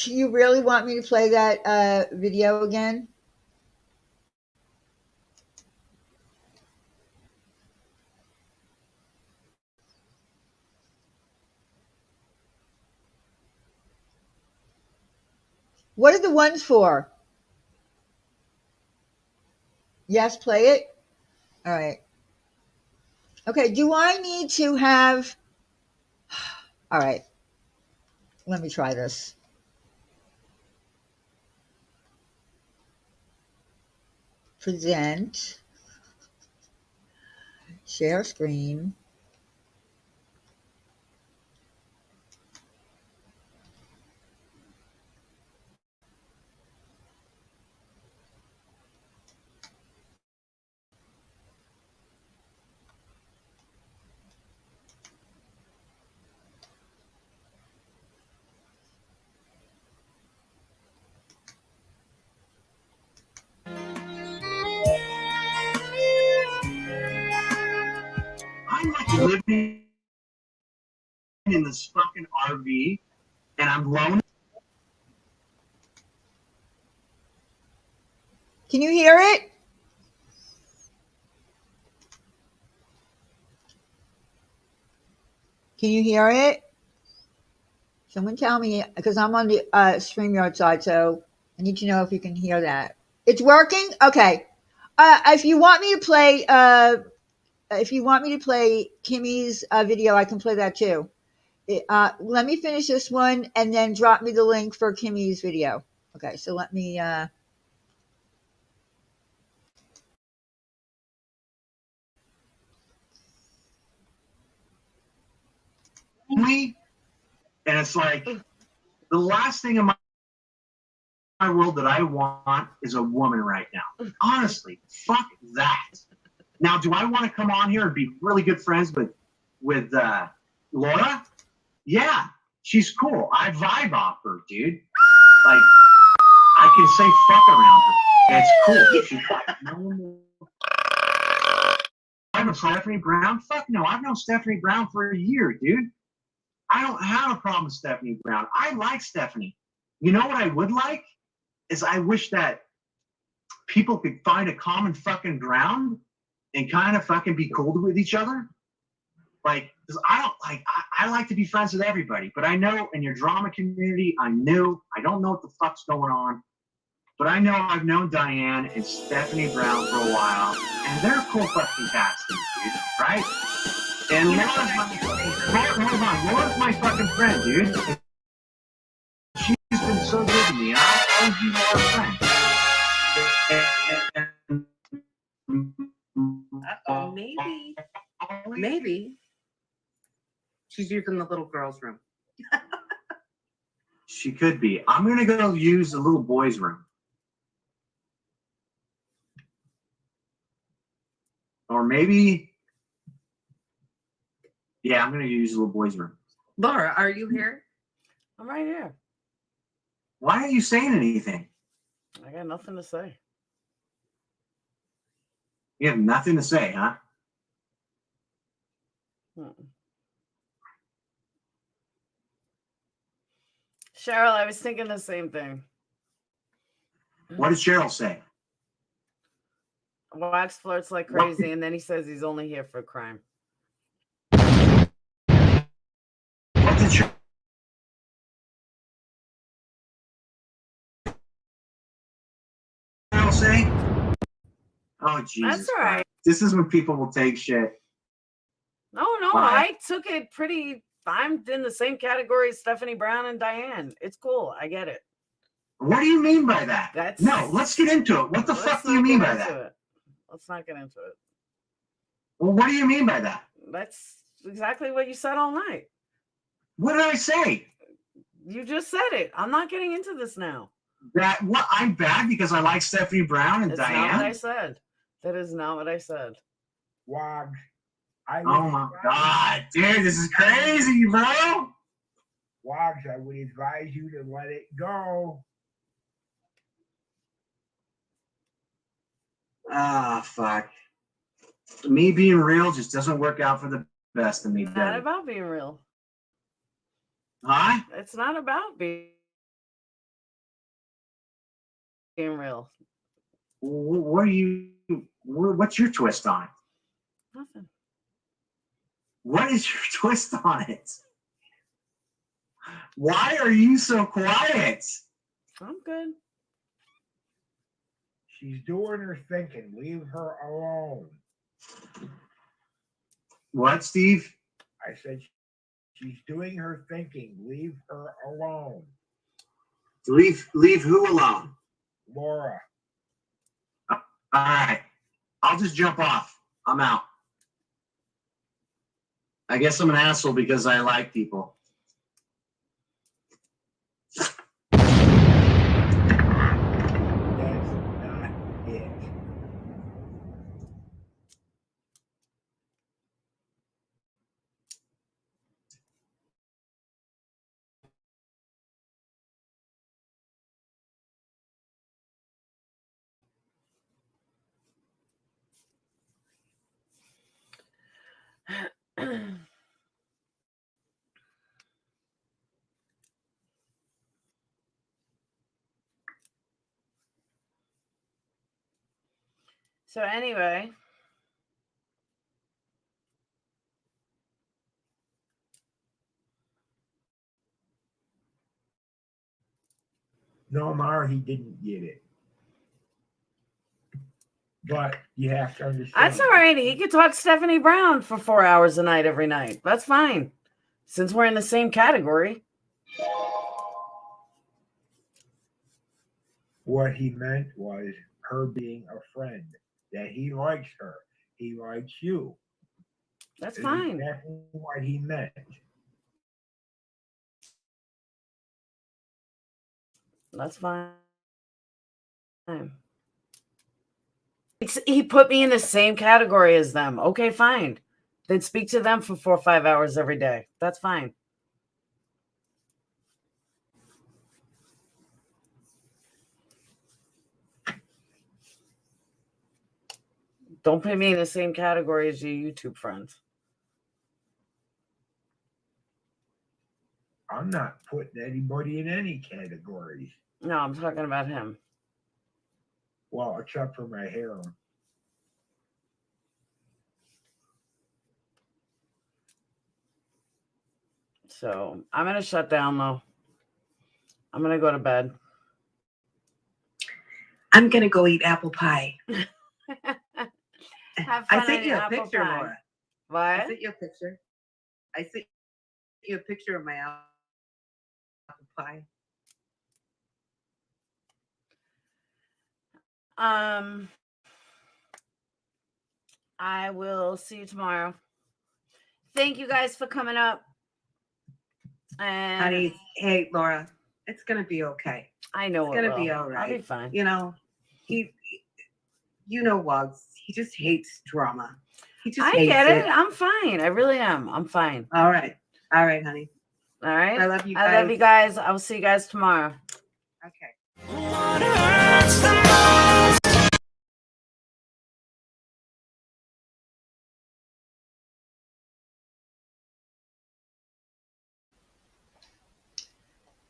[SPEAKER 1] Do you really want me to play that video again? What are the ones for? Yes, play it. All right. Okay, do I need to have... All right. Let me try this. Present. Share screen.
[SPEAKER 4] this fucking RV, and I'm lonely.
[SPEAKER 1] Can you hear it? Can you hear it? Someone tell me, because I'm on the StreamYard side, so I need to know if you can hear that. It's working? Okay. If you want me to play Kimmy's video, I can play that too. Let me finish this one and then drop me the link for Kimmy's video. Okay, so let me
[SPEAKER 4] and it's like the last thing in my world that I want is a woman right now. Honestly, fuck that. Now, do I want to come on here and be really good friends with Laura? Yeah, she's cool. I vibe off her, dude. Like, I can say fuck around her. It's cool. She's like, no. I have a Stephanie Brown? Fuck no. I've known Stephanie Brown for a year, dude. I don't have a problem with Stephanie Brown. I like Stephanie. You know what I would like? Is I wish that people could find a common fucking ground and kind of fucking be cool with each other. Like, because I like to be friends with everybody, but I know in your drama community, I'm new. I don't know what the fuck's going on, but I know I've known Diane and Stephanie Brown for a while, and they're cool fucking cats, dude, right? And Laura's my fucking friend, dude. She's been so good to me. I'll always be Laura's friend.
[SPEAKER 5] Maybe. She's using the little girl's room.
[SPEAKER 4] She could be. I'm going to go use the little boy's room. Or maybe, yeah, I'm going to use the little boy's room.
[SPEAKER 5] Laura, are you here?
[SPEAKER 6] I'm right here.
[SPEAKER 4] Why aren't you saying anything?
[SPEAKER 6] I got nothing to say.
[SPEAKER 4] You have nothing to say, huh?
[SPEAKER 6] Cheryl, I was thinking the same thing.
[SPEAKER 4] What did Cheryl say?
[SPEAKER 6] Wax flirts like crazy, and then he says he's only here for crime.
[SPEAKER 4] What did Cheryl say? Oh, Jesus.
[SPEAKER 6] That's all right.
[SPEAKER 4] This is when people will take shit.
[SPEAKER 6] No,
[SPEAKER 4] Why?
[SPEAKER 6] I took it pretty. I'm in the same category as Stephanie Brown and Diane. It's cool. I get it.
[SPEAKER 4] What do you mean by that? No, let's get into it. What the fuck do you mean by that?
[SPEAKER 6] Let's not get into it.
[SPEAKER 4] Well, what do you mean by that?
[SPEAKER 6] That's exactly what you said all night.
[SPEAKER 4] What did I say?
[SPEAKER 6] You just said it. I'm not getting into this now.
[SPEAKER 4] That what I'm bad because I like Stephanie Brown and
[SPEAKER 6] It's
[SPEAKER 4] Diane.
[SPEAKER 6] not what I said. That is not what I said.
[SPEAKER 7] Wog.
[SPEAKER 4] Oh my god, dude, this is crazy, bro.
[SPEAKER 7] Wogs, I would advise you to let it go.
[SPEAKER 4] Ah, fuck. Me being real just doesn't work out for the best of me.
[SPEAKER 6] It's not about being real.
[SPEAKER 4] Huh?
[SPEAKER 6] It's not about being real.
[SPEAKER 4] What are you? What's your twist on it?
[SPEAKER 6] Nothing.
[SPEAKER 4] What is your twist on it? Why are you so quiet?
[SPEAKER 6] I'm good.
[SPEAKER 7] She's doing her thinking. Leave her alone.
[SPEAKER 4] What, Steve?
[SPEAKER 7] I said she's doing her thinking. Leave her alone.
[SPEAKER 4] Leave who alone?
[SPEAKER 7] Laura.
[SPEAKER 4] All right. I'll just jump off. I'm out. I guess I'm an asshole because I like people.
[SPEAKER 7] That's not it.
[SPEAKER 6] So anyway,
[SPEAKER 7] No, Mar, he didn't get it. But you have to understand.
[SPEAKER 6] that's all right. He could talk Stephanie Brown for 4 hours a night every night. That's fine. Since we're in the same category.
[SPEAKER 7] What he meant was her being a friend, that he likes her. He likes you.
[SPEAKER 6] That's
[SPEAKER 7] That's
[SPEAKER 6] fine.
[SPEAKER 7] exactly what he meant.
[SPEAKER 6] That's fine. He put me in the same category as them. Okay, fine. Then speak to them for 4 or 5 hours every day. That's fine. Don't put me in the same category as your YouTube friends.
[SPEAKER 7] I'm not putting anybody in any categories.
[SPEAKER 6] No, I'm talking about him.
[SPEAKER 7] Well, except for my hair.
[SPEAKER 6] So I'm going to shut down, though. I'm going to go to bed.
[SPEAKER 8] I'm gonna go eat apple pie.
[SPEAKER 6] Have
[SPEAKER 8] I
[SPEAKER 6] fun
[SPEAKER 8] sent
[SPEAKER 6] on
[SPEAKER 8] you
[SPEAKER 6] your
[SPEAKER 8] a
[SPEAKER 6] apple
[SPEAKER 8] picture,
[SPEAKER 6] pie.
[SPEAKER 8] Laura. I
[SPEAKER 6] What?
[SPEAKER 8] sent you a picture. I sent you a picture of my apple pie.
[SPEAKER 6] I will see you tomorrow. Thank you guys for coming up. And
[SPEAKER 8] Honey, hey Laura, it's gonna be okay.
[SPEAKER 6] I know
[SPEAKER 8] It's gonna be
[SPEAKER 6] will.
[SPEAKER 8] all right.
[SPEAKER 6] I'll be fine.
[SPEAKER 8] You know, you know, Wugs. He just hates drama. He just
[SPEAKER 6] I
[SPEAKER 8] hates
[SPEAKER 6] get it.
[SPEAKER 8] it.
[SPEAKER 6] I'm fine. I really am. I'm fine.
[SPEAKER 8] All right, honey.
[SPEAKER 6] All right.
[SPEAKER 8] I love you
[SPEAKER 6] I love you guys. I will see you guys tomorrow.
[SPEAKER 8] Okay.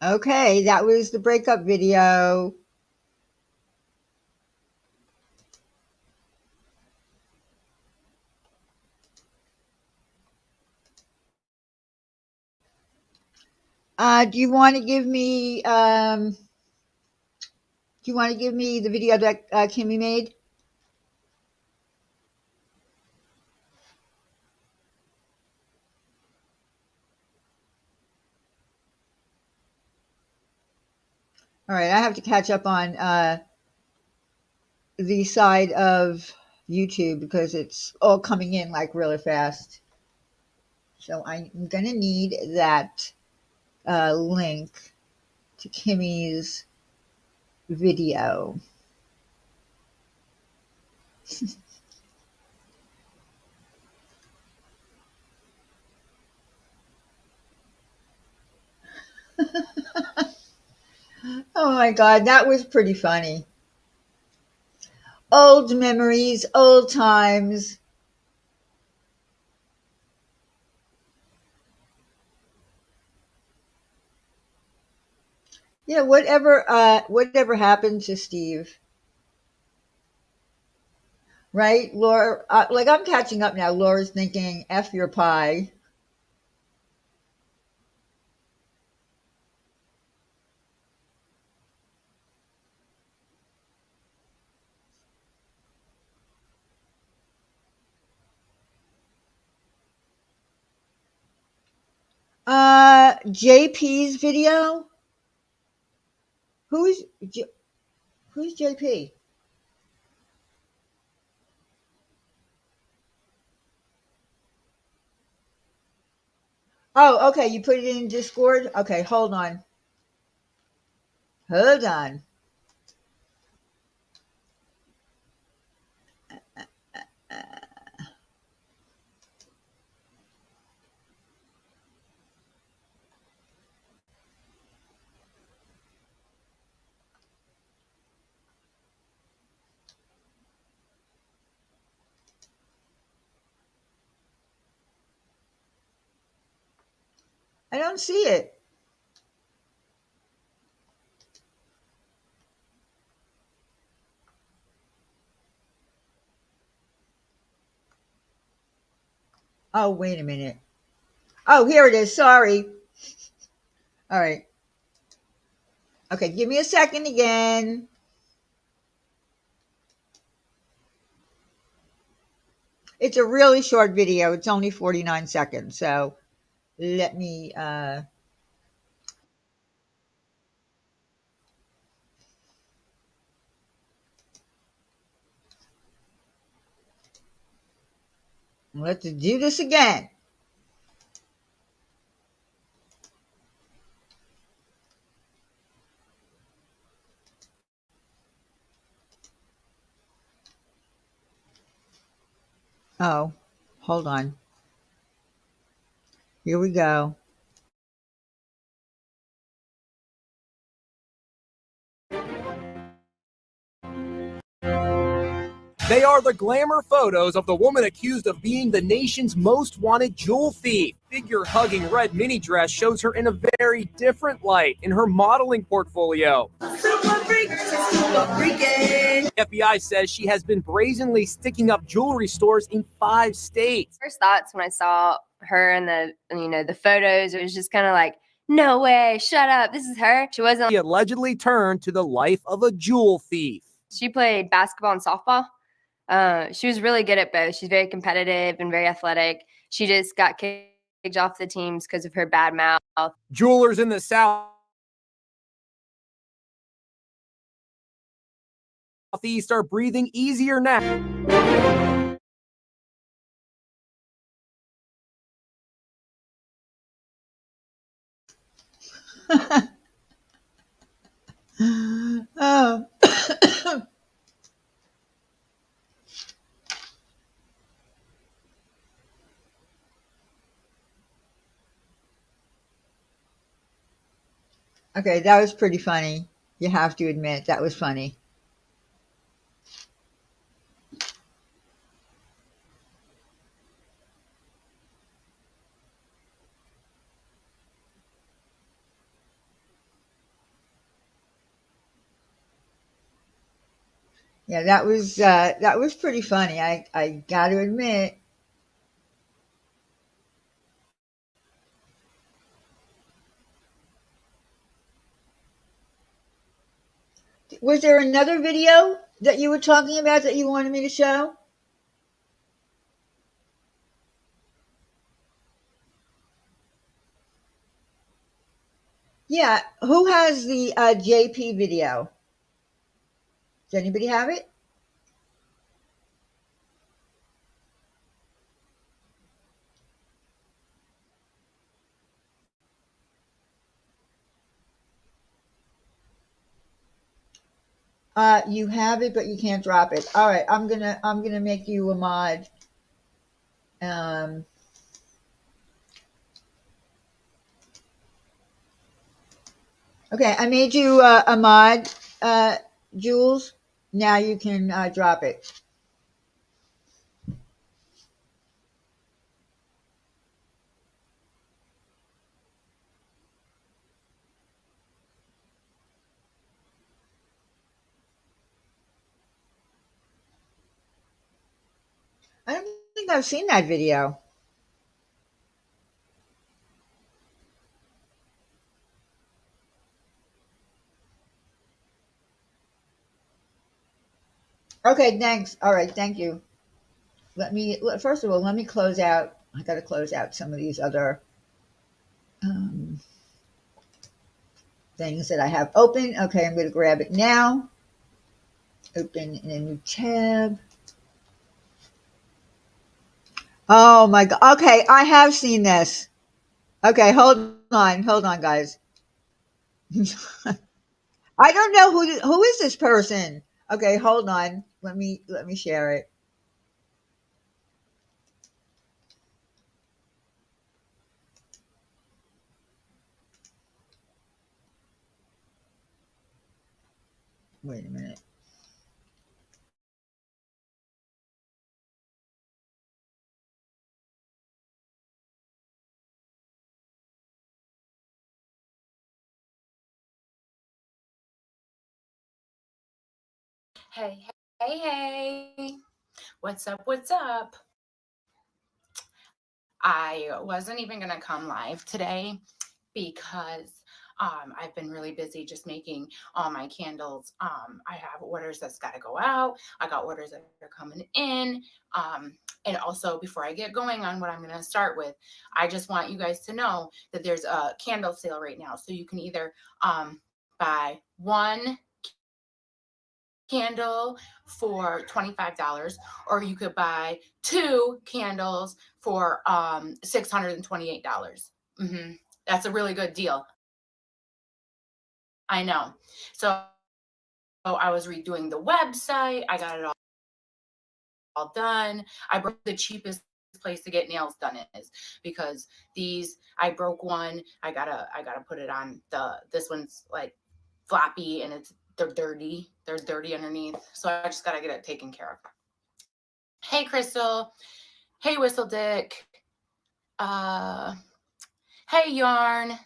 [SPEAKER 1] Okay, that was the breakup video. Do you want to give me the video that Kimmy made? All right, I have to catch up on the side of YouTube because it's all coming in like really fast. So I'm gonna need that link to Kimmy's video. Oh my God, that was pretty funny. Old memories, old times. Yeah, whatever happened to Steve? Right, Laura? Like I'm catching up now. Laura's thinking, "F your pie." JP's video. Who's who's JP? Oh, okay. You put it in Discord. Okay, hold on. Hold on. I don't see it. Oh, wait a minute. Oh, here it is. Sorry. All right. Okay, give me a second again. It's a really short video. It's only 49 seconds. So let me let's do this again. Oh, hold on. Here we go.
[SPEAKER 9] They are the glamour photos of the woman accused of being the nation's most wanted jewel thief. Figure-hugging red mini dress shows her in a very different light in her modeling portfolio. FBI says she has been brazenly sticking up jewelry stores in 5 states.
[SPEAKER 10] First thoughts when I saw her in the photos, it was just kind of like, no way, shut up, this is her. She wasn't.
[SPEAKER 9] She allegedly turned to the life of a jewel thief.
[SPEAKER 10] She played basketball and softball. She was really good at both. She's very competitive and very athletic. She just got kicked off the teams because of her bad mouth.
[SPEAKER 9] Jewelers in the Southeast are breathing easier now.
[SPEAKER 1] Oh. Okay, that was pretty funny. You have to admit that was funny. Yeah, that was pretty funny. I got to admit. Was there another video that you were talking about that you wanted me to show? Yeah, who has the JP video? Does anybody have it? You have it, but you can't drop it. All right, I'm gonna make you a mod. Okay, I made you a mod, Jules. Now you can drop it. I don't think I've seen that video. Okay, thanks. All right, thank you. First of all, let me close out. I got to close out some of these other things that I have open. Okay, I'm going to grab it now. Open in a new tab. Oh my God. Okay, I have seen this. Okay, hold on, guys. I don't know who is this person. Okay, hold on. Let me share it. Wait a minute.
[SPEAKER 11] Hey, hey, hey. What's up? What's up? I wasn't even going to come live today because I've been really busy just making all my candles. I have orders that's got to go out. I got orders that are coming in. And also, before I get going on what I'm going to start with, I just want you guys to know that there's a candle sale right now. So you can either buy one candle for $25, or you could buy 2 candles for $628. That's a really good deal. I know. So I was redoing the website. I got it all done. I broke the cheapest place to get nails done is because I broke one. I gotta put it on this one's like floppy and they're dirty underneath. So I just gotta get it taken care of. Hey, Crystal. Hey, Whistle Dick. Hey, Yarn.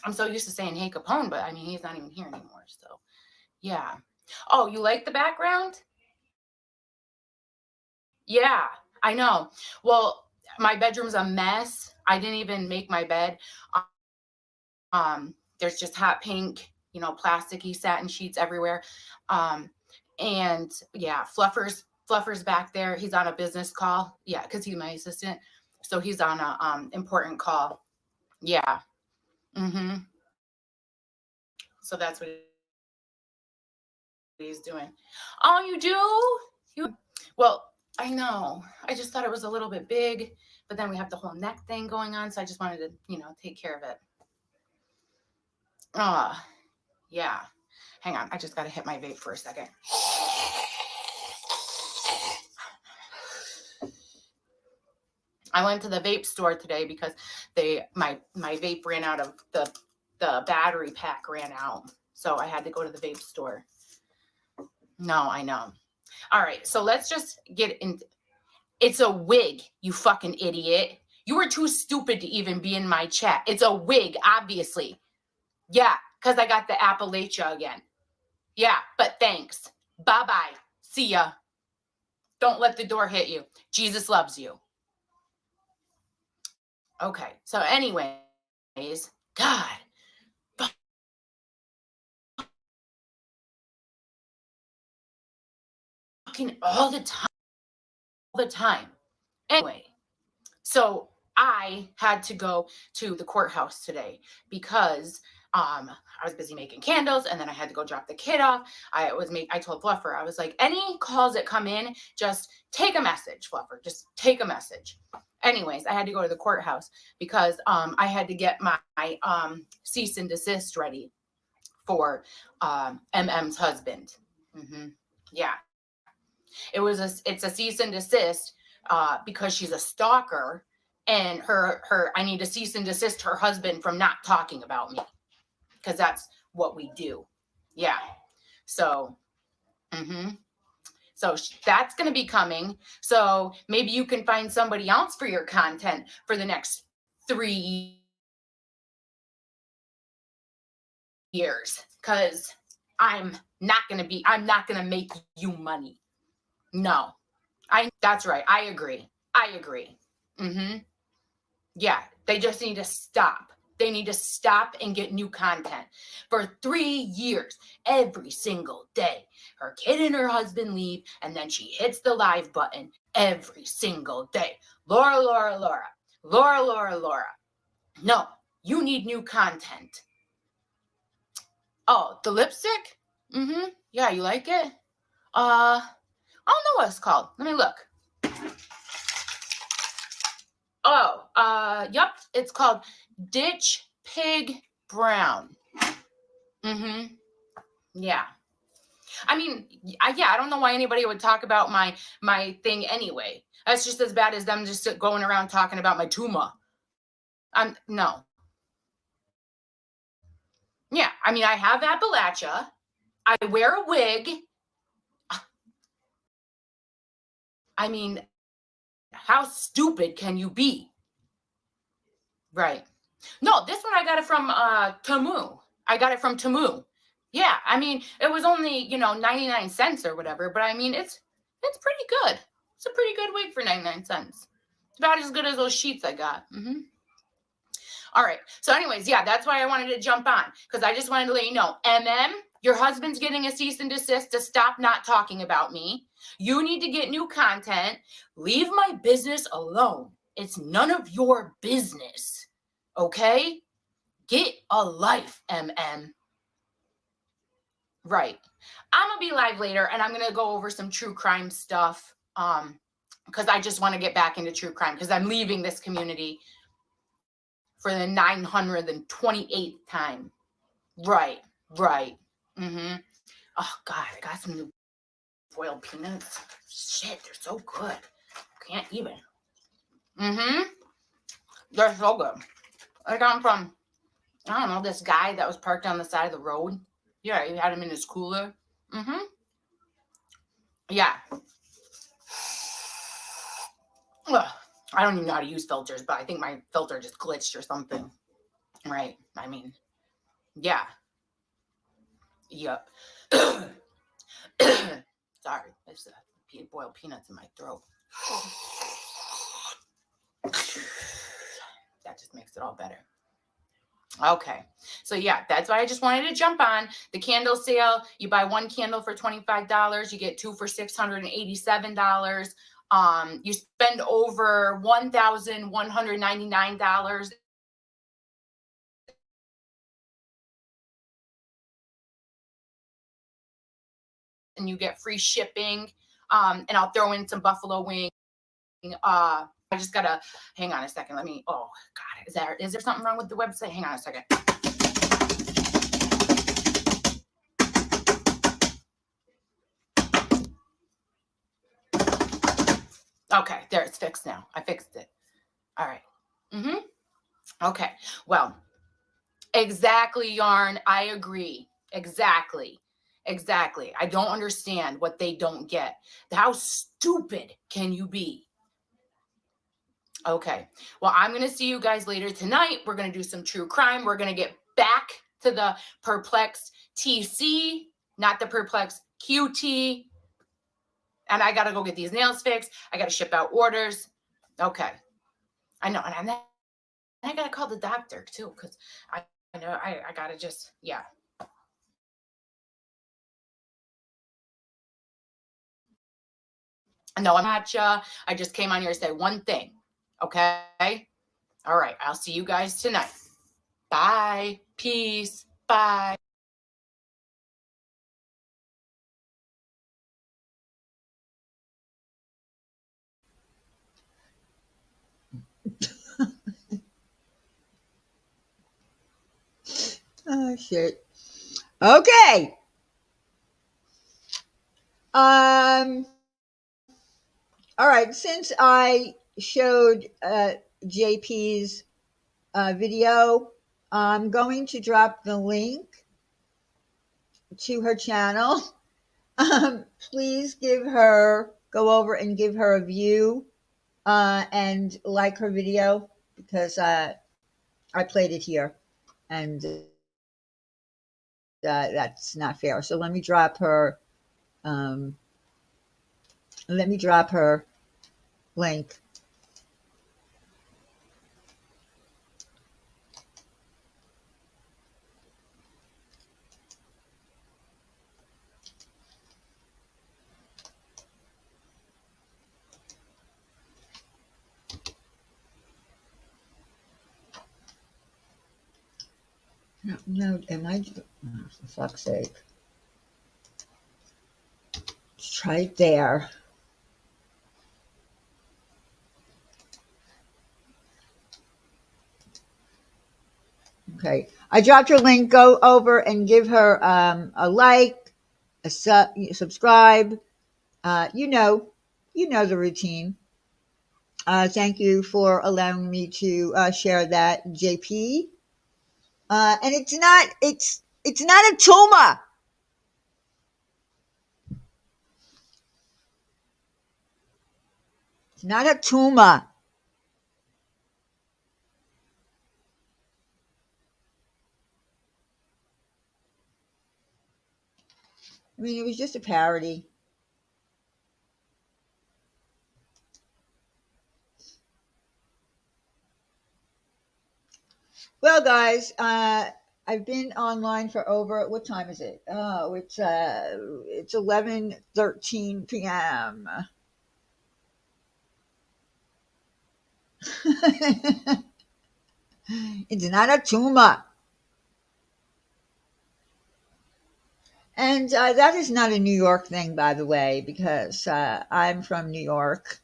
[SPEAKER 11] I'm so used to saying hey, Capone, but I mean, he's not even here anymore. So yeah. Oh, you like the background? Yeah, I know. Well, my bedroom's a mess. I didn't even make my bed. There's just hot pink, plasticky satin sheets everywhere. And yeah, Fluffer's back there. He's on a business call. Yeah, because he's my assistant. So he's on a important call. Yeah. So that's what he's doing. Oh, you do? Well, I know. I just thought it was a little bit big, but then we have the whole neck thing going on. So I just wanted to, take care of it. Yeah. Hang on. I just got to hit my vape for a second. I went to the vape store today because my vape ran out of the battery pack ran out. So I had to go to the vape store. No, I know. All right. So let's just get in. It's a wig, you fucking idiot. You were too stupid to even be in my chat. It's a wig, obviously. Yeah, because I got the Appalachia again. Yeah, but thanks. Bye-bye. See ya. Don't let the door hit you. Jesus loves you. Okay, so anyways, God. Fucking all the time. Anyway, so I had to go to the courthouse today because I was busy making candles, and then I had to go drop the kid off. I told Fluffer, I was like, any calls that come in, just take a message, Fluffer. Just take a message. Anyways, I had to go to the courthouse because I had to get my cease and desist ready for MM's husband. Yeah. It's a cease and desist because she's a stalker, and I need to cease and desist her husband from not talking about me, because that's what we do. Yeah. So, so that's going to be coming. So maybe you can find somebody else for your content for the next 3 years, because I'm not going to make you money. No, that's right. I agree. Yeah. They just need to stop. They need to stop and get new content. For 3 years, every single day, her kid and her husband leave, and then she hits the live button every single day. Laura. No, you need new content. Oh, the lipstick? Yeah, you like it? I don't know what it's called. Let me look. Oh, yep. It's called Ditch Pig Brown. Yeah. I mean, I don't know why anybody would talk about my thing anyway. That's just as bad as them just going around talking about my tumor. No. Yeah, I mean, I have Appalachia. I wear a wig. I mean, how stupid can you be? Right. No, this one I got it from Temu. Yeah, I mean, it was only, 99 cents or whatever, but I mean, it's pretty good. It's a pretty good wig for 99 cents. It's about as good as those sheets I got. All right. So anyways, yeah, that's why I wanted to jump on, because I just wanted to let you know, your husband's getting a cease and desist to stop not talking about me. You need to get new content. Leave my business alone. It's none of your business. Okay? Get a life, Right. I'm going to be live later, and I'm going to go over some true crime stuff, because I just want to get back into true crime, because I'm leaving this community for the 928th time. Right. Oh, God, I got some new boiled peanuts. Shit, they're so good. Can't even. They're so good. I got them from, I don't know, this guy that was parked on the side of the road. Yeah, he had them in his cooler. Yeah. Ugh, I don't even know how to use filters, but I think my filter just glitched or something. Right. I mean, yeah. Yep. Sorry, there's boiled peanuts in my throat. That just makes it all better. Okay, so yeah, that's why I just wanted to jump on the candle sale. You buy one candle for $25, you get two for $687. You spend over $1,199. And you get free shipping. And I'll throw in some buffalo wing. I just gotta hang on a second. Let me. Oh God, is there something wrong with the website? Hang on a second. Okay, there, it's fixed now. I fixed it. All right. Okay. Well, exactly, Yarn. I agree. Exactly. I don't understand what they don't get. How stupid can you be? Okay. Well, I'm going to see you guys later tonight. We're going to do some true crime. We're going to get back to the Perplexed TC, not the Perplexed QT. And I got to go get these nails fixed. I got to ship out orders. Okay. I know. And then I got to call the doctor too, because I know I got to just, yeah. No, I'm not. I just came on here to say one thing. Okay. All right. I'll see you guys tonight. Bye. Peace. Bye.
[SPEAKER 1] Oh shit. Okay. All right. Since I showed JP's video, I'm going to drop the link to her channel. Please go over and give her a view and like her video, because I played it here and that's not fair. So let me drop her link. No, am I? Oh, for fuck's sake. It's right there. Okay. I dropped her link. Go over and give her a like, subscribe. You know the routine. Thank you for allowing me to share that, JP. And it's not a tumor. It's not a tumor. I mean, it was just a parody. Well, guys, I've been online for over, what time is it? Oh, it's 11:13 p.m. It's not a tumor. And that is not a New York thing, by the way, because I'm from New York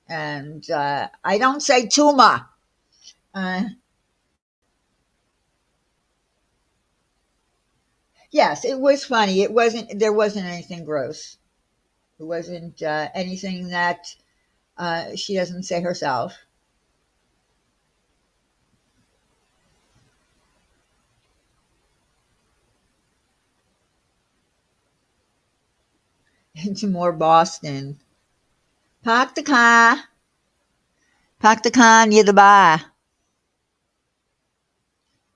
[SPEAKER 1] and I don't say tumor. Uh, yes, it was funny. There wasn't anything gross. It wasn't anything that she doesn't say herself. Into more Boston. Park the car. Park the car near the bar.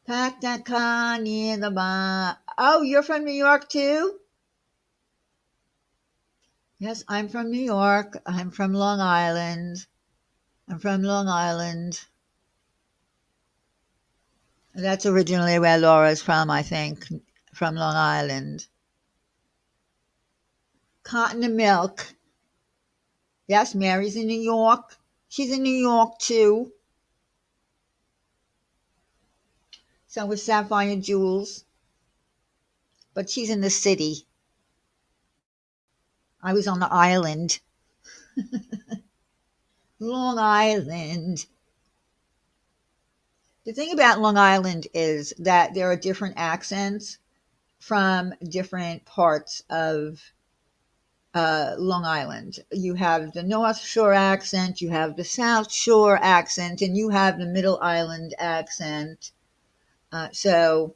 [SPEAKER 1] Park that car near the bar. Oh, you're from New York too? Yes, I'm from New York. I'm from Long Island. I'm from Long Island. That's originally where Laura's from, I think, from Long Island. Cotton and milk. Yes, Mary's in New York. She's in New York too. So was Sapphire Jules. But she's in the city. I was on the island. Long Island. The thing about Long Island is that there are different accents from different parts of Long Island. You have the North Shore accent, you have the South Shore accent, and you have the Middle Island accent. So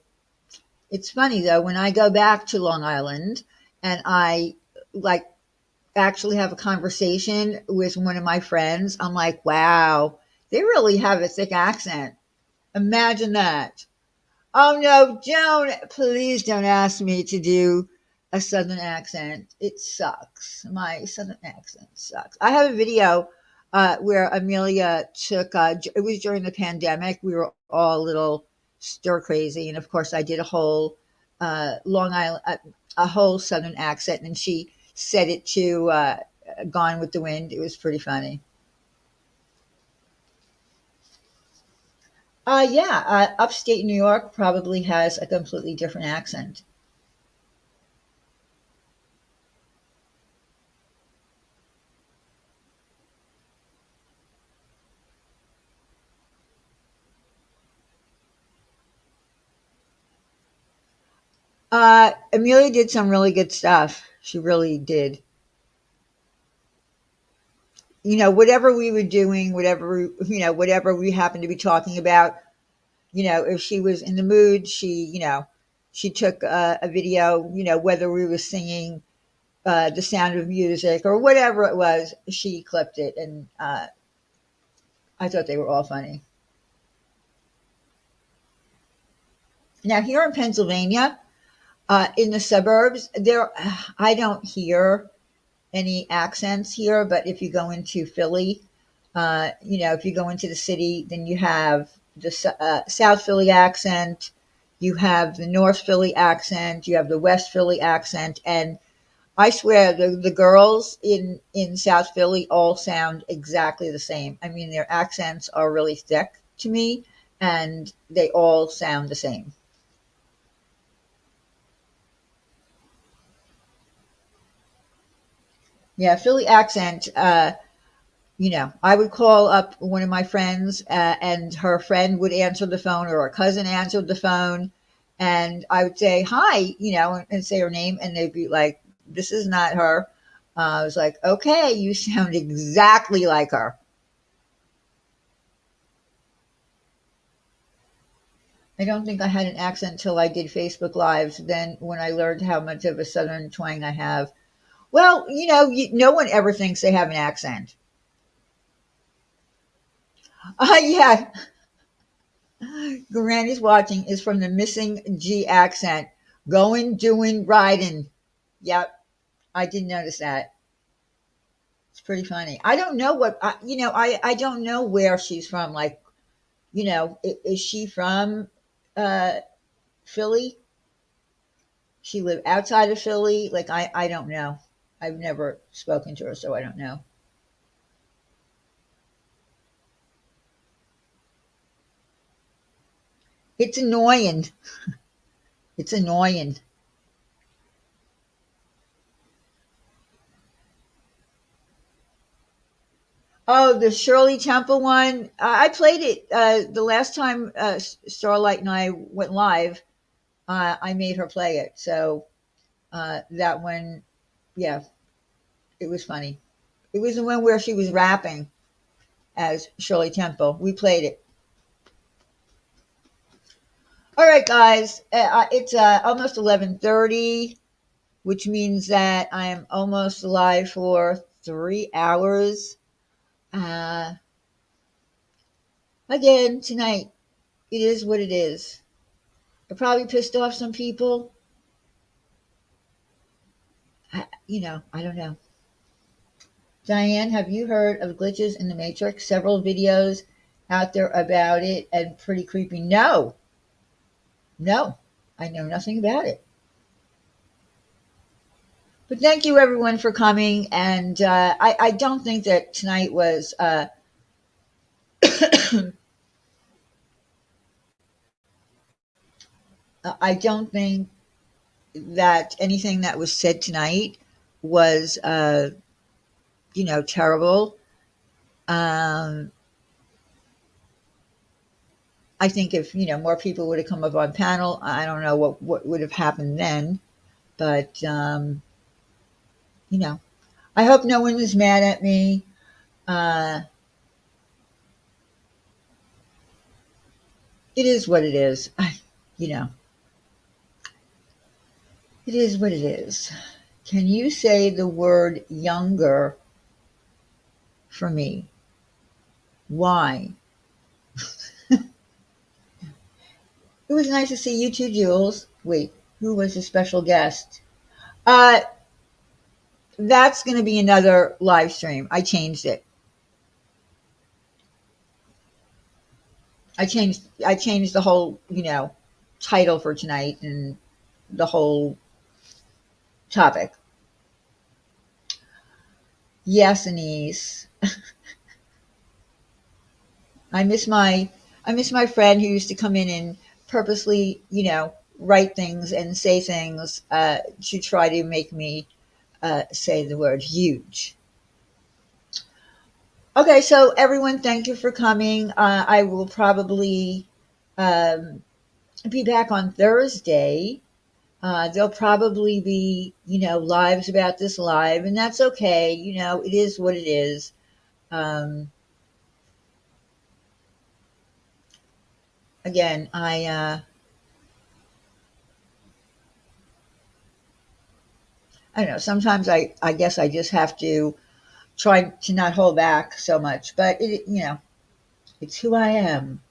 [SPEAKER 1] it's funny though, when I go back to Long Island and I like actually have a conversation with one of my friends, I'm like, wow, they really have a thick accent. Imagine that. Oh no, please don't ask me to do a Southern accent. It sucks. My Southern accent sucks. I have a video where Amelia took, it was during the pandemic. We were all a little stir crazy. And of course, I did a whole Long Island, a whole Southern accent, and she said it to Gone with the Wind. It was pretty funny. Yeah, upstate New York probably has a completely different accent. Amelia did some really good stuff. She really did. You know, whatever we were doing, whatever we happened to be talking about, if she was in the mood, she took a video, whether we were singing The Sound of Music or whatever it was, she clipped it. And I thought they were all funny. Now, here in Pennsylvania, in the suburbs, I don't hear any accents here, but if you go into Philly, if you go into the city, then you have the South Philly accent, you have the North Philly accent, you have the West Philly accent, and I swear the girls in South Philly all sound exactly the same. I mean, their accents are really thick to me, and they all sound the same. Yeah, Philly accent. I would call up one of my friends, and her friend would answer the phone, or a cousin answered the phone, and I would say hi, and say her name, and they'd be like, "This is not her." I was like, "Okay, you sound exactly like her." I don't think I had an accent till I did Facebook Lives. Then, when I learned how much of a Southern twang I have, well, no one ever thinks they have an accent. Yeah. Granny's watching is from the missing G accent. Going, doing, riding. Yep, I did notice that. It's pretty funny. I don't know I don't know where she's from. Like, you know, is she from Philly? She live outside of Philly? Like, I don't know. I've never spoken to her, so I don't know. It's annoying. It's annoying. Oh, the Shirley Temple one. I played it the last time Starlight and I went live. I made her play it. So that one, yeah, it was funny. It was the one where she was rapping as Shirley Temple. We played it. All right, guys. It's almost 11:30, which means that I am almost live for 3 hours. Uh, Again, tonight, it is what it is. I probably pissed off some people. I don't know. Diane, have you heard of glitches in the Matrix? Several videos out there about it and pretty creepy. No, I know nothing about it. But thank you everyone for coming. And I don't think that tonight was I don't think that anything that was said tonight was terrible. I think if more people would have come up on panel, I don't know what would have happened then. But I hope no one is mad at me. It is what it is. It is what it is. Can you say the word younger for me? Why? It was nice to see you too, Jules. Wait, who was the special guest? That's going to be another live stream. I changed it. I changed the whole, title for tonight and the whole topic. Yes, Anise. I miss my friend who used to come in and purposely, write things and say things to try to make me say the word huge. Okay, so everyone, thank you for coming. I will probably be back on Thursday. There'll probably be, lives about this live, and that's okay. It is what it is. Again, I don't know. Sometimes I guess I just have to try to not hold back so much, but it's who I am.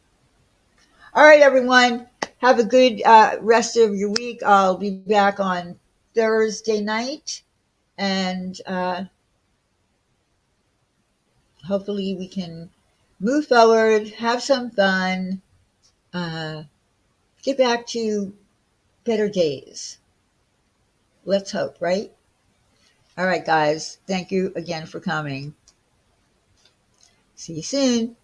[SPEAKER 1] All right, everyone. Have a good rest of your week. I'll be back on Thursday night, and hopefully we can move forward, have some fun, get back to better days. Let's hope, right? All right, guys. Thank you again for coming. See you soon.